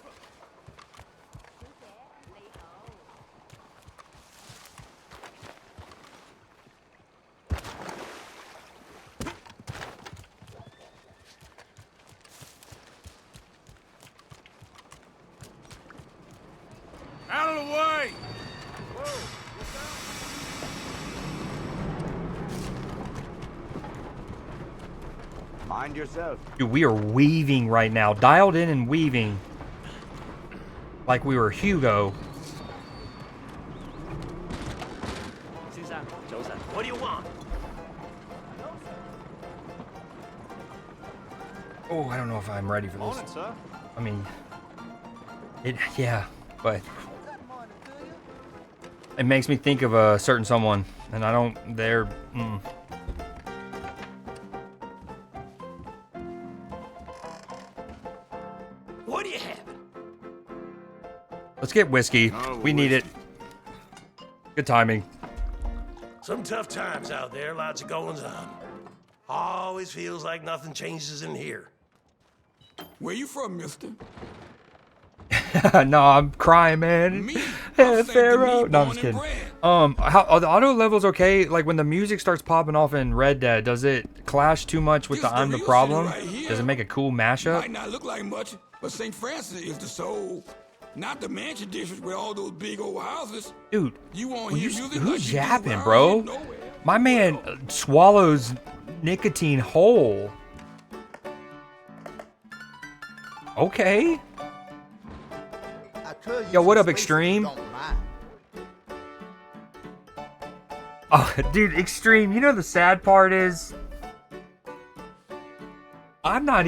Out of the way! Mind yourself. Dude, we are weaving right now. Dialed in and weaving. Like we were Hugo. What do you want? Oh, I don't know if I'm ready for this. Morning, sir. I mean, yeah, but it makes me think of a certain someone, and I don't, What do you have? Let's get whiskey. Oh, We need it. Good timing. Some tough times out there, lots of goings on. Always feels like nothing changes in here. Where you from, mister? No, I'm crying, man. Me? Yeah, I'm Pharaoh. Saint Denis, No, I'm born just and kidding. bred. How are the auto levels okay? Like when the music starts popping off in Red Dead, does it clash too much with Just the I'm the real Problem? city right here. Does it make a cool mashup? Might not look like much, but St. Francis is the soul. Not the mansion district with all those big old houses. Dude, You won't will hear you, music who's like you do yapping, around bro? here nowhere. My man swallows nicotine whole. Okay. Yo, what up, Extreme? Oh, dude, Extreme, you know the sad part is I don't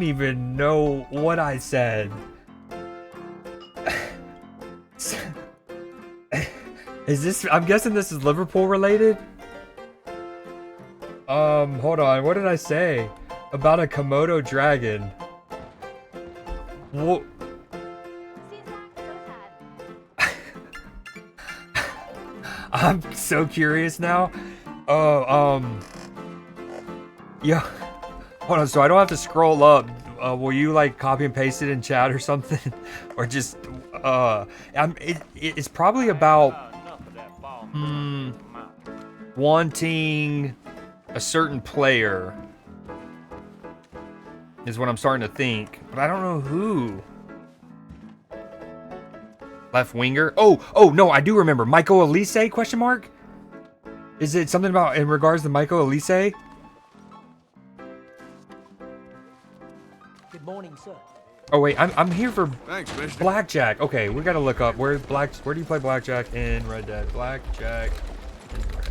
even know what I said. I'm guessing this is Liverpool related? Hold on, what did I say? About a Komodo dragon. What? I'm so curious now. Yeah. Hold on, so I don't have to scroll up. Will you like copy and paste it in chat or something? Or just, it's probably about wanting a certain player is what I'm starting to think, but I don't know who. Left winger. Oh no, I do remember. Michael Elise? Question mark. Is it something about in regards to Michael Elise? Good morning, sir. Oh wait, I'm here for Thanks, mister. blackjack. Okay, we gotta look up where do you play blackjack in Red Dead? Blackjack in Red Dead.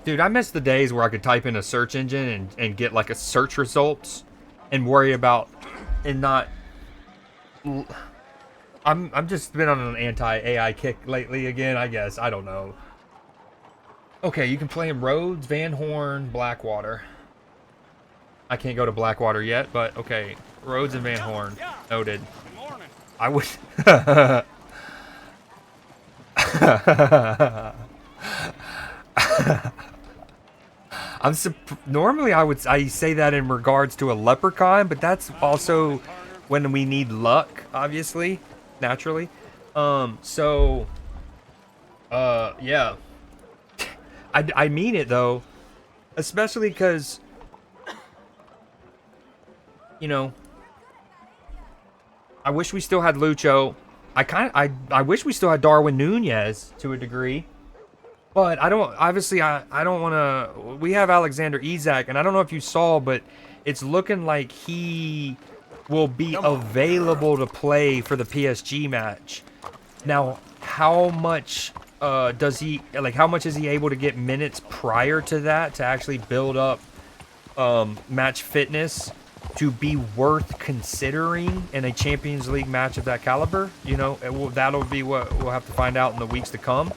Dude, I miss the days where I could type in a search engine and get like a search results and worry about and not. I'm just been on an anti-AI kick lately again, I guess. I don't know. Okay, you can play in Rhodes, Van Horn, Blackwater. I can't go to Blackwater yet, but okay. Rhodes and Van Horn. Noted. Good morning. I would. Normally I say that in regards to a leprechaun, but that's also when we need luck, obviously, naturally. Yeah. I mean it though, especially because, you know, I wish we still had Lucho. I wish we still had Darwin Nunez to a degree. But I don't want to. We have Alexander Isak, and I don't know if you saw, but it's looking like he will be available to play for the PSG match. Now, how much does he, like, how much is he able to get minutes prior to that to actually build up match fitness to be worth considering in a Champions League match of that caliber? You know, that'll be what we'll have to find out in the weeks to come.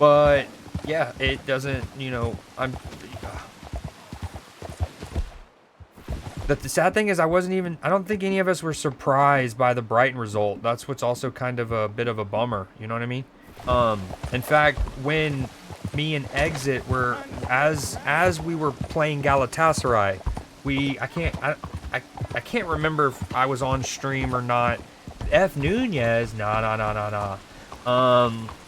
But yeah, it doesn't, you know, the sad thing is I don't think any of us were surprised by the Brighton result. That's what's also kind of a bit of a bummer, you know what I mean? In fact, when me and Exit were, as we were playing Galatasaray, I can't remember if I was on stream or not. F Nunez, nah.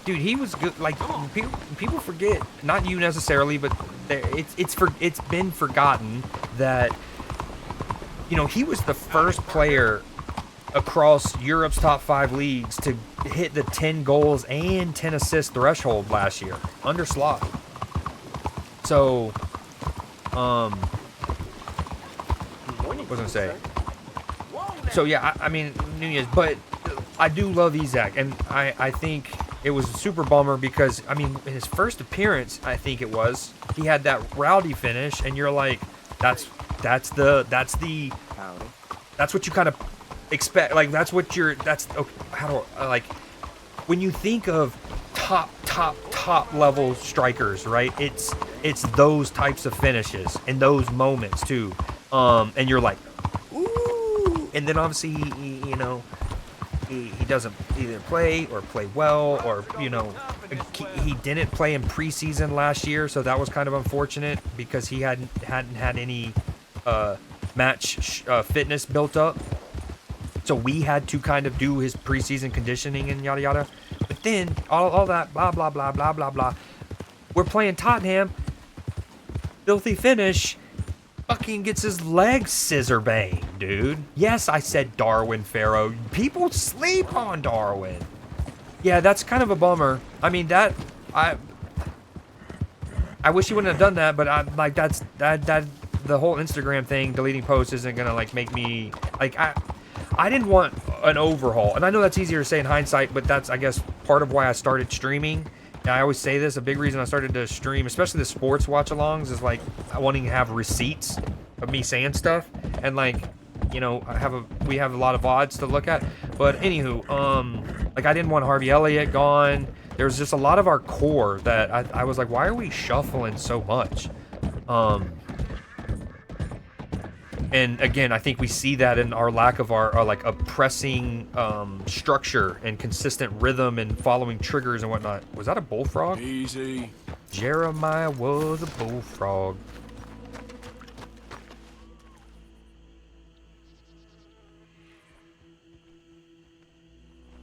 Dude, he was good. Like, people forget, not you necessarily, but it's been forgotten that, you know, he was the first player across Europe's top 5 leagues to hit the 10 goals and 10 assist threshold last year under Slot. So, what was I gonna say? So yeah, I mean Nunez, but I do love Isak, and I think it was a super bummer because, I mean, in his first appearance, I think it was, he had that rowdy finish, and you're like, that's what you kind of expect. Like, that's okay, like, when you think of top level strikers, right? It's those types of finishes and those moments too. And you're like, ooh, and then obviously you know, he doesn't either play or play well, or, you know, he didn't play in preseason last year, so that was kind of unfortunate because he hadn't had any match fitness built up. So we had to kind of do his preseason conditioning and yada yada. But then all that blah blah blah blah blah blah. We're playing Tottenham. Filthy finish. Fucking gets his legs scissor banged, dude. Yes, I said Darwin Farrow. People sleep on Darwin. Yeah, that's kind of a bummer. I mean, that I wish he wouldn't have done that, but like that the whole Instagram thing, deleting posts, isn't gonna like make me like I didn't want an overhaul, and I know that's easier to say in hindsight, but that's, I guess, part of why I started streaming. And I always say this, a big reason I started to stream, especially the sports watch-alongs, is like wanting to have receipts of me saying stuff, and like, you know, we have a lot of VODs to look at. But anywho, like, I didn't want Harvey Elliott gone. There's just a lot of our core that I was like, why are we shuffling so much? And again, I think we see that in our lack of our like oppressing structure and consistent rhythm and following triggers and whatnot. Was that a bullfrog? Easy. Jeremiah was a bullfrog.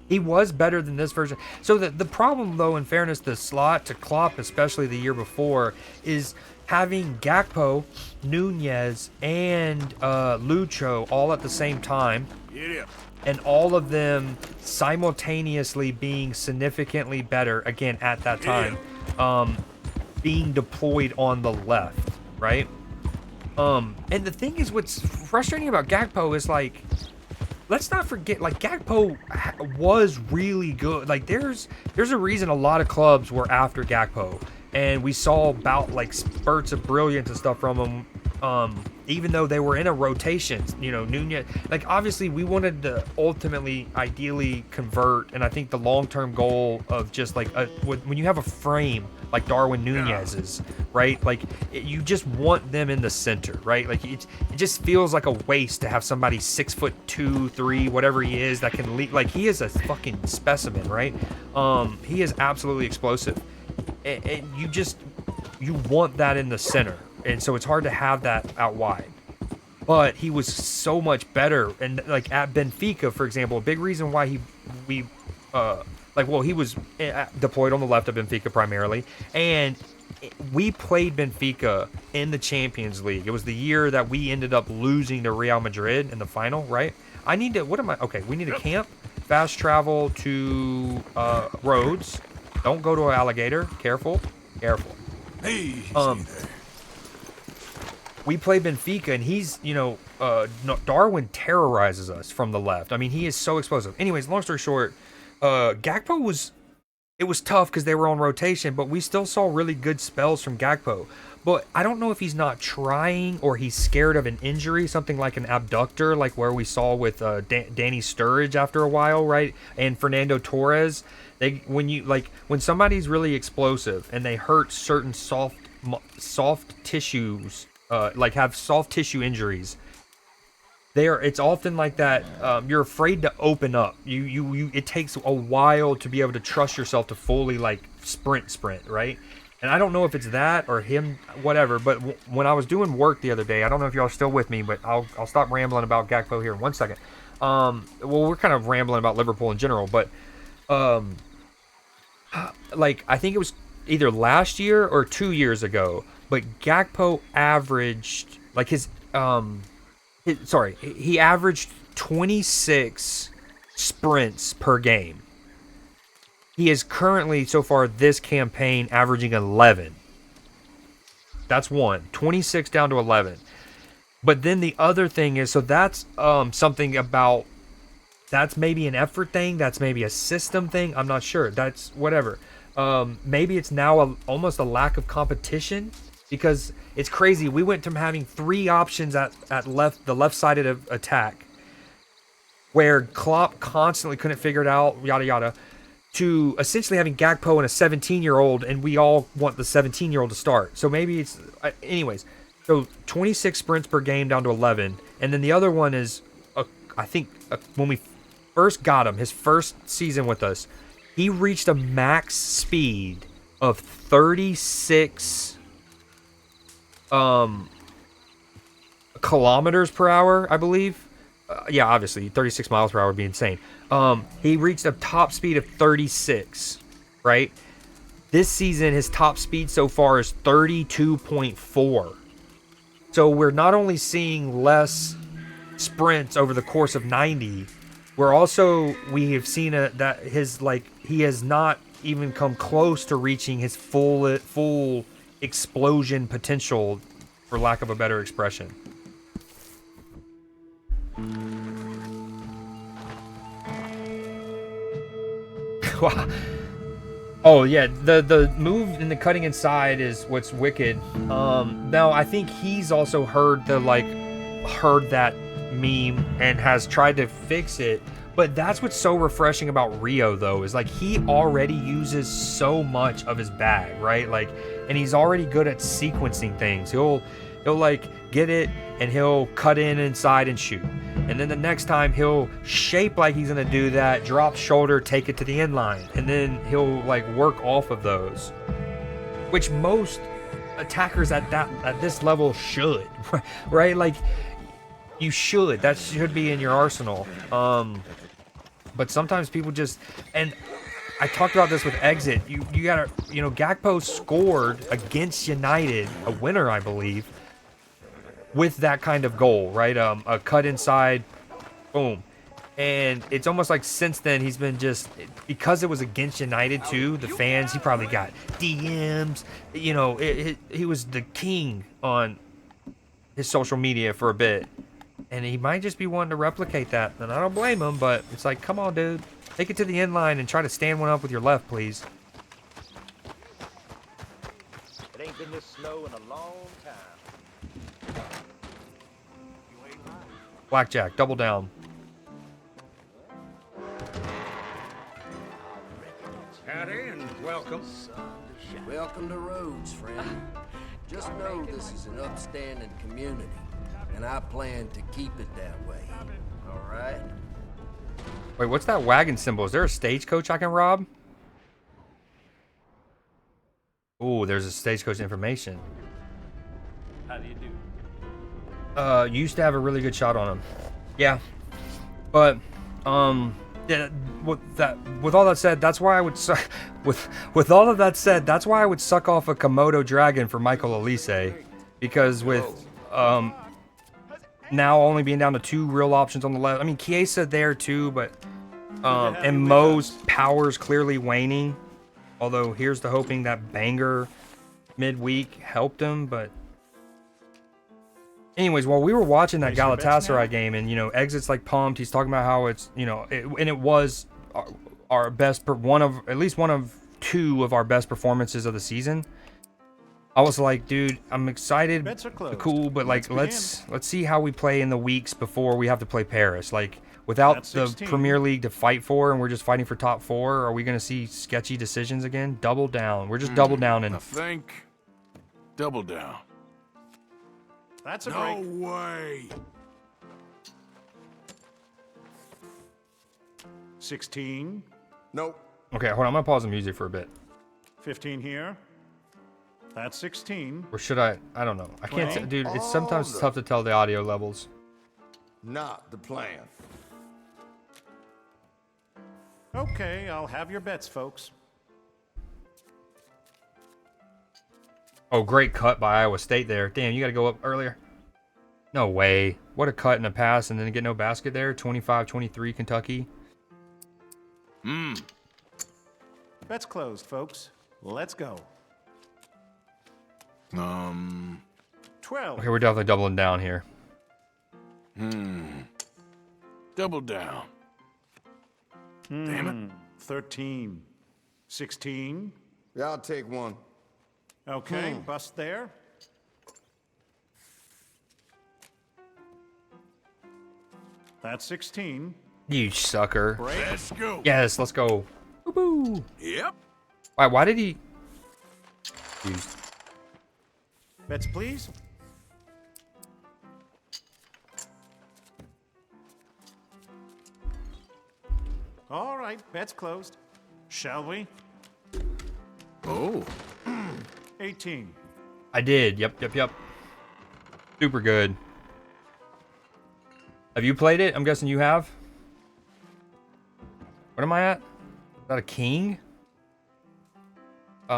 He was better than this version. So the problem, though, in fairness, the slot to Klopp, especially the year before, is having Gakpo, Nunez, and Lucho all at the same time, and all of them simultaneously being significantly better, again, at that time, being deployed on the left, right? And the thing is, what's frustrating about Gakpo is, like, let's not forget, like, Gakpo was really good. Like, there's a reason a lot of clubs were after Gakpo. And we saw about, like, spurts of brilliance and stuff from him, even though they were in a rotation. You know, Nunez, like, obviously we wanted to ultimately, ideally convert, and I think the long-term goal of just, like, when you have a frame like Darwin Nunez's, right? Like, you just want them in the center, right? Like, it just feels like a waste to have somebody 6'2", 3", whatever he is, that can lead. Like, he is a fucking specimen, right? He is absolutely explosive. and you want that in the center, and so it's hard to have that out wide. But he was so much better, and like at Benfica, for example, a big reason why he was deployed on the left of Benfica primarily, and we played Benfica in the Champions League. It was the year that we ended up losing to Real Madrid in the final, right? We need a camp, fast travel to Rhodes. Don't go to an alligator. Careful. Hey, We play Benfica, and he's, Darwin terrorizes us from the left. I mean, he is so explosive. Anyways, long story short, Gakpo it was tough because they were on rotation, but we still saw really good spells from Gakpo. But I don't know if he's not trying or he's scared of an injury, something like an abductor, like where we saw with Danny Sturridge after a while, right? And Fernando Torres. When somebody's really explosive and they hurt certain soft tissues, have soft tissue injuries, it's often like that. You're afraid to open up. It takes a while to be able to trust yourself to fully sprint, right? And I don't know if it's that or him, whatever. But when I was doing work the other day, I don't know if y'all are still with me, but I'll stop rambling about Gakpo here in 1 second. We're kind of rambling about Liverpool in general, but I think it was either last year or 2 years ago, but Gakpo averaged he averaged 26 sprints per game. He is currently, so far this campaign, averaging 11. That's 26 down to 11. But then the other thing is, so that's something about, that's maybe an effort thing, that's maybe a system thing, I'm not sure. That's whatever. Maybe it's now almost a lack of competition. Because it's crazy. We went from having 3 options at the left-sided attack, where Klopp constantly couldn't figure it out, yada yada, to essentially having Gakpo and a 17-year-old, and we all want the 17-year-old to start. So maybe it's, anyways. So 26 sprints per game down to 11, and then the other one is, when we first got him, his first season with us, he reached a max speed of 36. Kilometers per hour, I believe. Obviously 36 miles per hour would be insane. He reached a top speed of 36, right? This season his top speed so far is 32.4. So we're not only seeing less sprints over the course of 90, we have seen that he has not even come close to reaching his full explosion potential, for lack of a better expression. Oh yeah, the move in the cutting inside is what's wicked. Now I think he's also heard that meme and has tried to fix it. But that's what's so refreshing about Rio, though, is he already uses so much of his bag, right? And he's already good at sequencing things. He'll get it and he'll cut inside and shoot. And then the next time he'll shape like he's gonna do that, drop shoulder, take it to the end line, and then he'll work off of those, which most attackers at this level should, right? You should. That should be in your arsenal. But sometimes people just, and I talked about this with Exit. You gotta, Gakpo scored against United, a winner, I believe, with that kind of goal, right? A cut inside, boom. And it's almost like since then he's been just, because it was against United too, the fans, he probably got DMs. He was the king on his social media for a bit. And he might just be wanting to replicate that. And I don't blame him, but it's come on, dude. Take it to the end line and try to stand one up with your left, please. It ain't been this slow in a long time. Blackjack, double down. Howdy and welcome. Welcome to Rhodes, friend. Just know this is an upstanding community, and I plan to keep it that way. All right? Wait, what's that wagon symbol? Is there a stagecoach I can rob? Oh, there's a stagecoach information. How do you do? Used to have a really good shot on him. Yeah, but yeah, with all that said, that's why I would suck. With all of that said, that's why I would suck off a Komodo dragon for Michael Elise, because with now only being down to 2 real options on the left. I mean, Chiesa there too, but and Mo's power's clearly waning. Although here's the hoping that banger midweek helped him, but. Anyways, while we were watching that Galatasaray game, and Exit's like pumped, he's talking about how it's and it was our best, at least one of 2 of our best performances of the season. I was like, dude, I'm excited, cool, but like let's see how we play in the weeks before we have to play Paris. Like without the Premier League to fight for, and we're just fighting for top 4. Are we gonna see sketchy decisions again? Double down. We're just double down and I think double down. That's a break. No way. 16. Nope. okay. Hold on, I'm gonna pause the music for a bit. 15 here. That's 16. Or should I? I don't know. I can't, dude. It's sometimes tough to tell the audio levels. Not the plan. Okay, I'll have your bets, folks. Oh, great cut by Iowa State there. Damn, you got to go up earlier. No way. What a cut and a pass, and then get no basket there. 25-23 Kentucky. Bets closed, folks. Let's go. 12. Okay, we're definitely doubling down here. Double down. Damn it. 13. 16. Yeah, I'll take one. Okay, bust there. That's 16. You sucker. Break. Let's go. Yes, let's go. Woo-hoo. Yep. Why did he... Jeez. Bets, please. All right, bets closed. Shall we? Oh. 18. I did. Yep. Super good. Have you played it? I'm guessing you have. What am I at? Is that a king? Okay,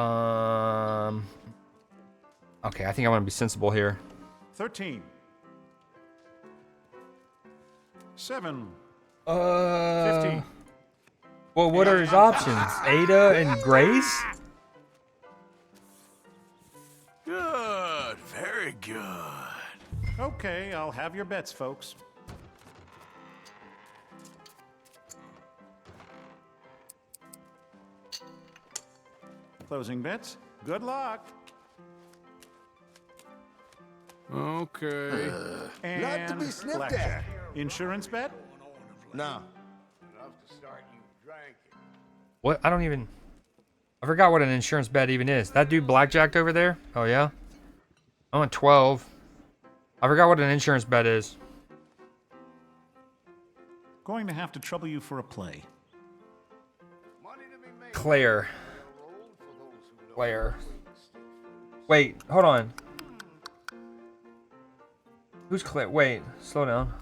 I think I want to be sensible here. 13. 7. 15. 50. Well, what are his options? Ada and Grace? Good. Very good. Okay, I'll have your bets, folks. Closing bets. Good luck. Okay. And Not to be sniffed blackjack. Insurance bet? Nah. What? I don't even... I forgot what an insurance bet even is. That dude blackjacked over there? Oh, yeah? I'm at 12. I forgot what an insurance bet is. Going to have to trouble you for a play. Claire. Wait, hold on. Who's Claire? Wait, slow down.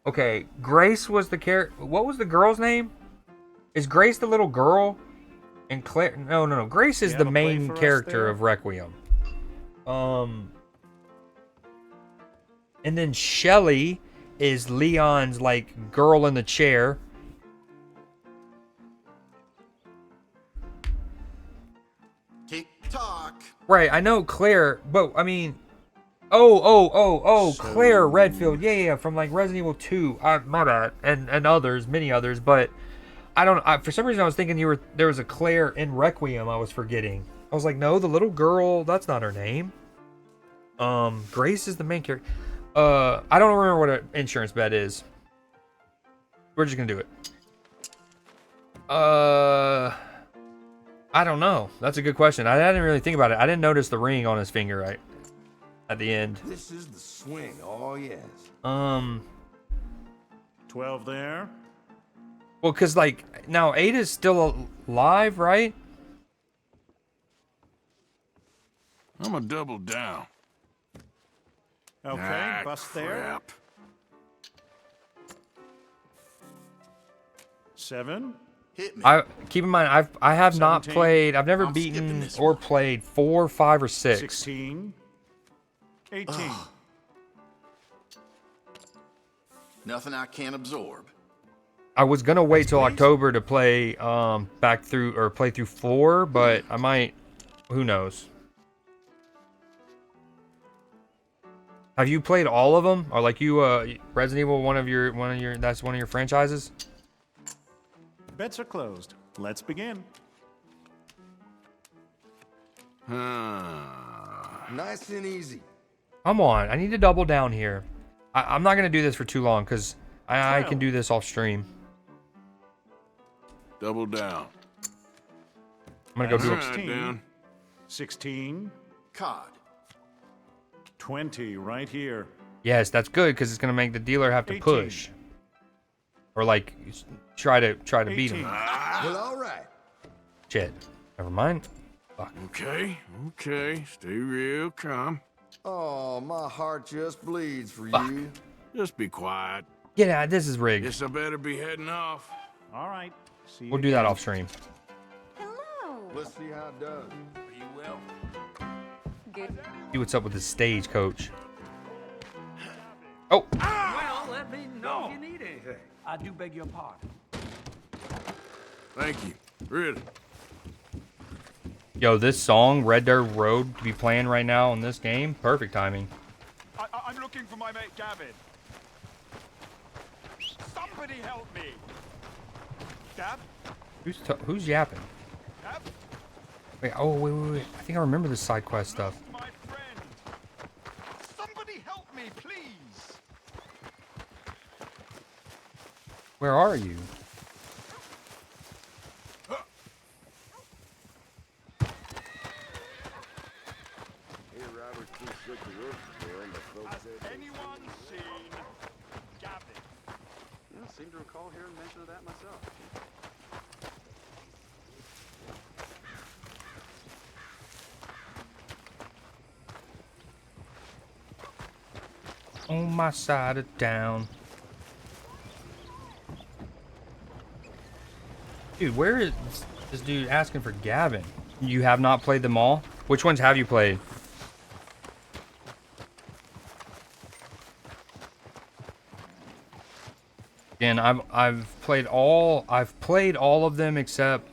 Okay, Grace was the character. What was the girl's name? Is Grace the little girl? And Claire? No. Grace is the main character of Requiem. And then Shelly is Leon's like girl in the chair. Tick-tock. Right, I know Claire, but I mean, Claire Redfield, yeah, from like Resident Evil 2, my bad, and others, many others, but I don't. For some reason, I was thinking there was a Claire in Requiem. I was forgetting. I was like, no, the little girl, that's not her name. Grace is the main character. I don't remember what an insurance bet is. We're just gonna do it. I don't know. That's a good question. I didn't really think about it. I didn't notice the ring on his finger right at the end. This is the swing. Oh, yes. 12 there. Well, because, like, now Ada's still alive, right? I'm a double down. Okay, bust there. Crap. 7. Hit me. I keep in mind I have not 17. played. I've never I'm skipping beaten this or one. played 4, 5, or 6. 16. 18. Nothing I can't absorb. I was gonna wait till please. October to play back through or play through 4, but I might. Who knows? Have you played all of them, or like you Resident Evil one of your that's one of your franchises? Bets are closed. Let's begin. Nice and easy. Come on, I need to double down here. I'm not gonna do this for too long because I can do this off stream. Double down. I'm gonna go do it. 16. Down. 16. Cod. 20 right here. Yes, that's good because it's gonna make the dealer have to 18. push, or like try to beat 18. him. Well, all right. Shit. Never mind. Fuck. Okay. Stay real calm. Oh, my heart just bleeds for Fuck. you. Just be quiet. Get out. This is rigged. Guess I better be heading off. All right. See you We'll do that again. off stream. Hello. Let's see how it does. You will. Good. See what's up with the stagecoach. Oh, Well, let me know if you need anything. I do beg your pardon. Thank you. Really. yo, this song Red Dirt Road to be playing right now in this game. Perfect timing. I'm looking for my mate Gavin. Somebody help me. Gav? Who's yapping? Gav? Wait. Oh, wait. I think I remember this side quest stuff. My friend. Somebody help me, please. Where are you? Has anyone seen Gavin? I don't seem to recall hearing mention of that myself. On my side of town. Dude, where is this dude asking for Gavin? You have not played them all? Which ones have you played? Again, I've played all of them except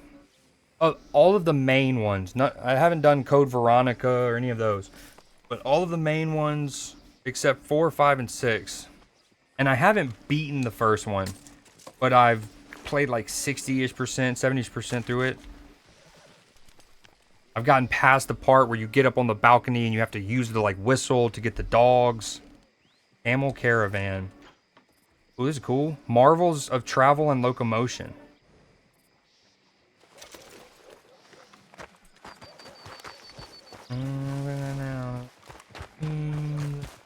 all of the main ones. I haven't done Code Veronica or any of those, but all of the main ones except 4, 5, and 6. And I haven't beaten the first one, but I've played like 60-ish%, 70-ish% through it. I've gotten past the part where you get up on the balcony and you have to use the like whistle to get the dogs. Camel Caravan. Ooh, this is cool. Marvels of Travel and Locomotion.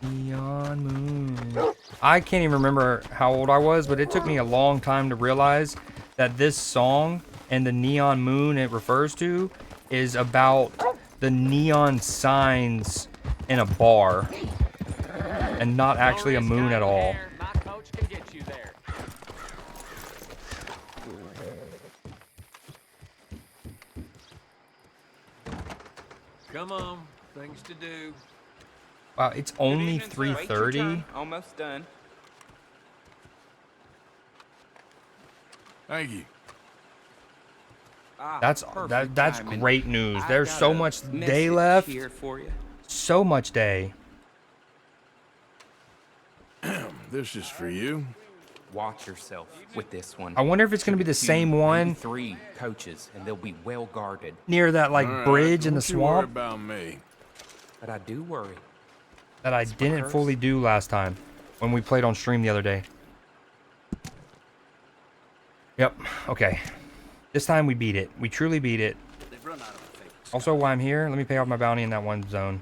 Neon moon. I can't even remember how old I was, but it took me a long time to realize that this song and the neon moon it refers to is about the neon signs in a bar and not actually a moon at all. My coach can get you there. Come on, things to do. Wow, it's only 3:30. Almost done. Thank you. That's great news. There's so much day left. Here for you. So much day. This is for you. Watch yourself with this one. I wonder if it's gonna be the same Maybe one 3 coaches, and they'll be well guarded. near that like All right, bridge in the don't you worry swamp about me. But I do worry. that I didn't fully do last time when we played on stream the other day. Yep. Okay. This time we beat it. We truly beat it. They've run out of favorites. Also, while I'm here, let me pay off my bounty in that one zone.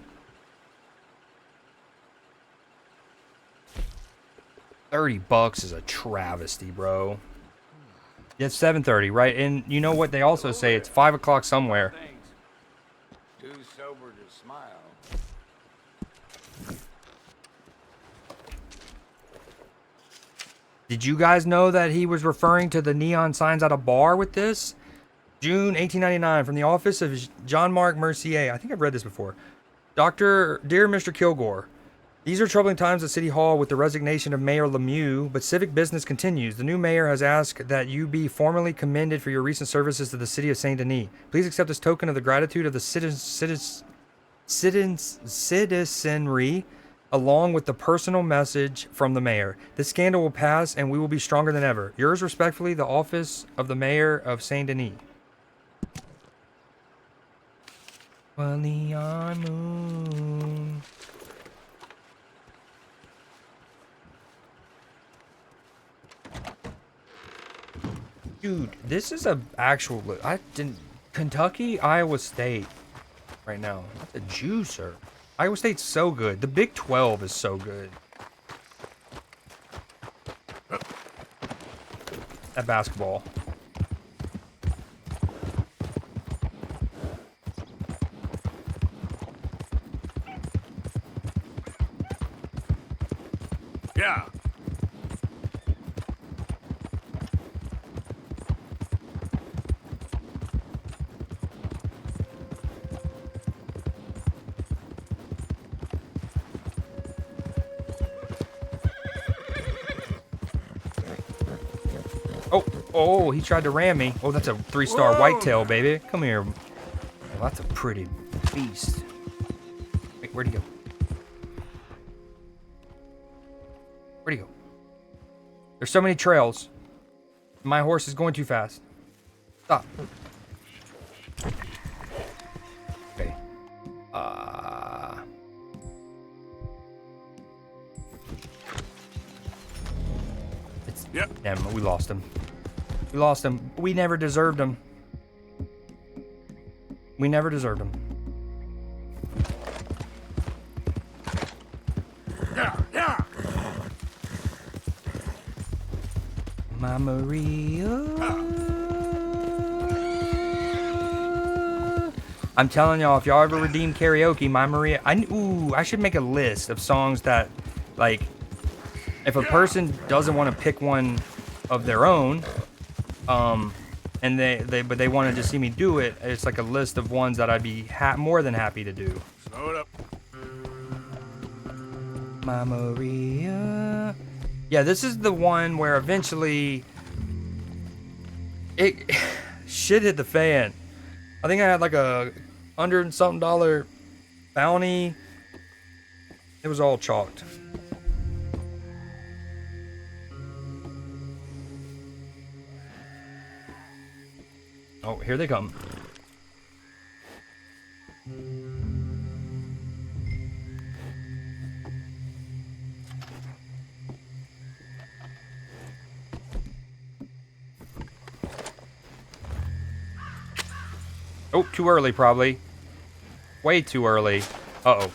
$30 is a travesty, bro. It's 7:30, right? And you know what? They also say it's 5 o'clock somewhere. Do so sober to smile. Did you guys know that he was referring to the neon signs at a bar with this? June 1899, from the office of John Mark Mercier. I think I've read this before. Dear Mr. Kilgore, these are troubling times at City Hall with the resignation of Mayor Lemieux, but civic business continues. The new mayor has asked that you be formally commended for your recent services to the city of Saint Denis. Please accept this token of the gratitude of the citizenry, along with the personal message from the mayor. This scandal will pass and we will be stronger than ever. Yours respectfully, the office of the mayor of Saint Denis. Well, neon moon. Dude, this is a actual. I didn't. Kentucky, Iowa State, right now. That's a juicer. Iowa State's so good. The Big 12 is so good. That basketball. Yeah. Oh, he tried to ram me. Oh, that's a 3-star whitetail, baby. Come here. Oh, that's a pretty beast. Wait, where'd he go? Where'd he go? There's so many trails. My horse is going too fast. Stop. Okay. Yep. Damn, we lost him. We lost him. We never deserved him. We never deserved him. Yeah. My Maria. I'm telling y'all, if y'all ever redeem karaoke, My Maria. I should make a list of songs that, like, if a person doesn't want to pick one of their own, and but they want to just see me do it, it's like a list of ones that I'd be more than happy to do. Slow it up. My Maria. Yeah, this is the one where eventually shit hit the fan. I think I had like a $100 and something bounty. It was all chalked. Oh, here they come. Oh, too early, probably. Way too early. Uh-oh.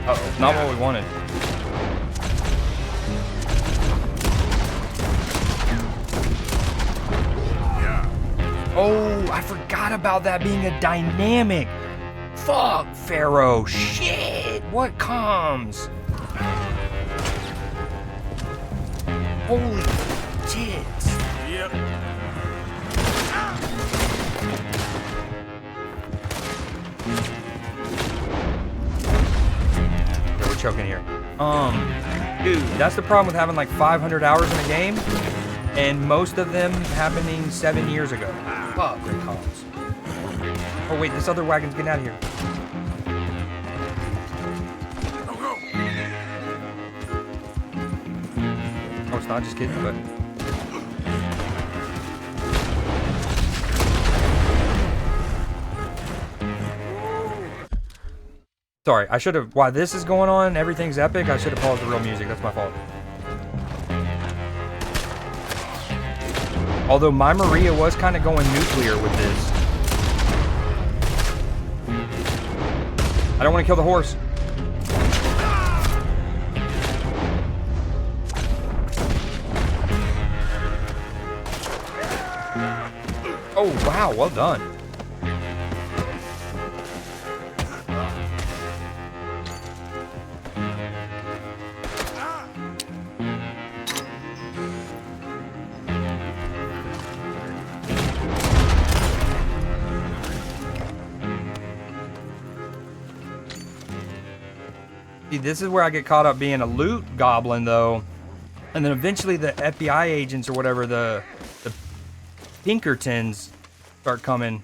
Uh-oh, not what we wanted. Oh, I forgot about that being a dynamic. Fuck, Pharaoh. Shit, what comes? Holy tits. Yep. Yeah, we're choking here. Dude, that's the problem with having like 500 hours in a game, and most of them happening 7 years ago. Fuck, great comms. Oh wait, this other wagon's getting out of here. Oh, it's not, just kidding, but... Sorry, I should have... While this is going on, everything's epic, I should have paused the real music. That's my fault. Although My Maria was kind of going nuclear with this. I don't want to kill the horse. Oh, wow, well done. See, this is where I get caught up being a loot goblin, though. And then eventually the FBI agents or whatever, the Pinkertons start coming.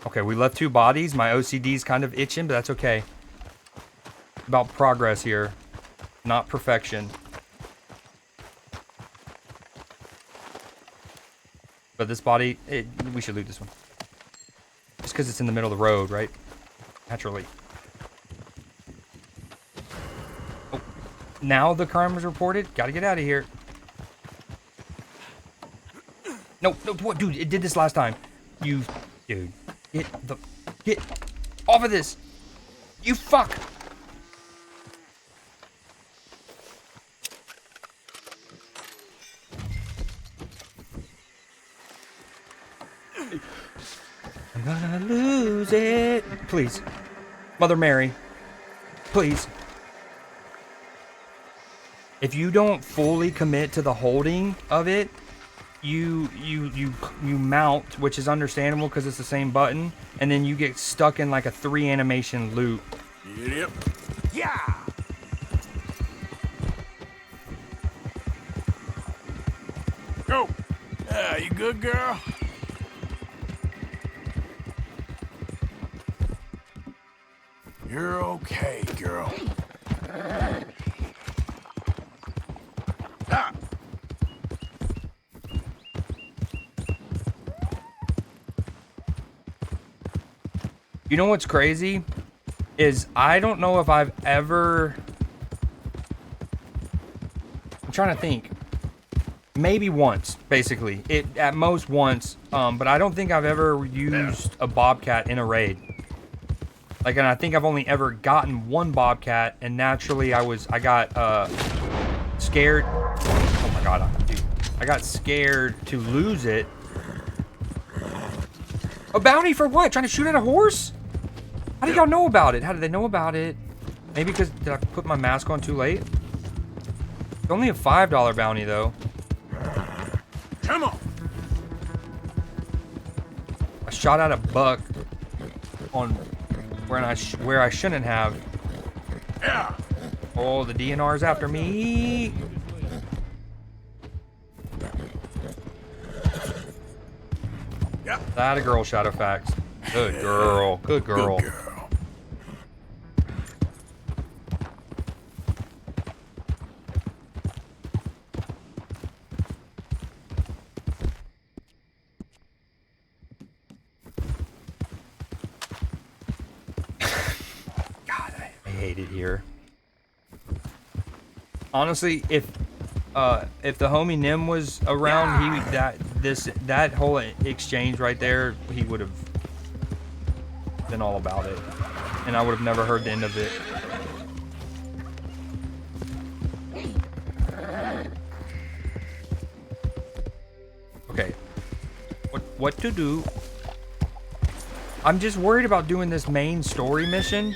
Okay, we left 2 bodies. My OCD's kind of itching, but that's okay. About progress here, not perfection. But this body, we should loot this one. Just because it's in the middle of the road, right? Naturally. Oh, now the crime was reported. Gotta get out of here. No, what, dude? It did this last time. You, dude, get off of this. You fuck. I'm gonna lose it. Please. Mother Mary. Please. If you don't fully commit to the holding of it, you mount, which is understandable because it's the same button, and then you get stuck in like a 3 animation loop. Yep. Yeah! Go! Yeah, you good, girl? You're okay, girl. Ah. You know what's crazy? Is I don't know if I've ever... I'm trying to think. Maybe once, basically. At most once. But I don't think I've ever used a bobcat in a raid. Like, and I think I've only ever gotten 1 bobcat, and naturally I got scared. Oh my god, dude. I got scared to lose it. A bounty for what? Trying to shoot at a horse? How did y'all know about it? How did they know about it? Maybe because did I put my mask on too late? It's only a $5 bounty though. Come on. I shot at a buck on where I shouldn't have. Yeah. Oh, the DNR's after me. Yeah. That a girl, Shadowfax. Good girl. Good girl. Good girl. God, I hate it here. Honestly, if the homie Nim was around, that whole exchange right there, he would have been all about it, and I would have never heard the end of it. Okay, what to do? I'm just worried about doing this main story mission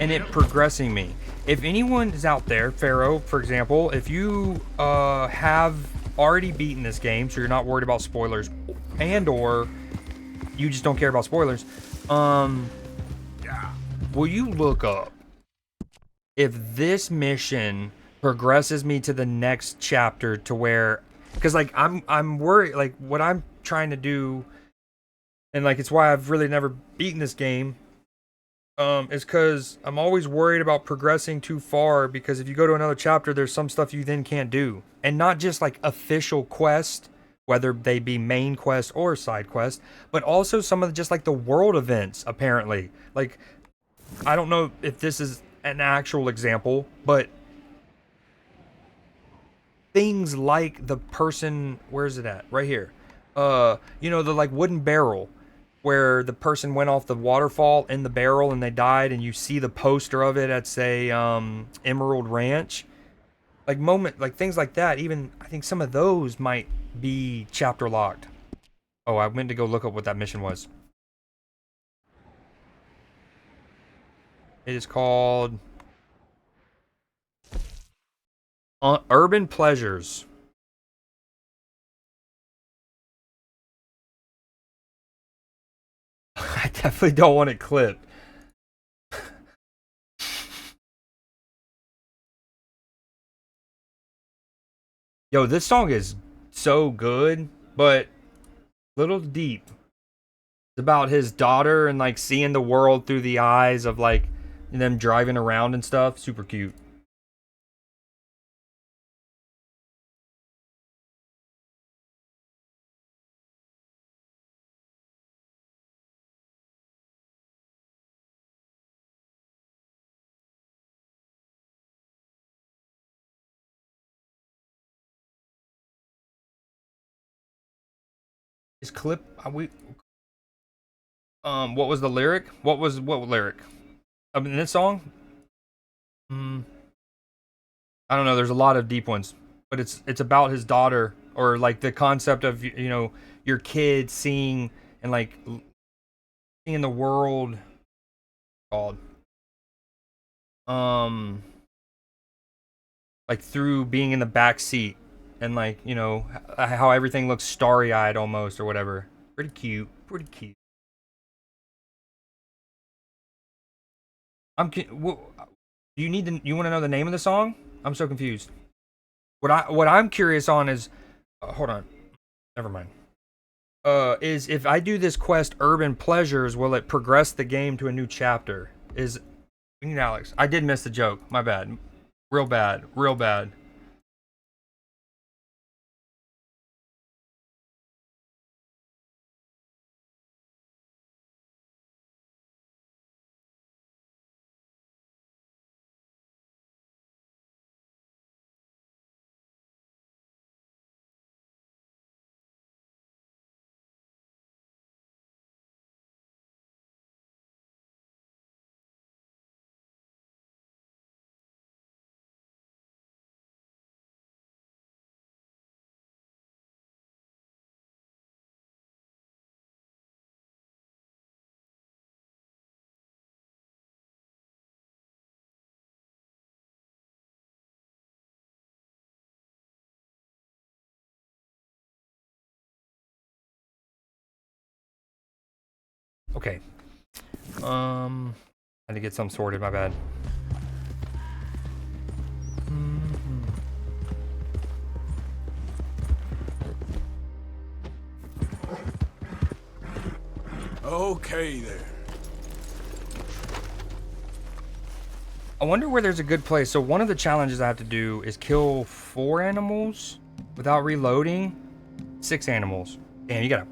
and it progressing me. If anyone is out there, Pharaoh, for example, if you have already beaten this game, so you're not worried about spoilers, and or you just don't care about spoilers, will you look up if this mission progresses me to the next chapter to where, because like I'm worried, like what I'm trying to do, and like it's why I've really never beaten this game, is because I'm always worried about progressing too far, because if you go to another chapter, there's some stuff you then can't do. And not just like official quest, whether they be main quest or side quest, but also some of the, just like the world events, apparently. Like, I don't know if this is an actual example, but things like the person, where's it at? Right here. You know, the like wooden barrel where the person went off the waterfall in the barrel and they died, and you see the poster of it at, say, Emerald Ranch. Like things like that. Even I think some of those might be chapter locked. Oh, I went to go look up what that mission was. It is called Urban Pleasures. I definitely don't want it clipped. Yo, this song is so good, but little deep. It's about his daughter and like seeing the world through the eyes of like them driving around and stuff. Super cute. His clip, what was the lyric? What lyric? I mean, this song? I don't know. There's a lot of deep ones, but it's about his daughter, or like the concept of, you know, your kid seeing and like seeing the world. Called like through being in the back seat, and like, you know, how everything looks starry-eyed almost, or whatever. Pretty cute. Pretty cute. Do you need to? You want to know the name of the song? I'm so confused. What I'm curious on is, hold on, never mind. Is if I do this quest, Urban Pleasures, will it progress the game to a new chapter? Is Alex? I did miss the joke. My bad. Real bad. Real bad. Okay. I had to get some sorted. My bad. Okay, there. I wonder where there's a good place. So one of the challenges I have to do is kill 4 animals without reloading 6 animals. Damn, you gotta.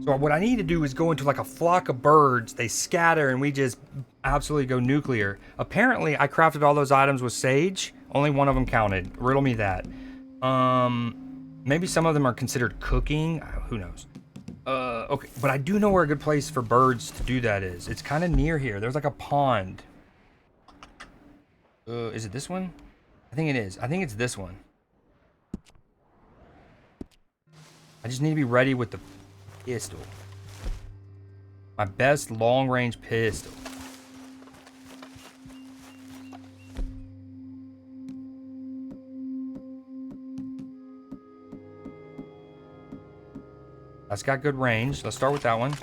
So what I need to do is go into like a flock of birds. They scatter and we just absolutely go nuclear. Apparently, I crafted all those items with sage. Only one of them counted. Riddle me that. Maybe some of them are considered cooking. Who knows? Okay, but I do know where a good place for birds to do that is. It's kind of near here. There's like a pond. Is it this one? I think it is. I think it's this one. I just need to be ready with the pistol. My best long-range pistol. That's got good range. Let's start with that one.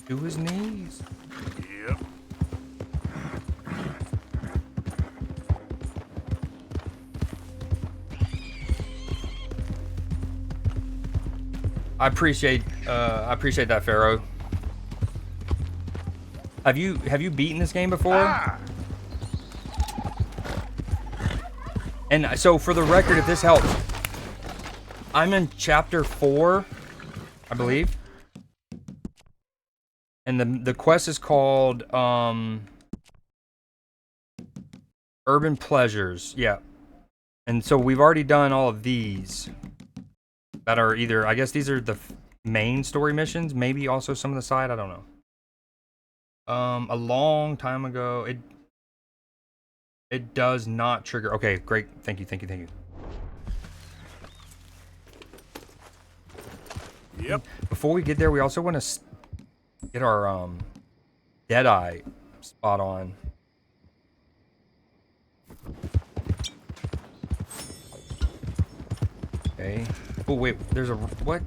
To his knees. Yep. I appreciate that, Pharaoh. Have you beaten this game before? And so for the record, if this helps, I'm in chapter 4, I believe. And the quest is called Urban Pleasures. Yeah. And so we've already done all of these that are either, I guess these are the main story missions, maybe also some of the side, I don't know. A long time ago, it does not trigger. Okay, great. Thank you. Yep. Before we get there, we also want to get our Deadeye spot on. Okay. Oh wait, there's a what?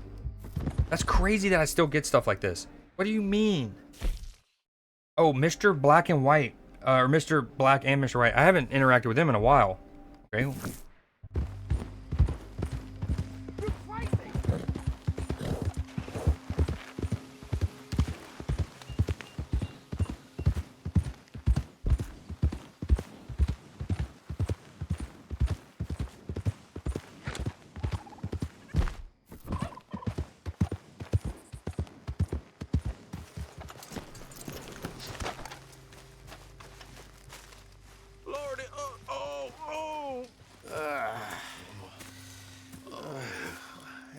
That's crazy that I still get stuff like this. What do you mean? Oh, Mr. Black and White, or Mr. Black and Mr. White. I haven't interacted with them in a while. Okay.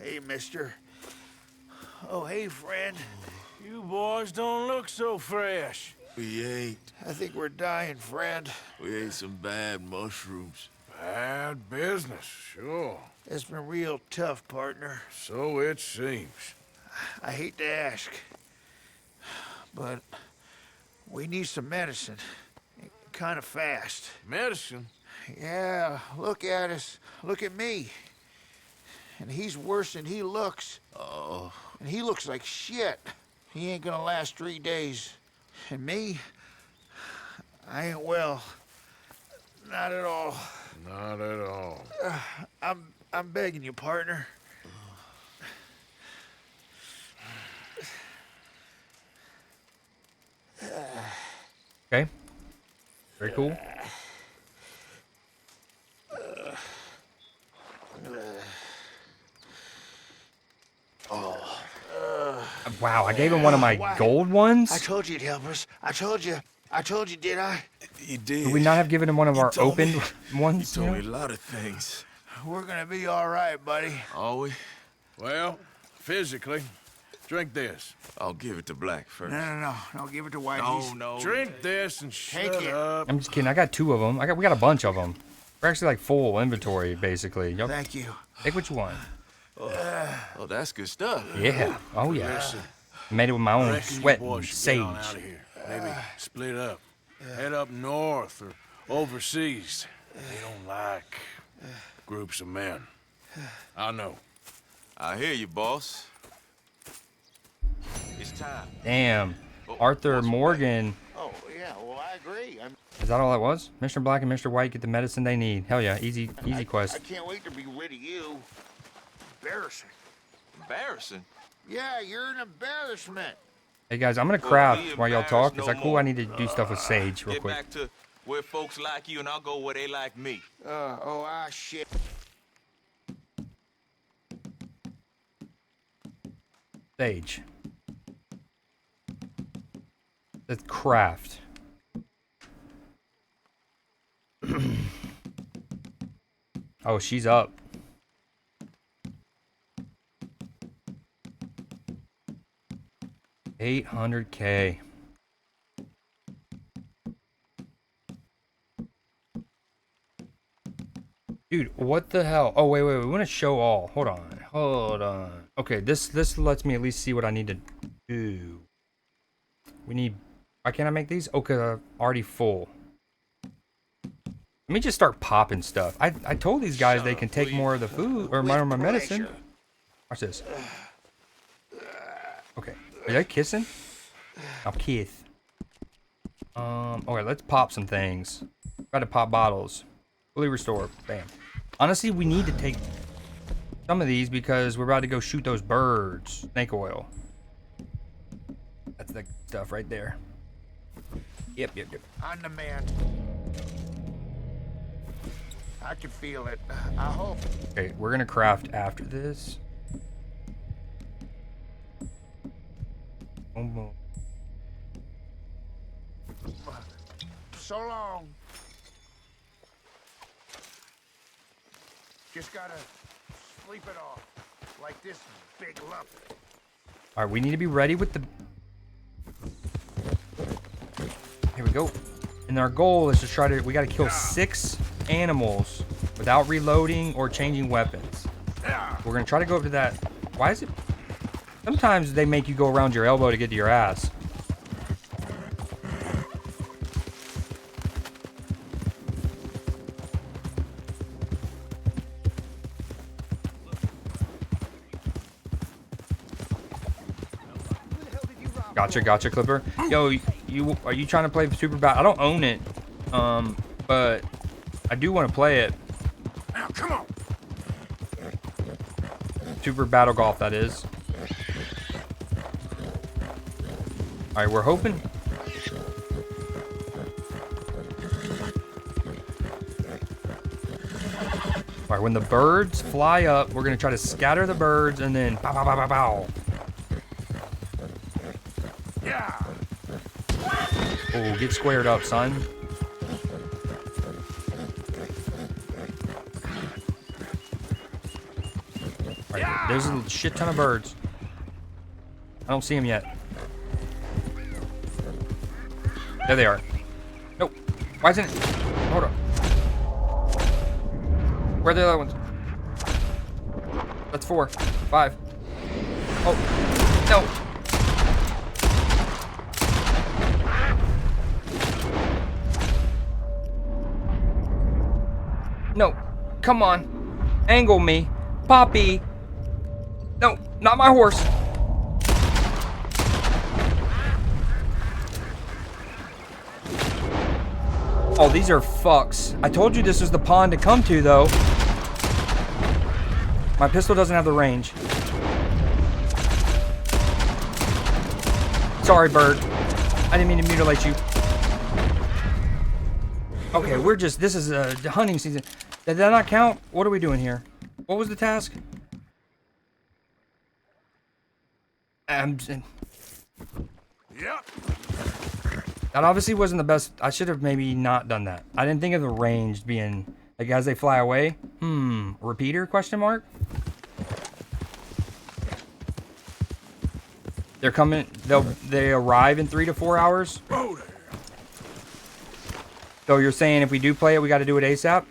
Hey, mister. Oh, hey, friend. You boys don't look so fresh. We ain't. I think we're dying, friend. We ate some bad mushrooms. Bad business, sure. It's been real tough, partner. So it seems. I hate to ask, but we need some medicine. Kind of fast. Medicine? Yeah, look at us. Look at me. And he's worse than he looks. Oh. And he looks like shit. He ain't gonna last 3 days. And me, I ain't well. Not at all. Not at all. I'm begging you, partner. Okay. Very cool. Wow, I gave him one of my gold ones? I told you you'd help us. I told you, did I? You did. Would we not have given him one of our open ones? You told me a lot of things. We're gonna be all right, buddy. Are we? Well, physically. Drink this. I'll give it to Black first. No, give it to White. No. Drink this and shut up. I'm just kidding. I got 2 of them. We got a bunch of them. We're actually like full inventory, basically. Yep. Thank you. Take what you want. Oh, that's good stuff. Yeah. Oh, yeah. Listen, Made it with my own reckon you sweat boys and should sage. get on out of here. Maybe split up. Head up north or overseas. They don't like groups of men. I know. I hear you, boss. It's time. Damn. Arthur Morgan. Oh, yeah, well, I agree. Is that all that was? Mr. Black and Mr. White get the medicine they need. Hell yeah. Easy quest. I can't wait to be rid of you. Embarrassing. Embarrassing? Yeah, you're an embarrassment. Hey guys, I'm gonna craft while y'all talk. Is that cool? I need to do stuff with Sage real quick. Get back to where folks like you, and I'll go where they like me. Shit. Sage. Let's craft. Oh, she's up. $800K. Dude, what the hell? Oh, wait. We want to show all. Hold on. Okay, this lets me at least see what I need to do. We need... Why can't I make these? Okay, already full. Let me just start popping stuff. I told these guys they can take more of the food, or more of my medicine. Watch this. Okay. Are they kissing? I'll kiss. Okay, let's pop some things. Try to pop bottles. Fully restore. Bam. Honestly, we need to take... some of these because we're about to go shoot those birds. Snake oil. That's the stuff right there. Yep. On the man. I can feel it. I hope. Okay, we're gonna craft after this. Boom. So long. Just gotta sleep it off. Like this big lump. Alright, we need to be ready with the... Here we go. And our goal is to try to... We gotta kill 6 animals without reloading or changing weapons. We're gonna try to go up to that... Why is it... Sometimes they make you go around your elbow to get to your ass. Gotcha, Clipper. Yo, are you trying to play Super Battle? I don't own it, but I do want to play it. Now, come on. Super Battle Golf, that is. All right, we're hoping. All right, when the birds fly up, we're gonna try to scatter the birds and then pow, pow, pow, pow, pow. Oh, get squared up, son. Right, there's a shit ton of birds. I don't see them yet. There they are. Nope. Why isn't it? Hold up. Where are the other ones? That's 4, 5. Oh, no. No, come on. Angle me. Poppy. No, not my horse. Oh, these are fucks. I told you this was the pond to come to, though. My pistol doesn't have the range. Sorry, bird. I didn't mean to mutilate you. Okay, we're just... This is a hunting season. Did that not count? What are we doing here? What was the task? Yep. That obviously wasn't the best. I should have maybe not done that. I didn't think of the range being... Like, as they fly away. Repeater? Question mark? They're coming... They arrive in 3 to 4 hours? So you're saying if we do play it, we got to do it ASAP?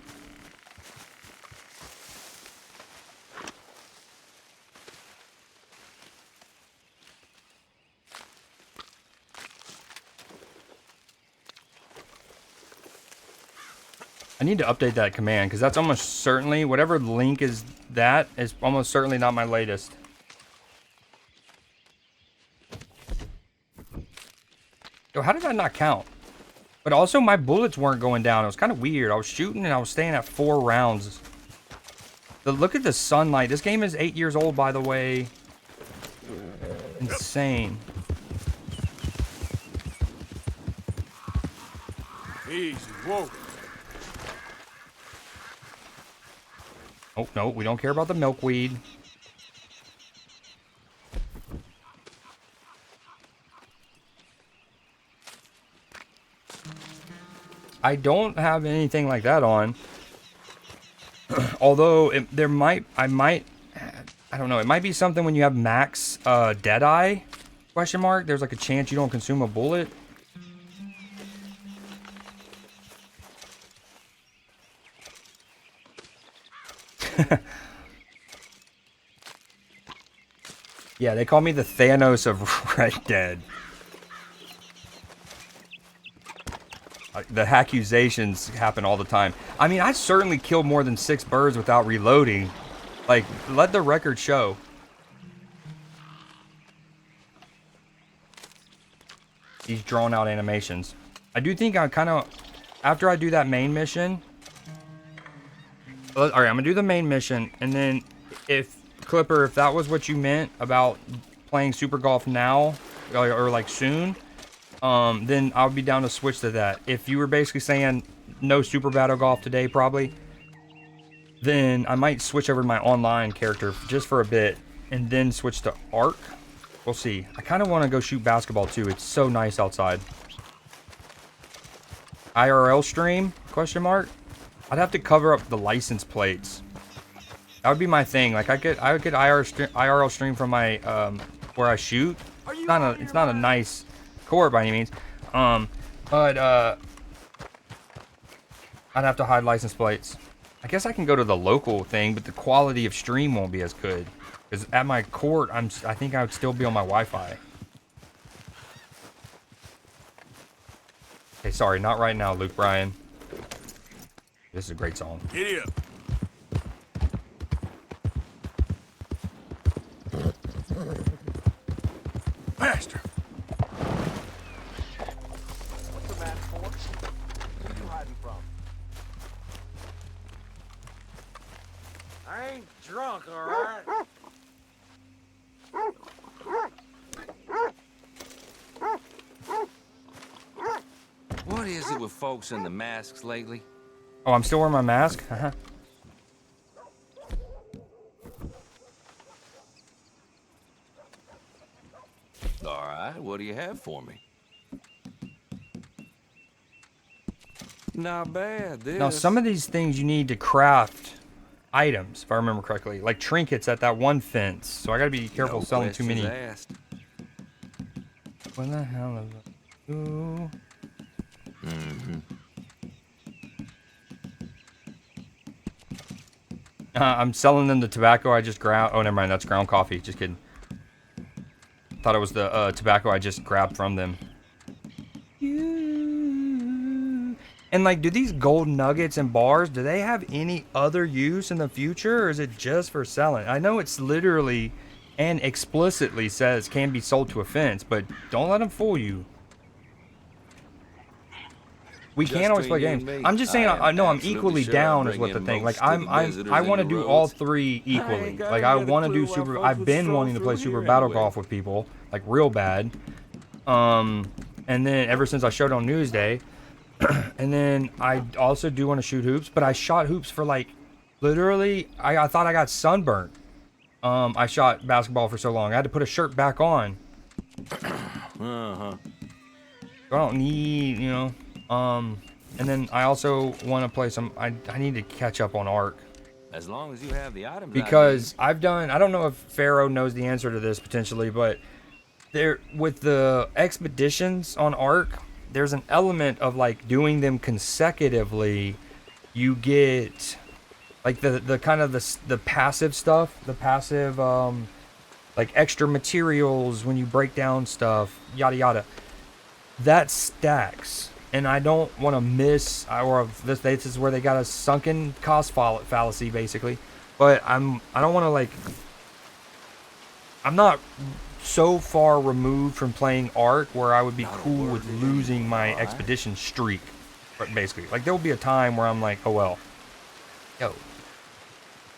I need to update that command because that's almost certainly, whatever link is that is almost certainly not my latest. Yo, how did that not count? But also my bullets weren't going down. It was kind of weird. I was shooting and I was staying at 4 rounds. Look at the sunlight. This game is 8 years old, by the way. Insane. Easy, whoa. Oh, no, we don't care about the milkweed. I don't have anything like that on. Although, I don't know, it might be something when you have max Deadeye, question mark. There's like a chance you don't consume a bullet. Yeah, they call me the Thanos of Red Dead. The accusations happen all the time. I mean, I certainly killed more than 6 birds without reloading. Like, let the record show. These drawn out animations. I do think I kind of, after I do that main mission. Alright, I'm gonna do the main mission, and then if Clipper, if that was what you meant about playing Super Golf now or like soon, then I would be down to switch to that. If you were basically saying no Super Battle Golf today, probably, then I might switch over to my online character just for a bit and then switch to Arc. We'll see. I kind of want to go shoot basketball too. It's so nice outside. IRL stream? Question mark. I'd have to cover up the license plates. That would be my thing. Like I could IRL stream from my where I shoot. It's not a nice court by any means. But I'd have to hide license plates. I guess I can go to the local thing, but the quality of stream won't be as good. Because at my court, I think I would still be on my Wi-Fi. Okay, sorry, not right now, Luke Bryan. This is a great song. Giddy up. Faster. What's the matter, Ford? Who you hiding from? I ain't drunk, all right? What is it with folks in the masks lately? Oh, I'm still wearing my mask? Uh-huh. All right, what do you have for me? Not bad, this. Now, some of these things you need to craft items, if I remember correctly. Like trinkets at that one fence. So I gotta be careful selling too many. Asked. What the hell is it? Ooh. I'm selling them the tobacco I just grabbed. Oh, never mind. That's ground coffee. Just kidding. Thought it was the tobacco I just grabbed from them. And like, do these gold nuggets and bars, do they have any other use in the future, or is it just for selling? I know it's literally and explicitly says can be sold to a fence, but don't let them fool you. We can't always play games. I'm just saying, I know I'm equally down is what the thing. Like I want to do all three equally. Like I want to do super. I've been wanting to play Super Battle Golf with people, like real bad. And then ever since I showed on Newsday, and then I also do want to shoot hoops, but I shot hoops for like, literally, I thought I got sunburned. I shot basketball for so long. I had to put a shirt back on. I don't need, you know. And then I also want to play some. I need to catch up on Arc. As long as you have the items. Because I've done. I don't know if Pharaoh knows the answer to this potentially, but there with the expeditions on Arc, there's an element of like doing them consecutively. You get like the kind of the passive stuff, the passive like extra materials when you break down stuff, yada yada. That stacks. And I don't want to miss, or this is where they got a sunken cost fallacy, basically. But I don't want to like, I'm not so far removed from playing Arc where I would be cool with losing my expedition streak, basically. Like there will be a time where I'm like, oh well, yo.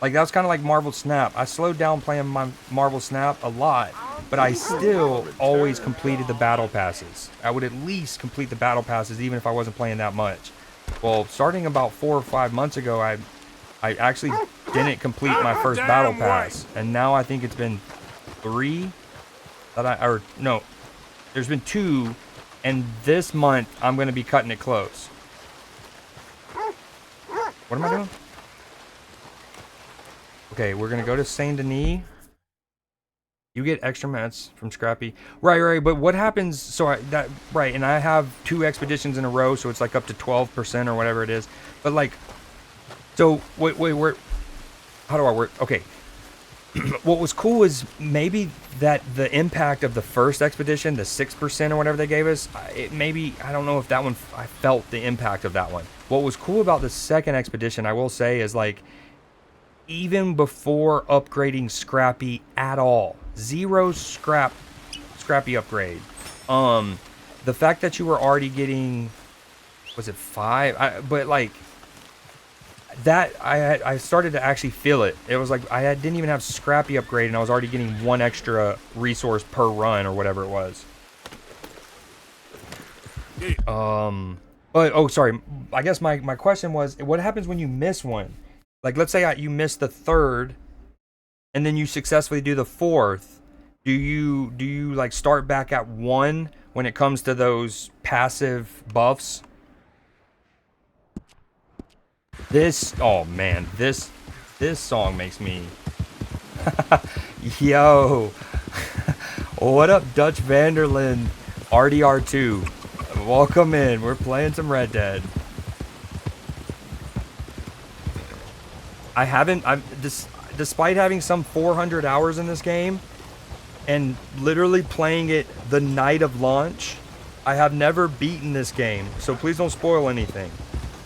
Like that was kind of like Marvel Snap. I slowed down playing my Marvel Snap a lot, but I still always completed the battle passes. I would at least complete the battle passes even if I wasn't playing that much. Well, starting about 4 or 5 months ago, I actually didn't complete my first battle pass, and now I think it's been 3 that there's been 2, and this month I'm going to be cutting it close. What am I doing? Okay, we're gonna go to Saint Denis. You get extra mats from Scrappy. Right, but what happens, and I have 2 expeditions in a row, so it's like up to 12% or whatever it is. But like, so, wait, how do I work? Okay. What was cool is maybe that the impact of the first expedition, the 6% or whatever they gave us, I don't know if that one, I felt the impact of that one. What was cool about the second expedition, I will say, is like, even before upgrading Scrappy at all, 0 Scrappy upgrade. The fact that you were already getting, was it 5? But like, that I started to actually feel it. It was like I didn't even have Scrappy upgrade, and I was already getting 1 extra resource per run or whatever it was. But oh, sorry. I guess my question was, what happens when you miss one? Like, let's say you miss the 3rd, and then you successfully do the 4th. Do you like start back at 1 when it comes to those passive buffs? Oh man, this song makes me yo. What up, Dutch Vanderland? RDR 2, welcome in. We're playing some Red Dead. Despite having some 400 hours in this game and literally playing it the night of launch, I have never beaten this game, so please don't spoil anything.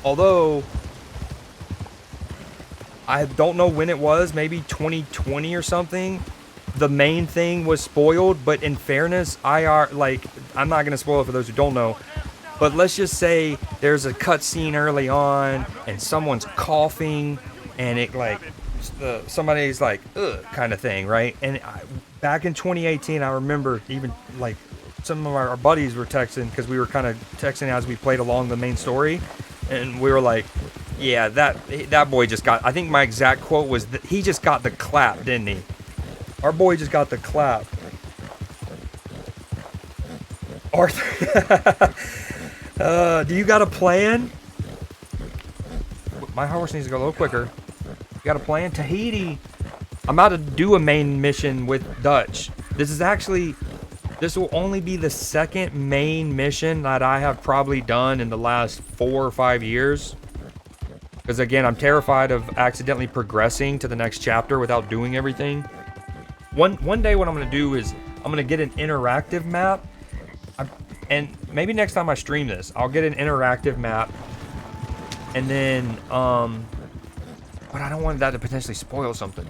Although I don't know when it was, maybe 2020 or something, the main thing was spoiled. But in fairness, I'm not gonna spoil it for those who don't know, but let's just say there's a cutscene early on and someone's coughing and it like somebody's like ugh kind of thing, right? And back in 2018, I remember even like some of our buddies were texting, because we were kind of texting as we played along the main story, and we were like, yeah, that boy just got, I think my exact quote was that he just got the clap, didn't he? Our boy just got the clap. Arthur, do you got a plan? My horse needs to go a little quicker. You got a plan? Tahiti. I'm about to do a main mission with Dutch. This will only be the 2nd main mission that I have probably done in the last 4 or 5 years. Because again, I'm terrified of accidentally progressing to the next chapter without doing everything. One day what I'm going to do is I'm going to get an interactive map. And maybe next time I stream this, I'll get an interactive map. And then, but I don't want that to potentially spoil something.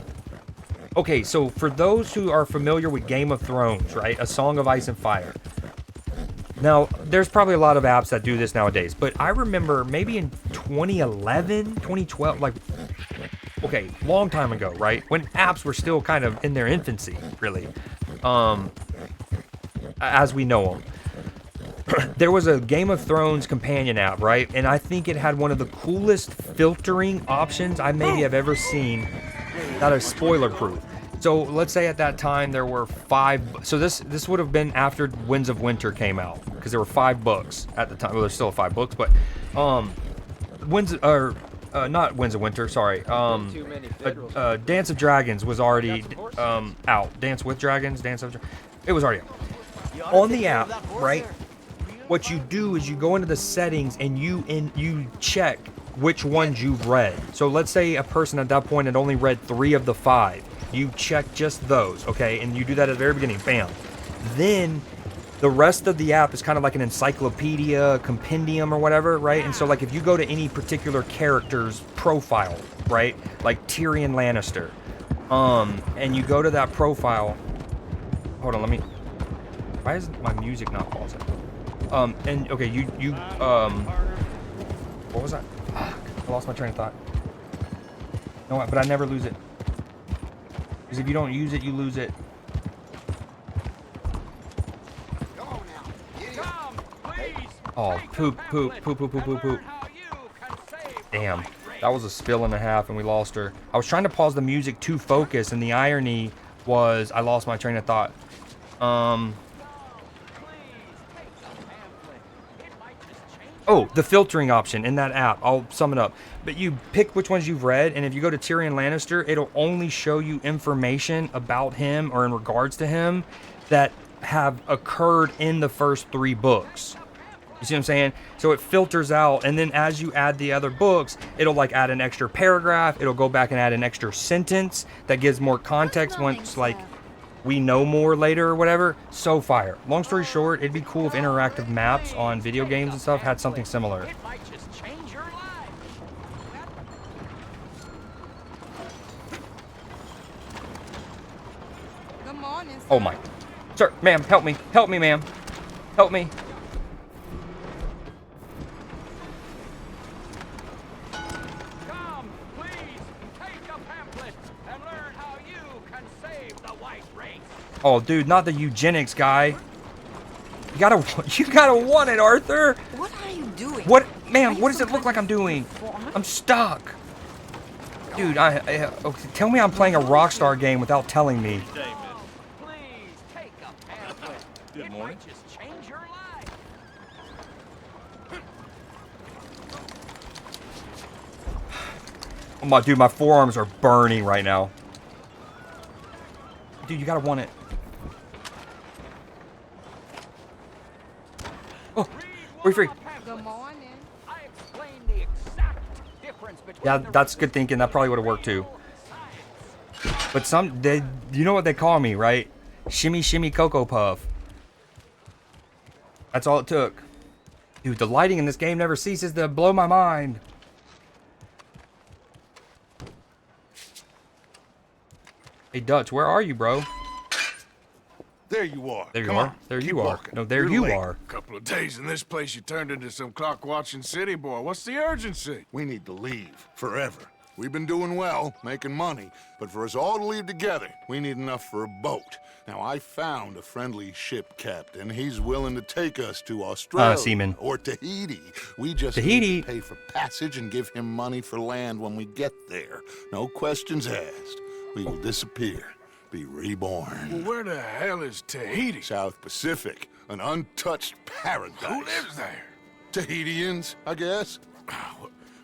Okay, so for those who are familiar with Game of Thrones, right? A Song of Ice and Fire. Now, there's probably a lot of apps that do this nowadays, but I remember maybe in 2011, 2012, like, okay, long time ago, right? When apps were still kind of in their infancy, really, as we know them. There was a Game of Thrones companion app, right? And I think it had one of the coolest filtering options I maybe have ever seen that is spoiler proof. So let's say at that time there were 5. So this would have been after Winds of Winter came out, because there were 5 books at the time. Well, there's still 5 books, but not Winds of Winter. Sorry. Dance of Dragons was already out. Dance with Dragons. It was already out. On the app, right? What you do is you go into the settings and you check which ones you've read. So let's say a person at that point had only read 3 of the 5. You check just those, okay? And you do that at the very beginning, bam. Then the rest of the app is kind of like an encyclopedia, compendium or whatever, right? And so like if you go to any particular character's profile, right? Like Tyrion Lannister, and you go to that profile, hold on, why is my music not pausing? And okay, what was that? Fuck, I lost my train of thought. No, but I never lose it. Because if you don't use it, you lose it. Oh, poop. Damn, that was a spill and a half and we lost her. I was trying to pause the music to focus, and the irony was I lost my train of thought. Oh, the filtering option in that app. I'll sum it up. But you pick which ones you've read, and if you go to Tyrion Lannister, it'll only show you information about him or in regards to him that have occurred in the first 3 books. You see what I'm saying? So it filters out, and then as you add the other books, it'll like add an extra paragraph. It'll go back and add an extra sentence that gives more context once like we know more later or whatever. So fire. Long story short, it'd be cool if interactive maps on video games and stuff had something similar. Oh my. Sir, ma'am, help me. Help me, ma'am. Help me. Oh, dude, not the eugenics guy. You gotta want it, Arthur. What are you doing? What, man? What does it look like I'm doing? I'm stuck. Dude, okay, tell me I'm playing a Rockstar game without telling me. Good morning. Oh my, dude, my forearms are burning right now. Dude, you gotta want it. Oh, we're free. Good morning. Yeah, that's good thinking. That probably would have worked too. But you know what they call me, right? Shimmy, shimmy, Cocoa Puff. That's all it took. Dude, the lighting in this game never ceases to blow my mind. Hey, Dutch, where are you, bro? There you are. There you Come are. on, There keep you are. walking. No, there You're you late. are. A couple of days in this place, you turned into some clock-watching city boy. What's the urgency? We need to leave, forever. We've been doing well, making money, but for us all to leave together, we need enough for a boat. Now, I found a friendly ship captain. He's willing to take us to Australia Seaman. or Tahiti. We just Tahiti. need to pay for passage and give him money for land when we get there. No questions asked. We will disappear, be reborn. Well, where the hell is Tahiti? South Pacific, an untouched paradise. Who lives there? Tahitians, I guess.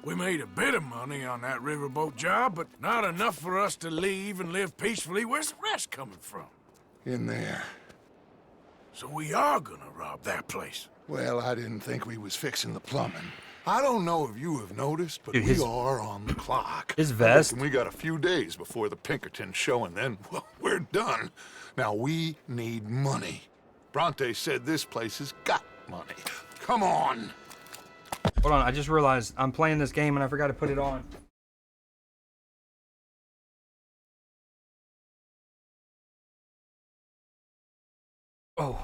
We made a bit of money on that riverboat job, but not enough for us to leave and live peacefully. Where's the rest coming from? In there. So we are gonna rob that place. Well, I didn't think we was fixing the plumbing. I don't know if you have noticed, but Dude, we are on the clock. His vest. And we got a few days before the Pinkerton show, and then, well, we're done. Now, we need money. Bronte said this place has got money. Come on. Hold on, I just realized I'm playing this game and I forgot to put it on. Oh.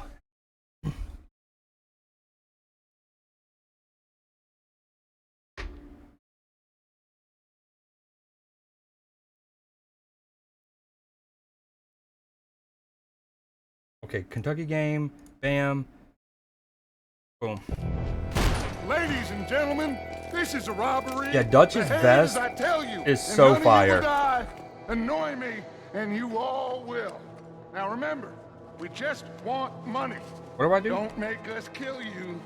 Okay, Kentucky game, bam, boom. Ladies and gentlemen, this is a robbery. Yeah, Dutch's Behave vest as I tell you, is and so none of you fire. will die. Annoy me, and you all will. Now remember, we just want money. What do I do? Don't make us kill you.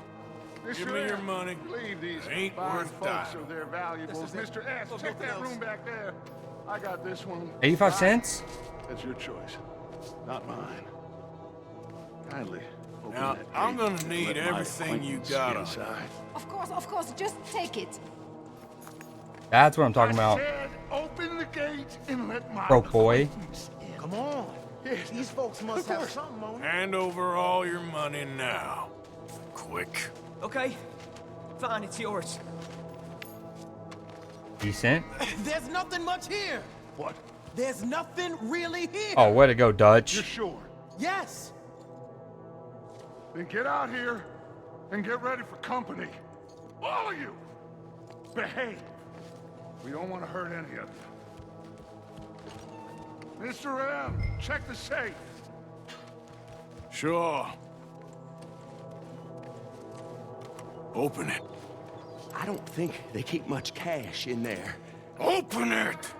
Give me your money. Leave these Ain't fine worth folks dying. of their valuables. Mr. S, check that room back there. I got this one. 85 cents? That's your choice, not mine. Kindly. open Now, that I'm gate gonna and need let my everything you acquaintance got get on. inside. Of course, just take it. That's what I'm talking about. Said, open the gate and let my Broke boy. acquaintance in. Come on. These folks must have something on them. Hand over all your money now. Quick. Okay. Fine, it's yours. Decent. There's nothing much here. What? There's nothing really here. Oh, way to go, Dutch. You're sure? Yes. Then get out here and get ready for company. All of you! Behave. We don't want to hurt any of you. Mr. M, check the safe. Sure. Open it. I don't think they keep much cash in there. Open it!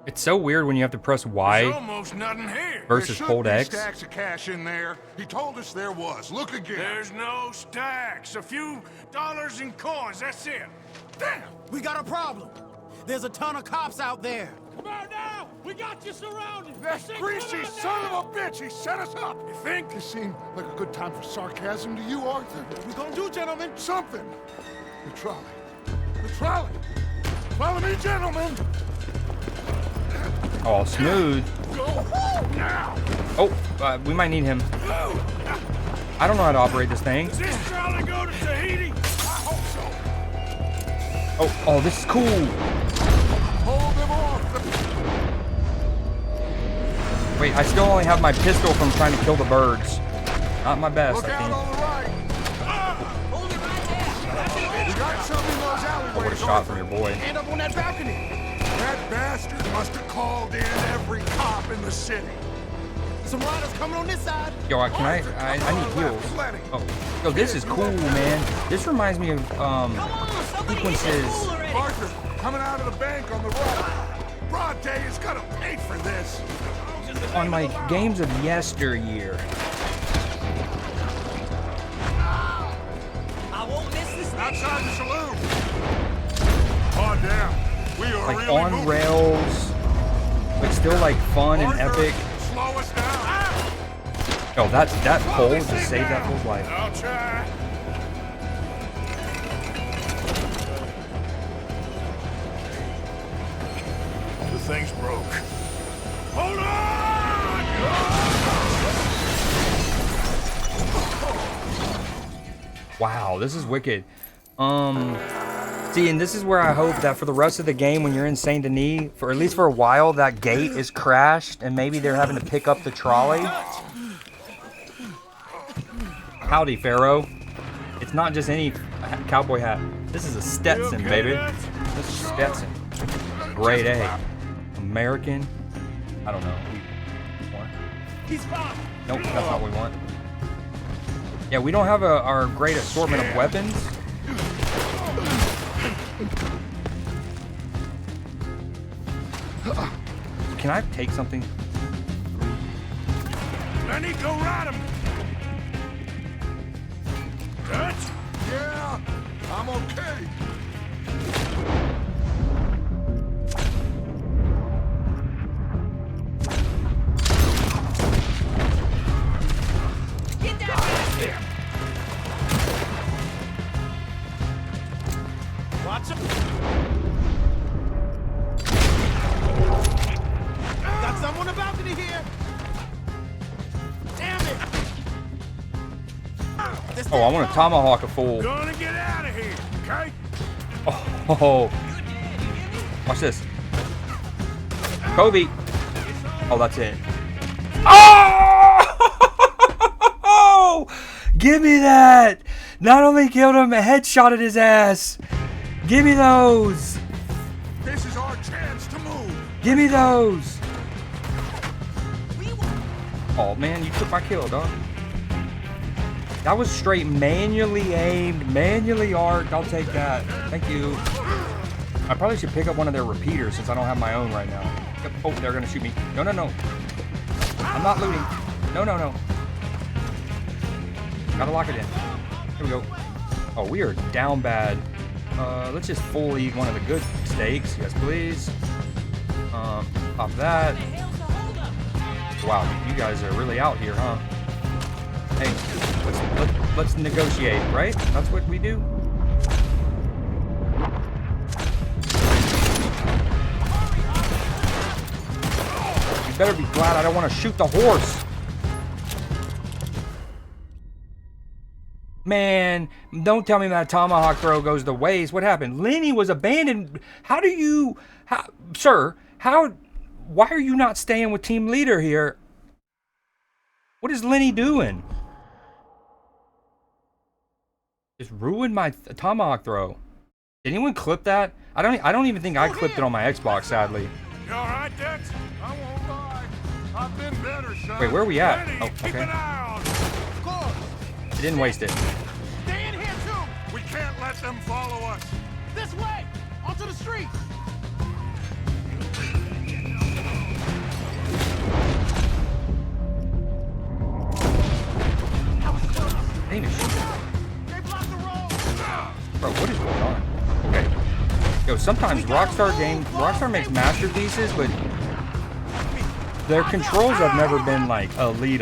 It's so weird when you have to press There's Y almost nothing here. versus There hold should be X. stacks of cash in there. He told us there was. Look again. There's no stacks. A few dollars in coins, that's it. Damn, we got a problem. There's a ton of cops out there. Come on now! We got you surrounded! That greasy son of a bitch! He set us up! You think? This seemed like a good time for sarcasm to you, Arthur. What we gonna do, gentlemen? Something! The trolley. The trolley! Follow me, gentlemen! Oh, smooth. Go now! Oh, we might need him. I don't know how to operate this thing. Does this trolley go to Tahiti? I hope so. Oh, this is cool. Hold them off! Wait, I still only have my pistol from trying to kill the birds. Not my best, Look I out think. on the right! Hold it right there. We got something in those alleyways. what a shot from your boy. End up on that balcony. That bastard must have called in every cop in the city. Some riders coming on this side. Yo, I need heals. Oh, yo, this is cool, man. This reminds me of sequences. Arthur, coming out of the bank on the right. Broad day is gonna pay for this. On my games of yesteryear. I won't miss this. Outside the saloon. Oh damn. We are Like really on moving. rails, but still like fun and epic. Slow us down. Yo, that pole just saved that fool's life. I'll try. The thing's broke. Hold on! Wow, this is wicked. See, and this is where I hope that for the rest of the game, when you're in Saint Denis, for at least for a while, that gate is crashed, and maybe they're having to pick up the trolley. Howdy, Pharaoh. It's not just any cowboy hat. This is a Stetson, baby. This is Stetson. Grade A. American. I don't know. He's fine. Nope, that's not what we want. Yeah, we don't have our great assortment of weapons. Can I take something? Lenny, go ride him. Touch? Yeah, I'm okay. Get that bastard. Watch him. Got someone on the balcony here. Damn it. Oh, I want to tomahawk a fool. Gonna get out of here, okay? Oh, watch this. KOBEEE. Oh, that's it. Oh! Give me that! Not only killed him, headshotted his ass. Give me those. This is our chance to move. Give me those. Oh man, you took my kill, dog. That was straight manually aimed, manually arced. I'll take that. Thank you. I probably should pick up one of their repeaters since I don't have my own right now. Oh, they're gonna shoot me. No, no, no. I'm not looting. No, no, no. Gotta lock it in. Here we go. Oh, we are down bad. Let's just full eat one of the good steaks. Yes, please. Pop that. Wow, you guys are really out here, huh? Hey, let's negotiate, right? That's what we do. You better be glad I don't want to shoot the horse. Man, don't tell me that tomahawk throw goes to waste. What happened? Lenny was abandoned. Sir, why are you not staying with team leader here? What is Lenny doing? Just ruined my tomahawk throw. Did anyone clip that? I don't even think I clipped it on my Xbox, sadly. You all right, Dex? I won't lie. I've been better, son. Wait, where are we at? Lenny, Oh, keep okay. an eye on him. Of course. I didn't waste it. Stay in here too. We can't let them follow us. This way. Onto the street. Dang it. Bro, what is going on? Okay. Yo, sometimes Rockstar makes masterpieces, but their controls have never been like elite.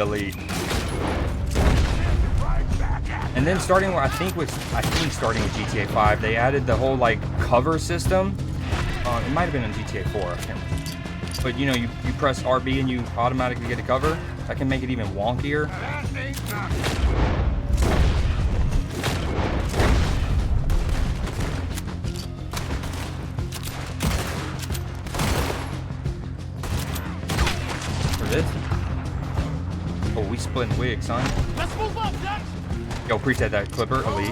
And then starting with, I think starting with GTA 5, they added the whole like cover system. It might have been in GTA 4, I can't remember. But you know, you press RB and you automatically get a cover. That can make it even wonkier. This? Oh, we splitting wigs, son. Let's move up, Dutch. Yo, appreciate that, Clipper. Elite.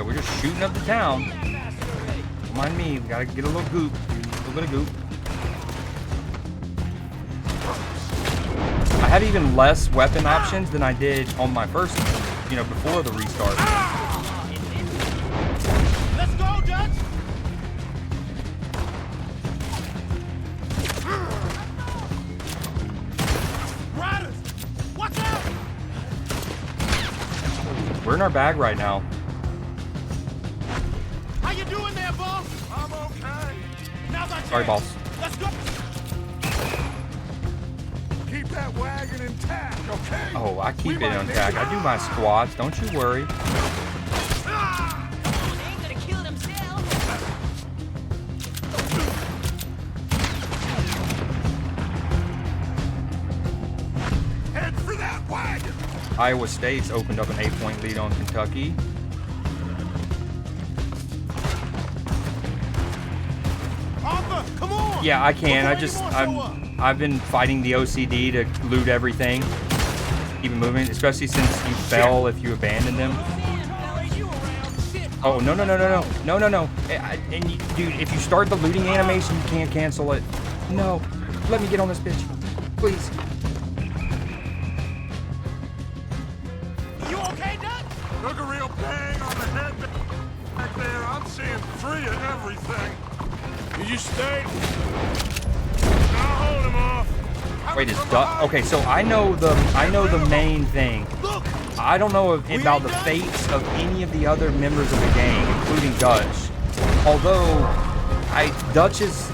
Okay, we're just shooting up the town. Don't mind me. We gotta get a little goop. A little bit of goop. I have even less weapon options than I did on my first, you know, before the restart. Let's go, Dutch! Riders! Watch out! We're in our bag right now. How you doing there, boss? I'm okay. Now's our chance. Sorry, boss. Let's go! Keep that wagon intact, okay? Oh, I keep it intact. I do my squats. Don't you worry. They ain't gonna kill themselves. Head for that wagon! Iowa State's opened up an 8-point lead on Kentucky. Arthur, come on! Yeah, I can. I've been fighting the OCD to loot everything. Keep it moving, especially since you fell if you abandoned them. Oh, no. And you, dude, if you start the looting animation, you can't cancel it. No. Let me get on this bitch. Please. You okay, Dutch? Took a real bang on the head back there. I'm seeing 3 of everything. You just stay. I'll hold him off. Wait, is Dutch? Okay, so I know the main thing. I don't know about the fates of any of the other members of the gang, including Dutch. Although Dutch is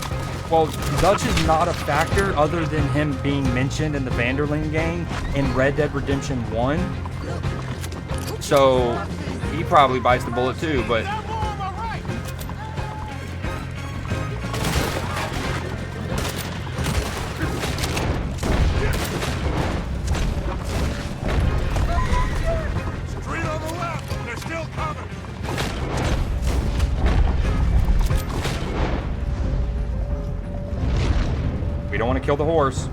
not a factor other than him being mentioned in the Vanderlyn gang in Red Dead Redemption 1. So he probably bites the bullet too, but we don't want to kill the horse.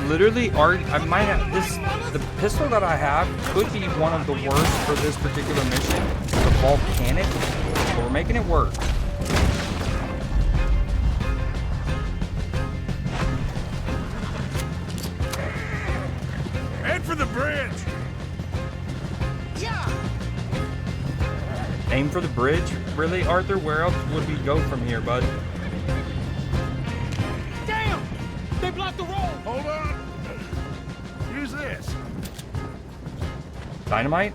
Literally, the pistol that I have could be one of the worst for this particular mission. The volcanic, but we're making it work. Head for the bridge. Yeah. Aim for the bridge? Really, Arthur? Where else would we go from here, bud? Damn! They blocked the road. Hold on. Use this. Dynamite?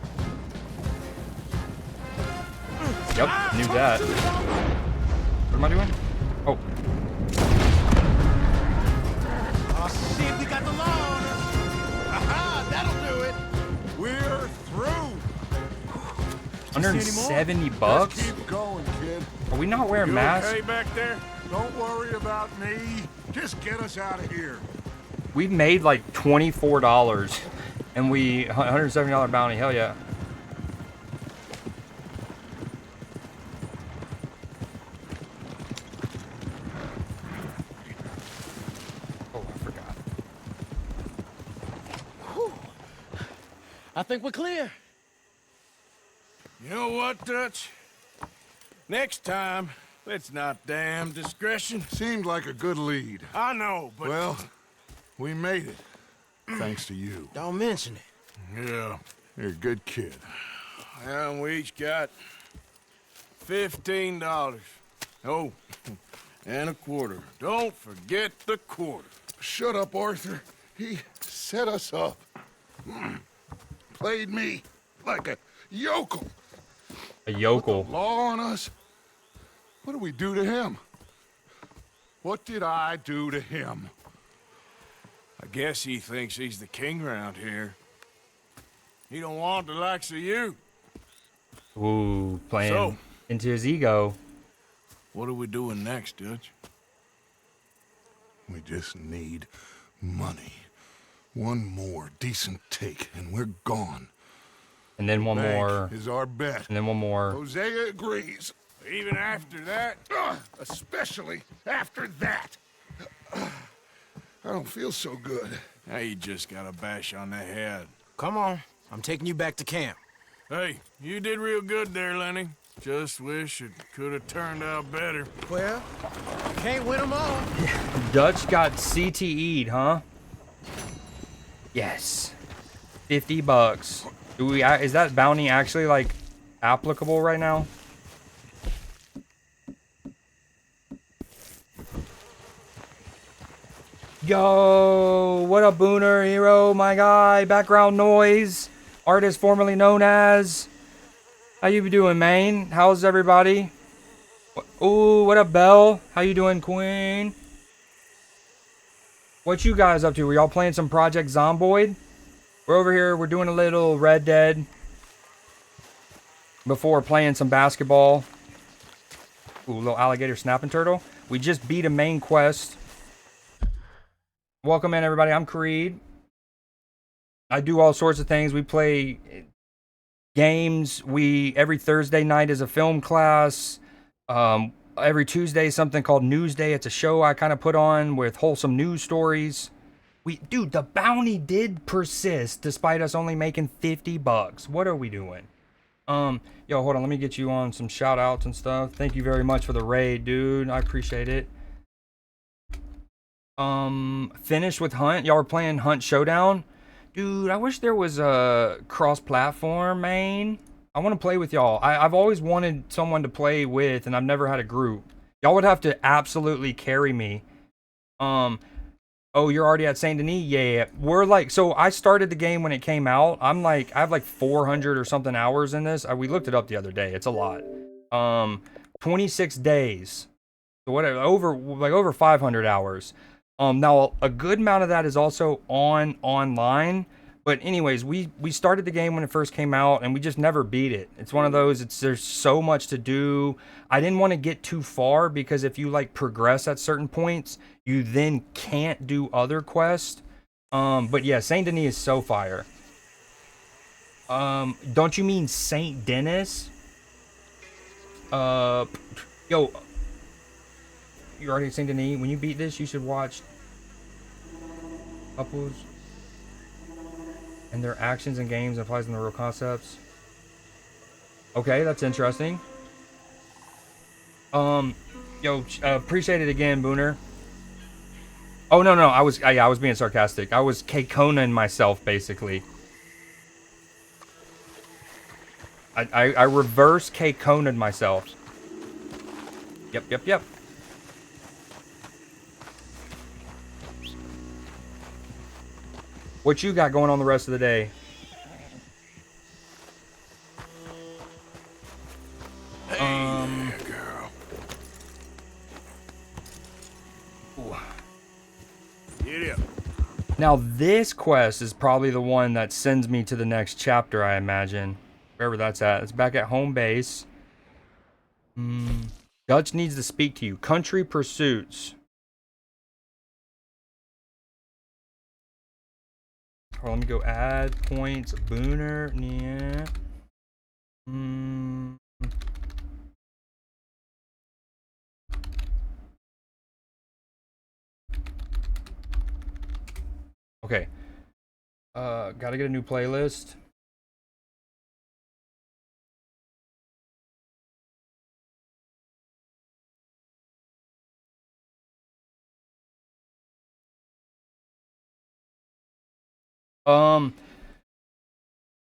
Yep, knew that. What am I doing? Oh. Oh, shit, we got the law on us. Aha, that'll do it. We're through. 170 bucks? Just keep going, kid. Are we not wearing You masks? okay back there? Don't worry about me. Just get us out of here. We made like $24 and we $170 bounty. Hell yeah. Oh, I forgot. Whew. I think we're clear. You know what, Dutch? Next time, let's not damn discretion. Seemed like a good lead. I know, but... Well, we made it. Thanks to you. Don't mention it. Yeah. You're a good kid. And we each got $15. Oh, and a quarter. Don't forget the quarter. Shut up, Arthur. He set us up. Played me like a yokel. A yokel. Put the law on us. What did we do to him? What did I do to him? I guess he thinks he's the king around here. He don't want the likes of you. Ooh, playing So, into his ego. what are we doing next, Dutch? We just need money. One more decent take, and we're gone. And then one Bank more. is our bet. And then one more. Hosea agrees. Even after that? Especially after that. I don't feel so good. Now you just got a bash on the head. Come on. I'm taking you back to camp. Hey, you did real good there, Lenny. Just wish it could have turned out better. Well, can't win them all. Dutch got CTE'd, huh? Yes. $50. Do we? Is that bounty actually like applicable right now? Yo, what up, Booner, Hero, my guy, background noise, artist formerly known as. How you doing, man? How's everybody? Ooh, what up, Belle? How you doing, Queen? What you guys up to? Were y'all playing some Project Zomboid? We're over here, we're doing a little Red Dead before playing some basketball. Ooh, little alligator snapping turtle. We just beat a main quest. Welcome in, everybody. I'm Creed. I do all sorts of things. We play games. Every Thursday night is a film class. Every Tuesday, something called Newsday. It's a show I kind of put on with wholesome news stories. Dude, the bounty did persist despite us only making $50. What are we doing? Yo, hold on. Let me get you on some shout outs and stuff. Thank you very much for the raid, dude. I appreciate it. Finished with Hunt. Y'all were playing Hunt Showdown. Dude, I wish there was a cross-platform, man. I want to play with y'all. I've always wanted someone to play with, and I've never had a group. Y'all would have to absolutely carry me. Oh, you're already at Saint Denis? Yeah. We're like, so I started the game when it came out. I have like 400 or something hours in this. We looked it up the other day. It's a lot. 26 days. So whatever, over 500 hours. Now a good amount of that is also online. But anyways, we started the game when it first came out, and we just never beat it. It's one of those, there's so much to do. I didn't want to get too far, because if you like progress at certain points, you then can't do other quests. But yeah, Saint Denis is so fire. Don't you mean Saint Denis? Yo, you're already at Saint Denis. When you beat this, you should watch couples and their actions and games applies in the real concepts. Okay, that's interesting. Yo, appreciate it again, Booner. Oh no, I was being sarcastic. I was K-Conan myself, basically. I reverse K-Conan myself. Yep. What you got going on the rest of the day? Hey, girl. Ooh. Get up. Now this quest is probably the one that sends me to the next chapter, I imagine. Wherever that's at. It's back at home base. Dutch needs to speak to you. Country Pursuits. Oh, let me go add points. Booner. Yeah. Okay. Gotta get a new playlist.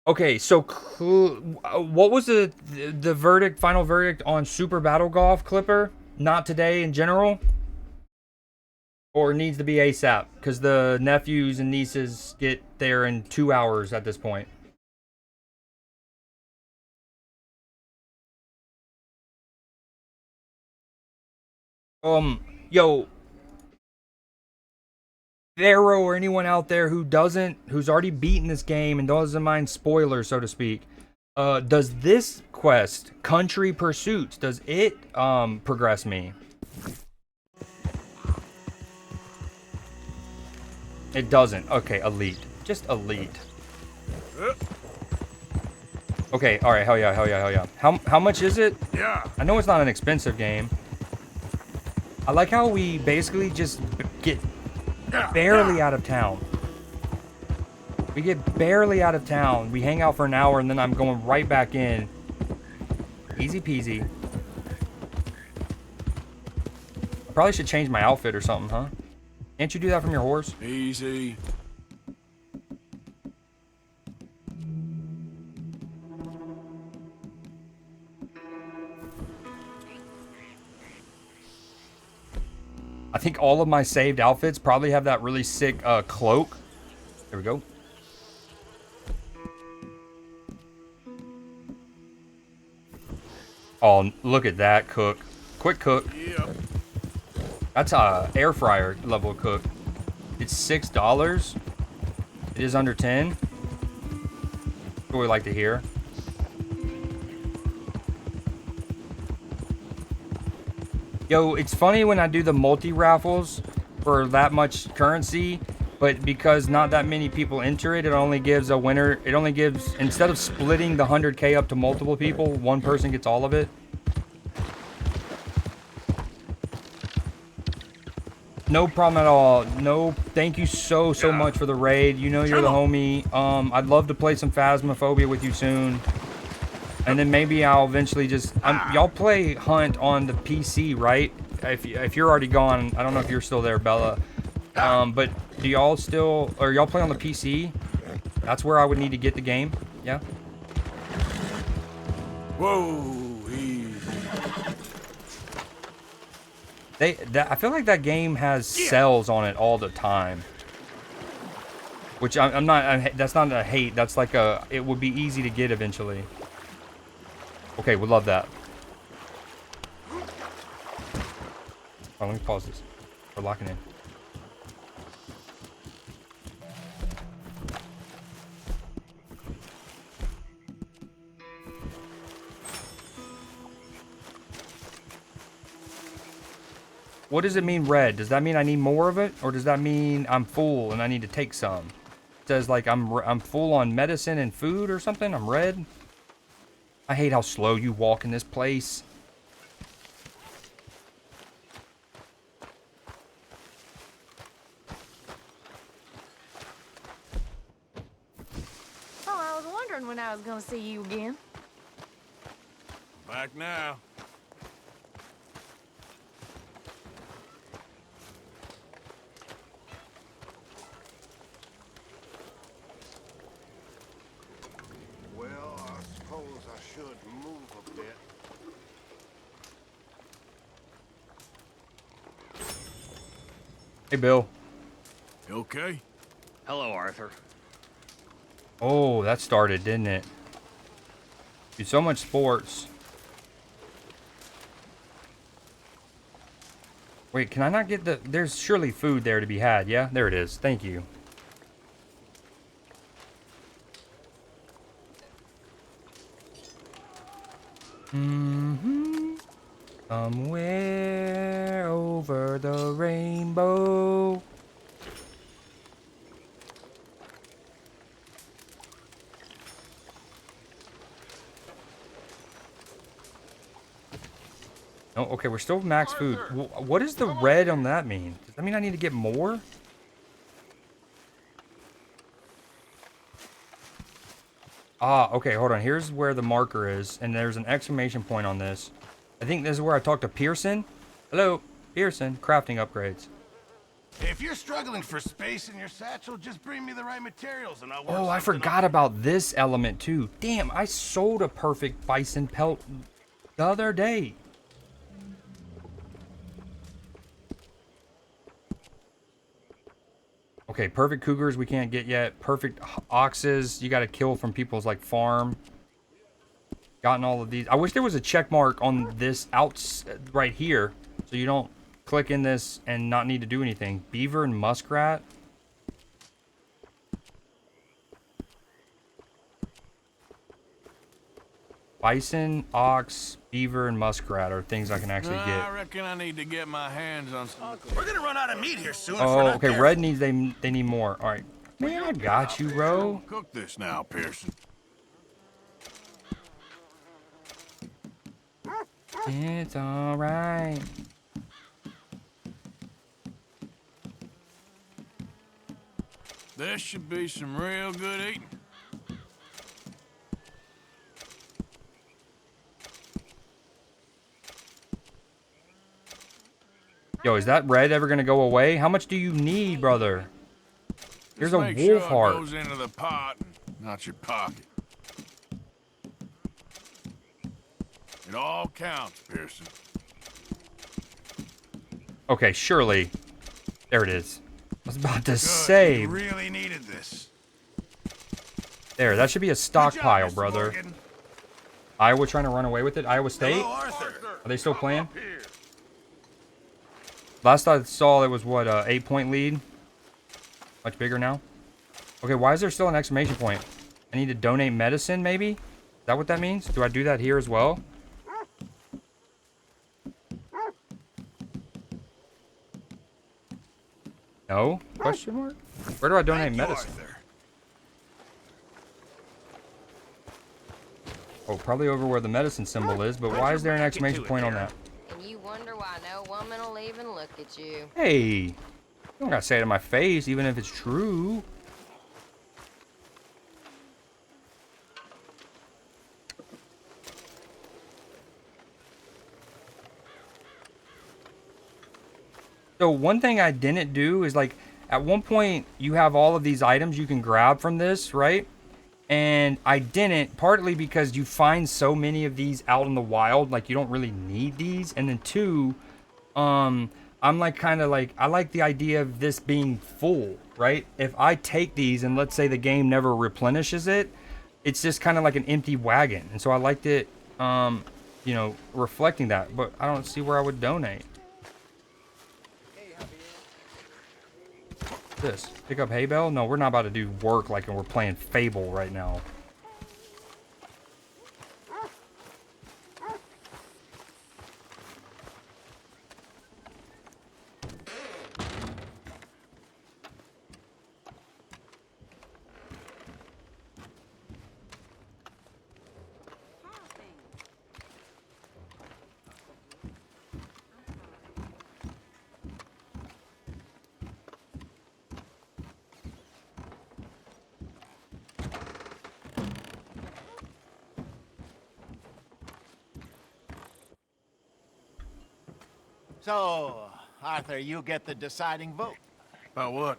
Okay, so what was the final verdict on Super Battle Golf, Clipper? Not today in general? Or needs to be ASAP? Because the nephews and nieces get there in 2 hours at this point. Yo, Pharaoh or anyone out there who's already beaten this game and doesn't mind spoilers, so to speak, does this quest, Country Pursuits, does it progress me? It doesn't. Okay, elite. Just elite. Okay, all right, hell yeah, hell yeah, hell yeah. How much is it? Yeah. I know it's not an expensive game. I like how we basically just get barely out of town. We get barely out of town. We hang out for an hour, and then I'm going right back in. Easy peasy. I probably should change my outfit or something, huh? Can't you do that from your horse? Easy. I think all of my saved outfits probably have that really sick cloak. There we go. Oh, look at that cook. Quick cook. Yep. That's a air fryer level cook. It's $6. It is under 10. That's what we like to hear. Yo, it's funny when I do the multi-raffles for that much currency, but because not that many people enter it, it only gives a winner. It only gives, instead of splitting the 100K up to multiple people, one person gets all of it. No problem at all. No, thank you so much for the raid. You know you're the homie. I'd love to play some Phasmophobia with you soon. And then maybe I'll eventually just... y'all play Hunt on the PC, right? If you're already gone, I don't know if you're still there, Bella. But do y'all still... Or y'all play on the PC? That's where I would need to get the game. Yeah? Whoa, easy. I feel like that game has sales on it all the time. Which I'm not... That's not a hate. That's like a... It would be easy to get eventually. Okay, we love that. Oh, let me pause this. We're locking in. What does it mean red? Does that mean I need more of it? Or does that mean I'm full and I need to take some? It says like I'm full on medicine and food or something? I'm red? I hate how slow you walk in this place. Oh, I was wondering when I was gonna see you again. Back now. Well, I suppose I should move a bit. Hey, Bill. You okay? Hello, Arthur. Oh, that started, didn't it? Dude, so much sports. Wait, can I not get the... There's surely food there to be had, yeah? There it is. Thank you. Somewhere over the rainbow. Oh, okay, we're still max food. What does the red on that mean? Does that mean I need to get more? Ah, okay, hold on. Here's where the marker is, and there's an exclamation point on this. I think this is where I talked to Pearson. Hello, Pearson. Crafting upgrades. If you're struggling for space in your satchel, just bring me the right materials and I'll work. Oh, I forgot about this element too. Damn, I sold a perfect bison pelt the other day. Okay, perfect cougars we can't get yet. Perfect oxes you got to kill from people's like farm. Gotten all of these. I wish there was a check mark on this right here, so you don't click in this and not need to do anything. Beaver and muskrat. Bison, ox, beaver, and muskrat are things I can actually get. I reckon I need to get my hands on some. We're gonna run out of meat here soon. Oh, okay. Red needs they need more. All right. Man, I got you, bro. Cook this now, Pearson. It's alright. There should be some real good eating. Yo, is that red ever gonna go away? How much do you need, brother? Here's a Make wolf sure it heart. goes into the pot, not your pocket. It all counts, Pearson. Okay, surely. There it is. I was about to say. You really needed this. There, that should be a stockpile, brother. Morgan. Iowa trying to run away with it? Iowa State? Hello, Arthur. Are they still playing? Last I saw, it was what, 8-point lead? Much bigger now? Okay, why is there still an exclamation point? I need to donate medicine, maybe? Is that what that means? Do I do that here as well? No? Question mark? Where do I donate medicine? Oh, probably over where the medicine symbol is, but why is there an exclamation point on that? And you wonder why no woman will even look at you. Hey! You don't gotta say it in my face, even if it's true. So one thing I didn't do is, like, at one point you have all of these items you can grab from this, right? And I didn't, partly because you find so many of these out in the wild, like you don't really need these. And then two, I'm like kind of like, I like the idea of this being full, right? If I take these and let's say the game never replenishes it, it's just kind of like an empty wagon. And so I liked it, you know, reflecting that, but I don't see where I would donate. This pick up hay bale? No, we're not about to do work like we're playing Fable right now. So, Arthur, you get the deciding vote. About what?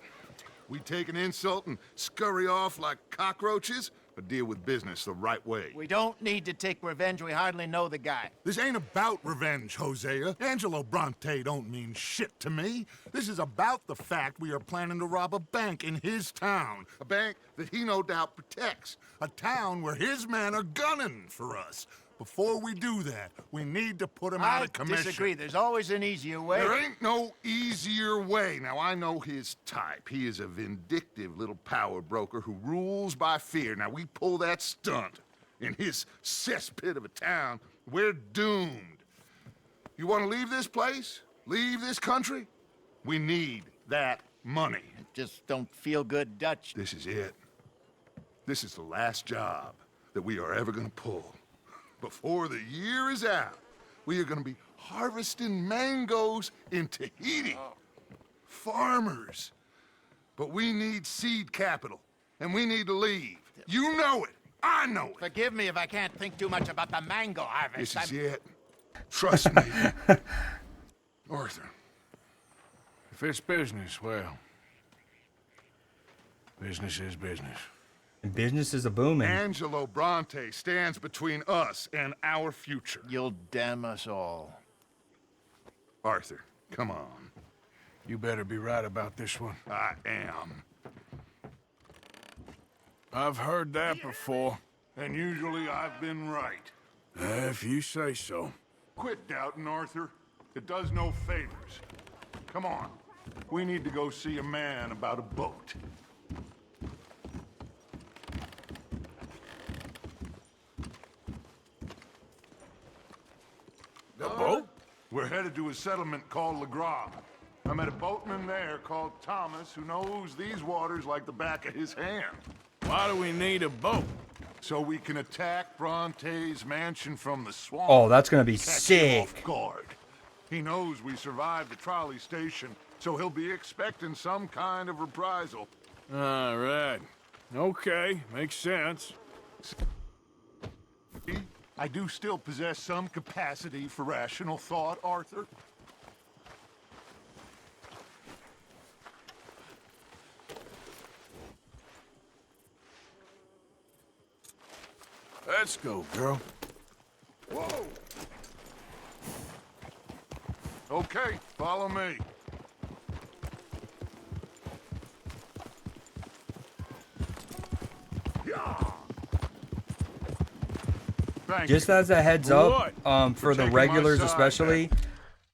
We take an insult and scurry off like cockroaches, or deal with business the right way? We don't need to take revenge. We hardly know the guy. This ain't about revenge, Hosea. Angelo Bronte don't mean shit to me. This is about the fact we are planning to rob a bank in his town. A bank that he no doubt protects. A town where his men are gunning for us. Before we do that, we need to put him out of commission. I disagree. There's always an easier way. There ain't no easier way. Now, I know his type. He is a vindictive little power broker who rules by fear. Now, we pull that stunt in his cesspit of a town, we're doomed. You want to leave this place? Leave this country? We need that money. I just don't feel good, Dutch. This is it. This is the last job that we are ever going to pull. Before the year is out, we are going to be harvesting mangoes in Tahiti. Farmers. But we need seed capital, and we need to leave. You know it. I know it. Forgive me if I can't think too much about the mango harvest. This is it. Trust me. Arthur. If it's business, well, business is business. And business is a booming. Angelo Bronte stands between us and our future. You'll damn us all. Arthur, come on. You better be right about this one. I am. I've heard that before. And usually I've been right. If you say so. Quit doubting, Arthur. It does no favors. Come on. We need to go see a man about a boat. A boat? We're headed to a settlement called Le Gras. I met a boatman there called Thomas who knows these waters like the back of his hand. Why do we need a boat? so we can attack Bronte's mansion from the swamp. Oh, that's gonna be Catch him sick. off guard. He knows we survived the trolley station, so he'll be expecting some kind of reprisal. All right. Okay, makes sense. See, I do still possess some capacity for rational thought, Arthur. Let's go, girl. Whoa! Okay, follow me. Just as a heads up, for the regulars especially,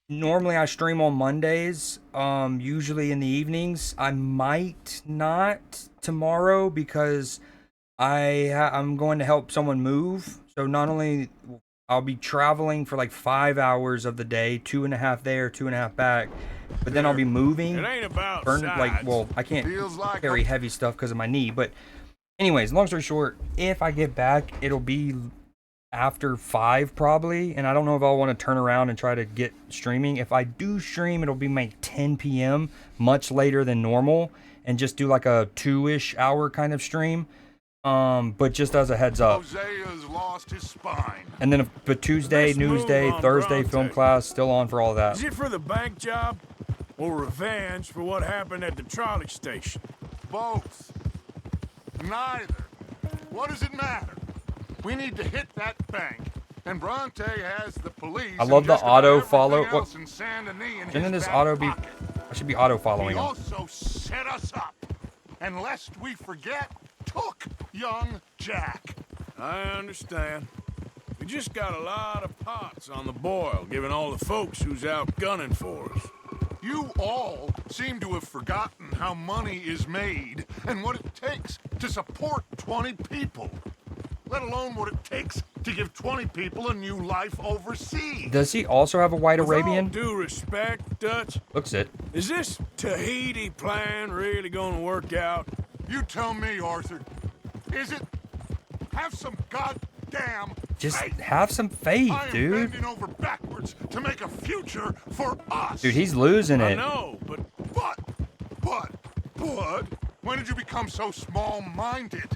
normally I stream on Mondays, usually in the evenings. I might not tomorrow because I'm going to help someone move. So not only I'll be traveling for like 5 hours of the day, 2.5 there, 2.5 back, but then I'll be moving. It ain't about well, I can't carry heavy stuff because of my knee. But anyways, long story short, if I get back, it'll be after 5 probably, and I don't know if I'll want to turn around and try to get streaming. If I do stream, it'll be like 10 p.m., much later than normal, and just do like a 2-ish hour kind of stream. But just as a heads up. Hosea's lost his spine. And then but Tuesday, news day, Thursday, film class, still on for all that. Is it for the bank job or revenge for what happened at the trolley station? Both. Neither. What does it matter? We need to hit that bank, and Bronte has the police. I love the auto follow. What? Shouldn't this auto be? I should be auto following He him. also set us up, and lest we forget, took young Jack. I understand. We just got a lot of pots on the boil, given all the folks who's out gunning for us. You all seem to have forgotten how money is made and what it takes to support 20 people, let alone what it takes to give 20 people a new life overseas. Does he also have a white Arabian? With all due respect, Dutch. Looks it. Is this Tahiti plan really gonna work out? You tell me, Arthur. Is it? Have some goddamn Just faith. have some faith, I am dude. bending over backwards to make a future for us. Dude, he's losing it. I know, but when did you become so small-minded?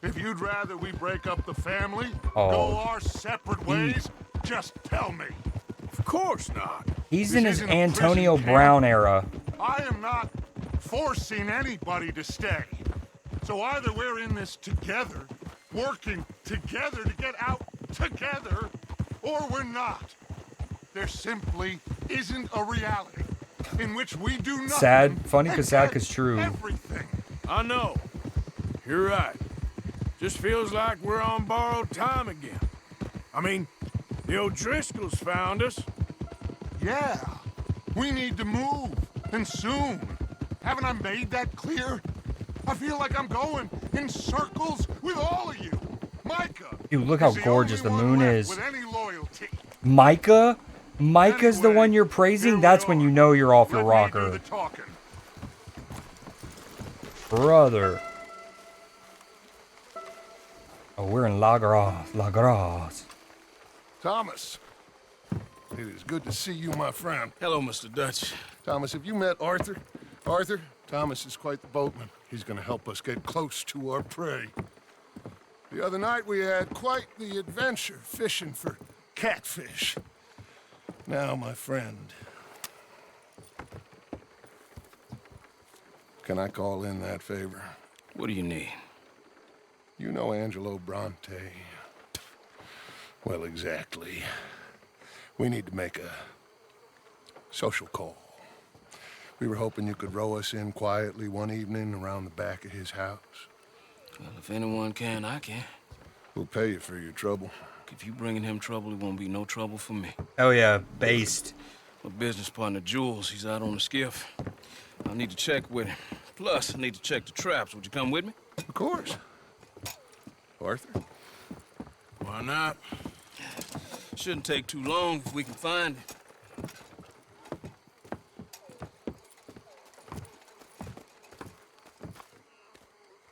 If you'd rather we break up the family, go our separate ways, just tell me. Of course not. He's This in his isn't a Antonio prison camp. Brown era. I am not forcing anybody to stay. So either we're in this together, working together to get out together, or we're not. There simply isn't a reality in which we do nothing. Sad, funny and cause sad get cause true. everything. I know. You're right. Just feels like we're on borrowed time again. I mean, the O'Driscolls found us. Yeah, we need to move, and soon. Haven't I made that clear? I feel like I'm going in circles with all of you. Micah. Dude, look how is the gorgeous the only moon one left is. with any loyalty. Micah? Micah's the one you're praising? That's when you know you're off your Let me do rocker. the talking. Brother. Oh, we're in La Gras. Thomas, it is good to see you, my friend. Hello, Mr. Dutch. Thomas, have you met Arthur? Arthur, Thomas is quite the boatman. He's going to help us get close to our prey. The other night we had quite the adventure fishing for catfish. Now, my friend, can I call in that favor? What do you need? You know Angelo Bronte. Well, exactly. We need to make a social call. We were hoping you could row us in quietly one evening around the back of his house. Well, if anyone can, I can. We'll pay you for your trouble. If you bringing him trouble, it won't be no trouble for me. Oh yeah, based. My business partner, Jules, he's out on the skiff. I need to check with him. Plus, I need to check the traps. Would you come with me? Of course. Arthur? Why not? Shouldn't take too long if we can find it.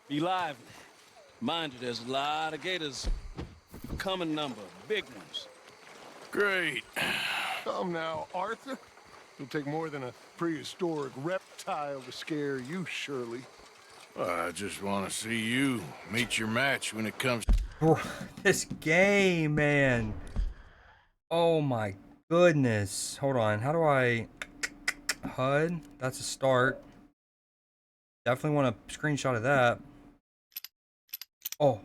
Be lively. Mind you, there's a lot of gators. A common number, big ones. Great. Come now, Arthur. It'll take more than a prehistoric reptile to scare you, Shirley. I just want to see you meet your match when it comes. Bro, this game, man. Oh my goodness. Hold on. How do I... HUD? That's a start. Definitely want a screenshot of that. Oh.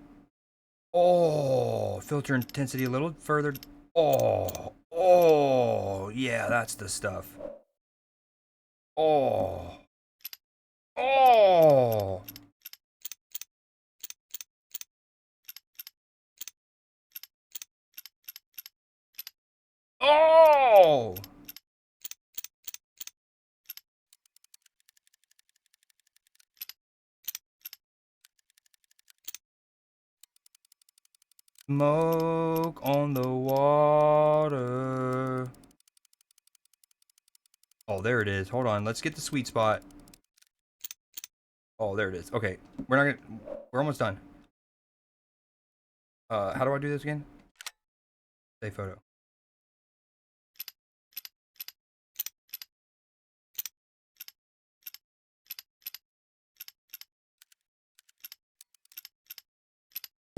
Oh. Filter intensity a little further. Oh. Oh. Yeah, that's the stuff. Oh. Oh. Oh. Smoke on the water. Oh, there it is. Hold on. Let's get the sweet spot. Oh, there it is. Okay. We're almost done. How do I do this again? Save photo.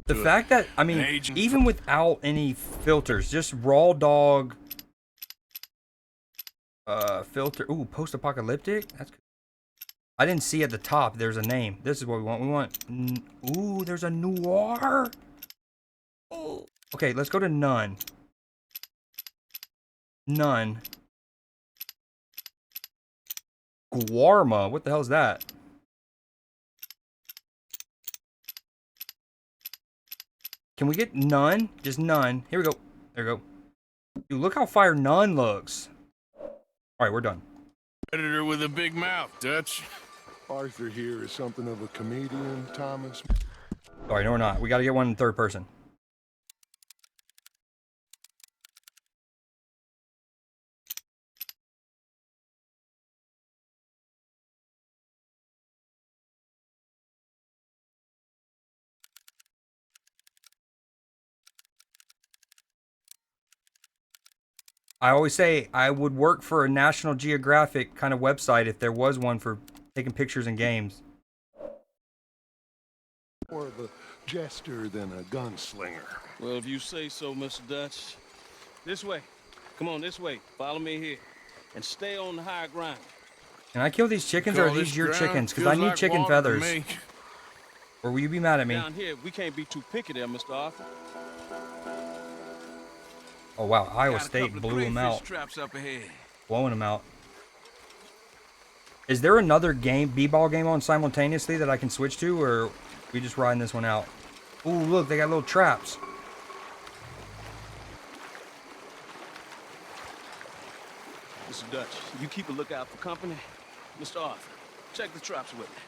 The fact that, I mean, even without any filters, just raw dog filter. Ooh, post-apocalyptic? That's good. I didn't see at the top there's a name. This is what we want. We want, ooh, there's a noir. Oh. Okay, let's go to none. None. Guarma, what the hell is that? Can we get none? Just none. Here we go. There we go. Dude, look how fire none looks. Alright, we're done. Editor with a big mouth, Dutch. Arthur here is something of a comedian, Thomas. Alright, no we're not. We gotta get one in third person. I always say I would work for a National Geographic kind of website if there was one for taking pictures in games. More of a jester than a gunslinger. Well, if you say so, Mr. Dutch. This way. Come on, this way. Follow me here. And stay on the high ground. Can I kill these chickens or are these your chickens? Because I need chicken feathers. Or will you be mad at me? Down here, we can't be too picky there, Mr. Arthur. Oh wow, Iowa State blew him out. Traps up ahead. Blowing him out. Is there another game, b-ball game on simultaneously that I can switch to, or we just riding this one out? Ooh, look, they got little traps. Mr. Dutch, you keep a lookout for company. Mr. Arthur, check the traps with me.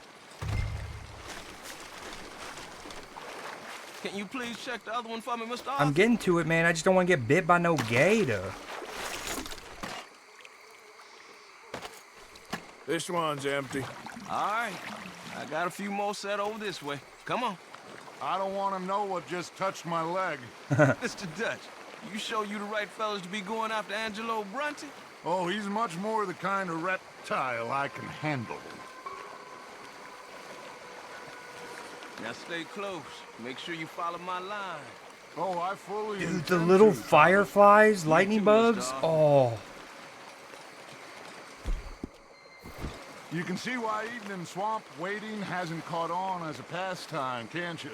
Can you please check the other one for me, Mr. Arthur? I'm getting to it, man. I just don't want to get bit by no gator. This one's empty. All right. I got a few more set over this way. Come on. I don't want to know what just touched my leg. Mr. Dutch, you sure you the right fellas to be going after Angelo Bronte? Oh, he's much more the kind of reptile I can handle. Now stay close. Make sure you follow my line. Oh, I fully Dude, the little fireflies, lightning bugs. Oh. You can see why eating in swamp wading hasn't caught on as a pastime, can't you?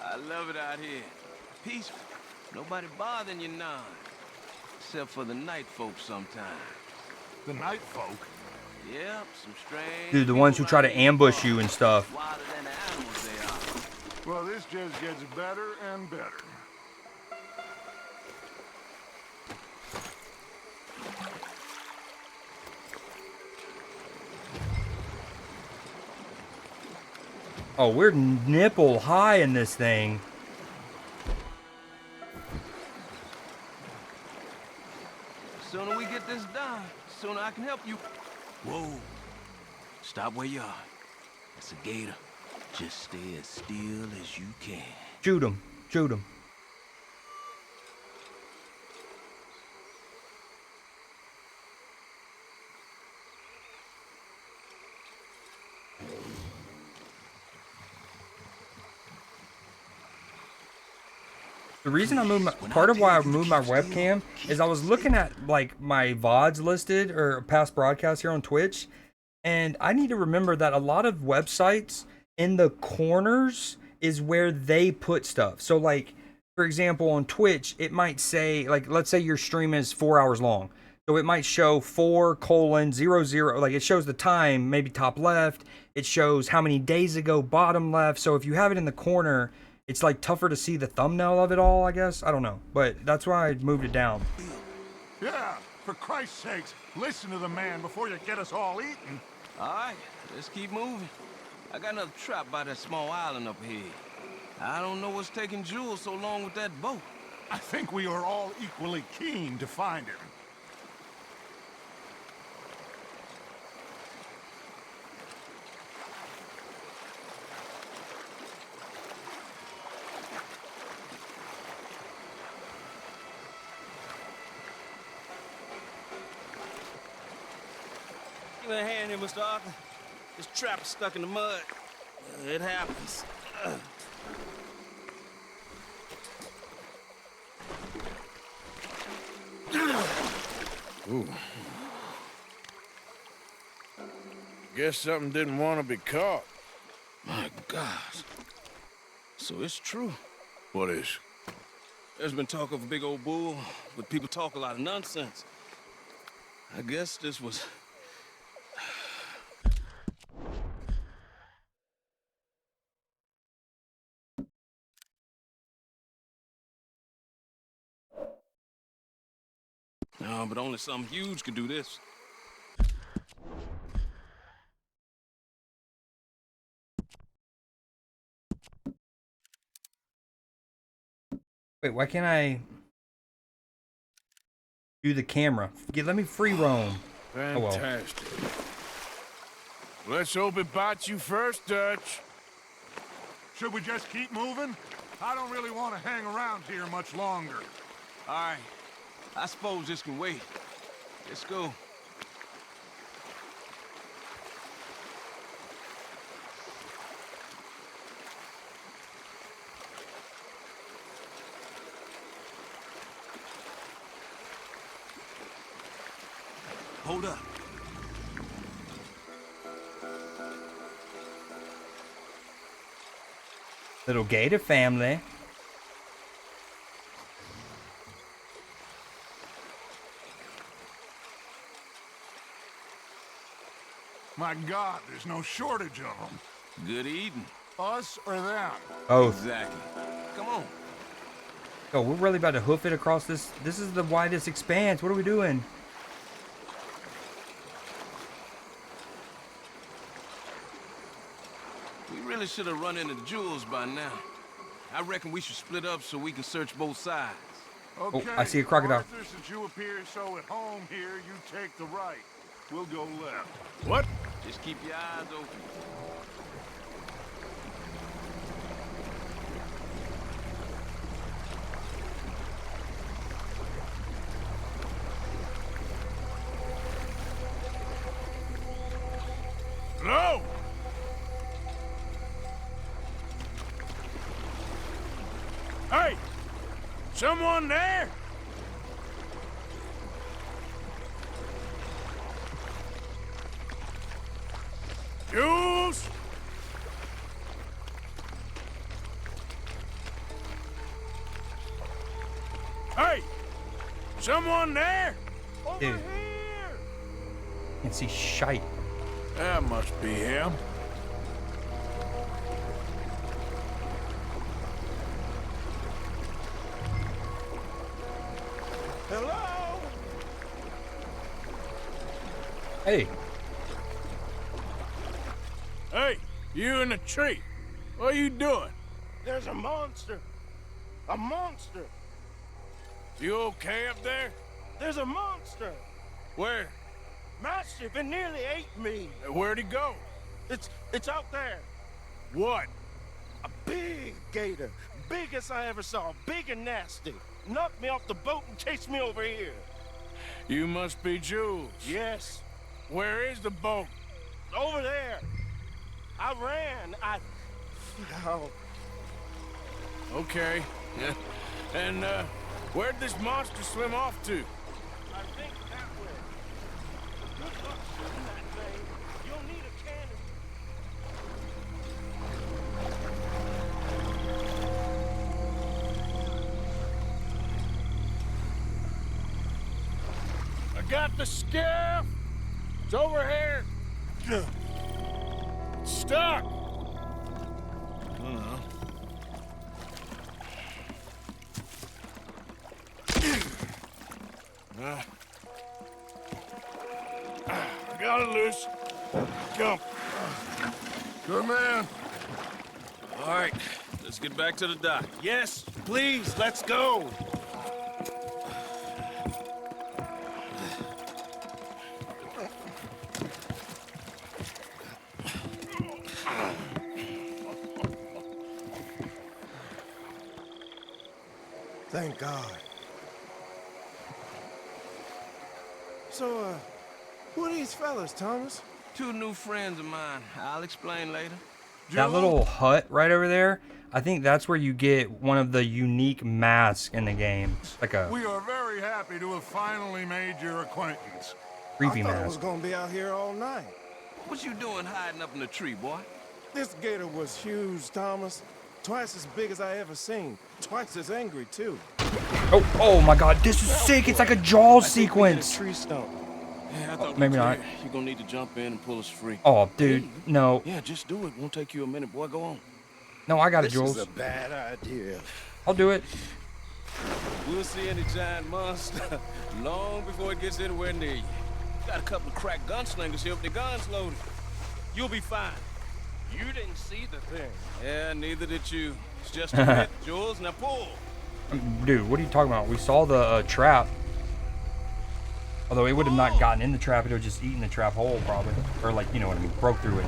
I love it out here. Peaceful. Nobody bothering you none. Except for the night folk sometimes. The night folk? Yep, some strange... Dude, the ones who try to ambush you and stuff. Wilder than the animals they are. Well, this just gets better and better. Oh, we're nipple high in this thing. The sooner we get this done, the sooner I can help you. Whoa. Stop where you are. That's a gator. Just stay as still as you can. Shoot him. Shoot him. The reason I moved part of why I moved my webcam is I was looking at like my VODs listed or past broadcasts here on Twitch, and I need to remember that a lot of websites in the corners is where they put stuff. So like, for example, on Twitch, it might say, like, let's say your stream is 4 hours long. So it might show 4:00, like it shows the time, maybe top left. It shows how many days ago, bottom left. So if you have it in the corner, it's like tougher to see the thumbnail of it all, I guess. I don't know, but that's why I moved it down. Yeah, for Christ's sakes, listen to the man before you get us all eaten. All right, let's keep moving. I got another trap by that small island up here. I don't know what's taking Jules so long with that boat. I think we are all equally keen to find him. Give me a hand here, Mr. Arthur. This trap is stuck in the mud. It happens. Ooh. Guess something didn't want to be caught. My gosh. So it's true. What is? There's been talk of a big old bull, but people talk a lot of nonsense. I guess this was... No, but only something huge could do this. Wait, why can't I do the camera? Let me free roam. Fantastic. Oh, well. Let's hope it bites you first, Dutch. Should we just keep moving? I don't really want to hang around here much longer. All right. I suppose this can wait. Let's go. Hold up. Little gator family. My God, there's no shortage of them. Good eating. Us or them? Both. Exactly. Come on. Oh, we're really about to hoof it across this. This is the widest expanse. What are we doing? We really should have run into Jules by now. I reckon we should split up so we can search both sides. Okay. Oh, I see a crocodile. Arthur, since you appear so at home here, you take the right. We'll go left. What? Just keep your eyes open. No! Hey! Someone there? Jules? Hey! Someone there? Over Dude. here! Can't see shite. That must be him. Hello? Hey. Hey, you in the tree. What are you doing? There's a monster. A monster. You okay up there? There's a monster. Where? Massive, it nearly ate me. Where'd he go? It's out there. What? A big gator. Biggest I ever saw. Big and nasty. Knocked me off the boat and chased me over here. You must be Jules. Yes. Where is the boat? Over there. I ran. Oh. Okay. Yeah. And, where'd this monster swim off to? I think that way. Good luck shooting that thing. You'll need a cannon. I got the skiff. It's over here. It's stuck. I don't know. I got it loose. Jump. Good man. All right, let's get back to the dock. Yes, please, let's go. Thank God. So, who are these fellas, Thomas? Two new friends of mine. I'll explain later. That little hut right over there, I think that's where you get one of the unique masks in the game. Like a We are very happy to have finally made your acquaintance. creepy I thought I mask. was gonna be out here all night. What you doing hiding up in the tree, boy? This gator was huge, Thomas. Twice as big as I ever seen. Twice as angry, too. Oh my god, this is sick. It's like a Jaws sequence. Tree stump. Yeah, I thought maybe not. You're gonna need to jump in and pull us free. Oh, dude, no. Yeah, just do it. Won't take you a minute, boy. Go on. No, I got it, This Jules. is a bad idea. I'll do it. We'll see any giant monster long before it gets anywhere near you. Got a couple of crack gunslingers here with their guns loaded. You'll be fine. You didn't see the thing. Yeah, neither did you. It's just a bit, Jules. Now pull. Dude, what are you talking about? We saw the trap. Although it would have not gotten in the trap, it would have just eaten the trap hole, probably. Or, like, you know what I mean, broke through it.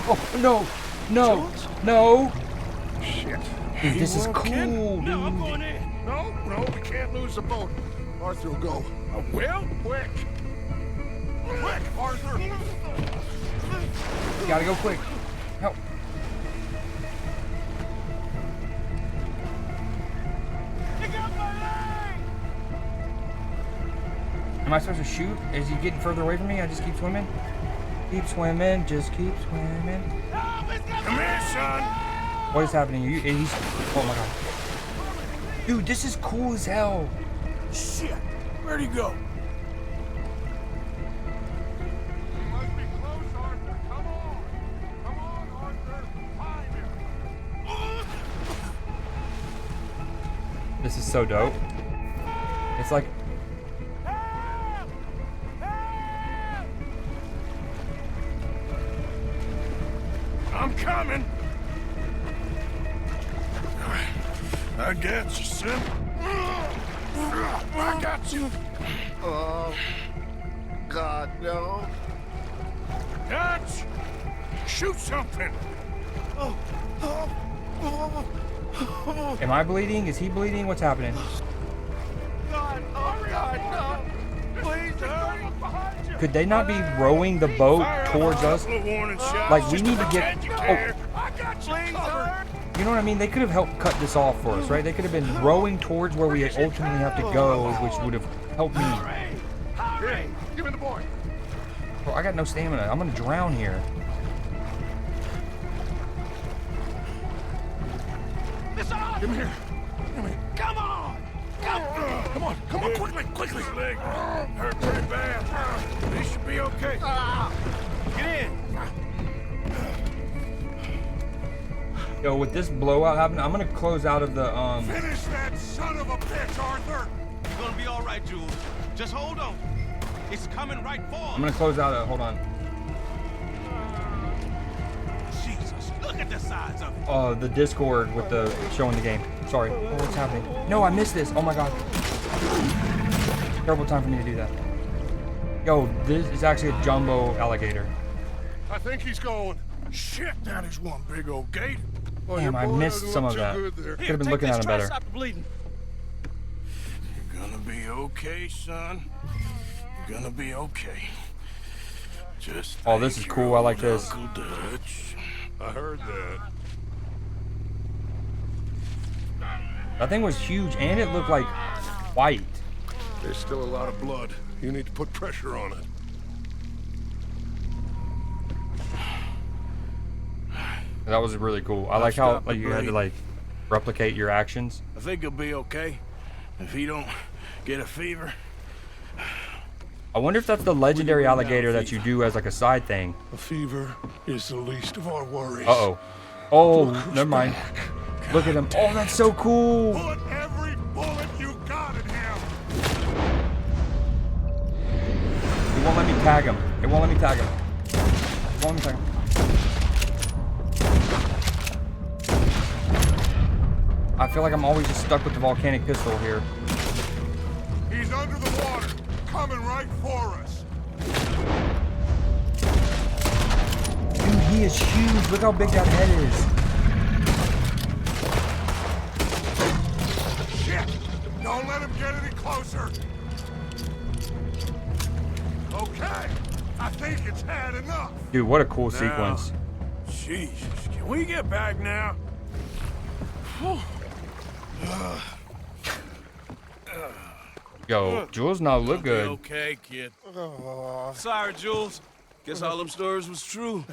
Oh, no! No! No! Shit. Dude, this is cool, dude. No, I'm going in. No, we can't lose the boat. Arthur will go. I will? Quick! Quick, Arthur! You gotta go quick. Help. Am I supposed to shoot? Is he getting further away from me? I just keep swimming? Keep swimming, just keep swimming. Come here, son. What is happening? He's... Oh my god. Dude, this is cool as hell. Shit. Where'd he go? You must be close, Arthur. Come on. Come on, Arthur. Find him. This is so dope. It's like... I'm coming. I got you, son. I got you. Oh, God, no. Dutch! Shoot something. Am I bleeding? Is he bleeding? What's happening? God, oh, God, no. Please hurry. Could they not be rowing the boat towards us? Like, we need to get... Oh. You know what I mean? They could have helped cut this off for us, right? They could have been rowing towards where we ultimately have to go, which would have helped me. Hey, give me the boy. Bro, I got no stamina. I'm gonna drown here. Give me here. Give me. Come on! Come on, quickly, quickly. His leg hurt pretty bad. He should be okay. Get in! Yo, with this blowout happening, I'm gonna close out of the Finish that son of a bitch, Arthur. You're gonna be all right, Jules. Just hold on. It's coming right for us. I'm gonna close out of... Hold on. Jesus, look at the size of it. Oh, the Discord with the showing the game. Sorry. Oh, what's happening? No, I missed this. Oh my god. Terrible time for me to do that. Yo, this is actually a jumbo alligator. I think he's going. Shit, that is one big old gator. Oh, Damn, your I boy missed doesn't some look of too that. good there. Could have been looking at him better. Stop the bleeding. You're gonna be okay, son. You're gonna be okay. Just Oh, this is cool. I like this. Uncle Dutch. I heard that. That thing was huge, and it looked like white. There's still a lot of blood. You need to put pressure on it. That was really cool. I like how like you had to like replicate your actions. I think he'll be okay if he don't get a fever. I wonder if that's the legendary alligator that you do as like a side thing. A fever is the least of our worries. Uh-oh. Oh, never mind. Look at him. Oh, that's so cool. Put every bullet you got in him. It won't let me tag him. It won't let me tag him. It won't let me tag him. I feel like I'm always just stuck with the volcanic pistol here. He's under the water, coming right for us. Dude, he is huge. Look how big that head is. Shit! Don't let him get any closer. Okay, I think it's had enough. Dude, what a cool sequence. Jesus, can we get back now? Yo, Jules now look good. Okay, kid. Sorry, Jules. Guess all them stories was true.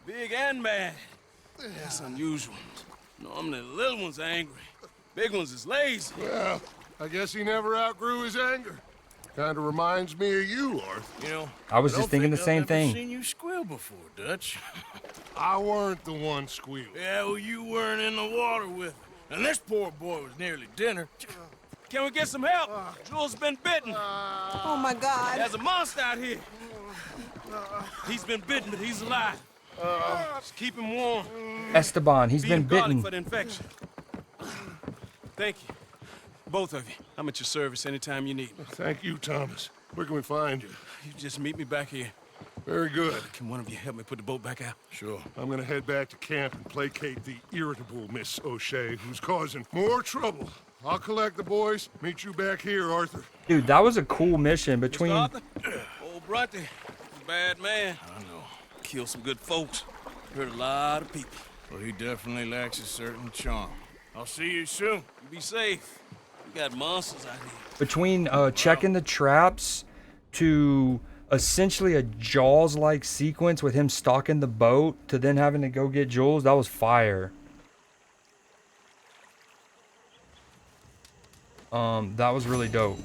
Big and bad. That's unusual. Normally the little ones are angry. Big ones is lazy. Well, I guess he never outgrew his anger. Kind of reminds me of you, Arthur. You know, I was just thinking the same I've thing. seen you squeal before, Dutch. I weren't the one squealing. Yeah, well, you weren't in the water with him. And this poor boy was nearly dinner. Can we get some help? Jules been bitten. Oh my God. There's a monster out here. He's been bitten, but he's alive. Just keep him warm. Esteban, he's Feed been him garlic bitten. for the infection. Thank you. Both of you. I'm at your service anytime you need me. Thank you, Thomas. Where can we find you? You just meet me back here. Very good. Can one of you help me put the boat back out? Sure. I'm gonna head back to camp and placate the irritable Miss O'Shea, who's causing more trouble. I'll collect the boys. Meet you back here, Arthur. Dude, that was a cool mission between... Mr. Arthur? Old Bronte, a bad man. I know. Killed some good folks. Hurt a lot of people. Well, he definitely lacks a certain charm. I'll see you soon. You be safe. We got monsters out here. Between checking the traps to essentially a Jaws-like sequence with him stalking the boat to then having to go get Jules, that was fire. That was really dope.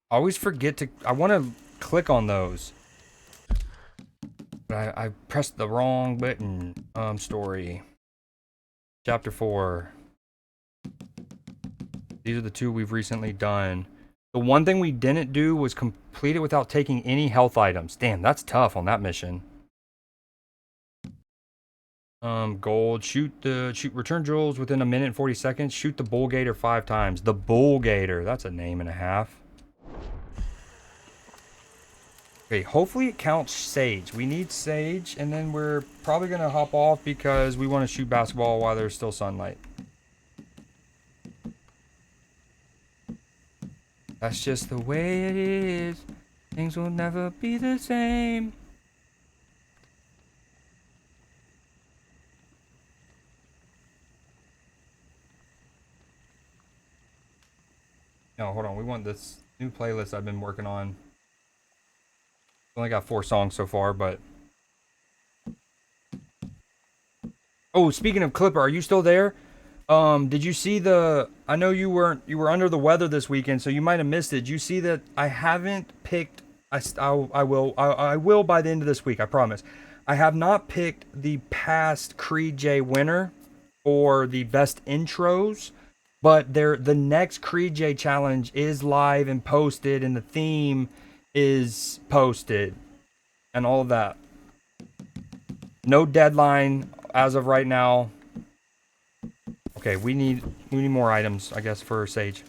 I always forget to... I want to click on those. But I pressed the wrong button. Story. Chapter 4. These are the two we've recently done. The one thing we didn't do was complete it without taking any health items. Damn, that's tough on that mission. Gold. Return Jules within a minute and 40 seconds. Shoot the Bull Gator 5 times. The Bull Gator. That's a name and a half. Okay, hopefully it counts Sage. We need Sage, and then we're probably going to hop off because we want to shoot basketball while there's still sunlight. That's just the way it is. Things will never be the same. No, hold on. We want this new playlist I've been working on. Only got 4 songs so far, but... Oh, speaking of Clipper, are you still there? Did you see the... I know you were under the weather this weekend, so you might have missed it. Did you see that I haven't picked... I will by the end of this week, I promise. I have not picked the past Creed J winner for the best intros, but the next Creed J challenge is live and posted, and the theme is posted and all of that. No deadline as of right now. Okay, we need more items, I guess, for Sage.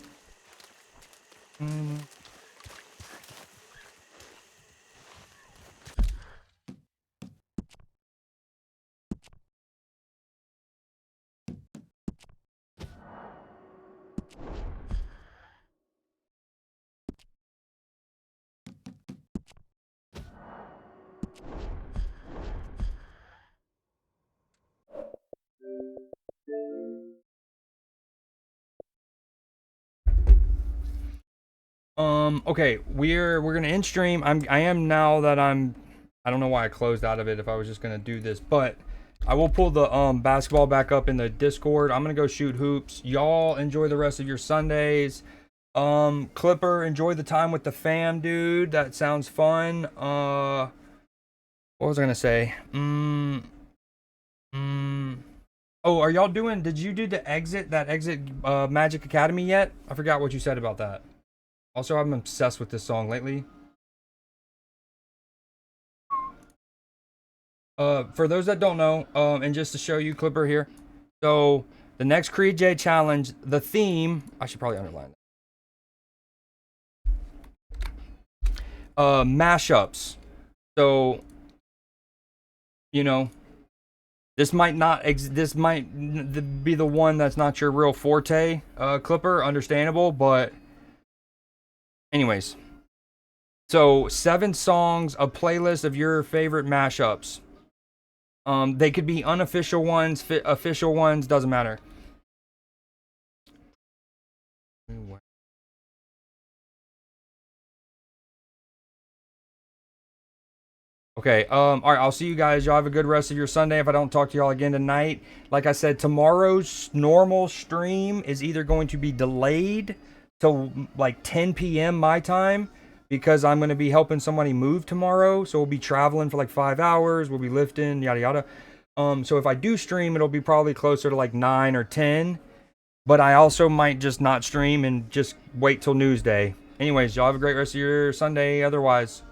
Okay, we're gonna end stream. I am now that I don't know why I closed out of it if I was just gonna do this, but I will pull the basketball back up in the Discord. I'm gonna go shoot hoops. Y'all enjoy the rest of your Sundays. Clipper, enjoy the time with the fam, dude. That sounds fun. What was I gonna say? Oh, are y'all doing? Did you do the exit Magic Academy yet? I forgot what you said about that. Also, I'm obsessed with this song lately. For those that don't know, and just to show you Clipper here. So, the next Creed J challenge, the theme, I should probably underline that. Mashups. So, you know, this might be the one that's not your real forte, Clipper, understandable, but anyways. So, 7 songs, a playlist of your favorite mashups. They could be unofficial ones, official ones, doesn't matter. Okay, all right, I'll see you guys. Y'all have a good rest of your Sunday if I don't talk to y'all again tonight. Like I said, tomorrow's normal stream is either going to be delayed till like 10 p.m. my time because I'm going to be helping somebody move tomorrow. So we'll be traveling for like 5 hours. We'll be lifting, yada, yada. So if I do stream, it'll be probably closer to like 9 or 10. But I also might just not stream and just wait till Newsday. Anyways, y'all have a great rest of your Sunday otherwise.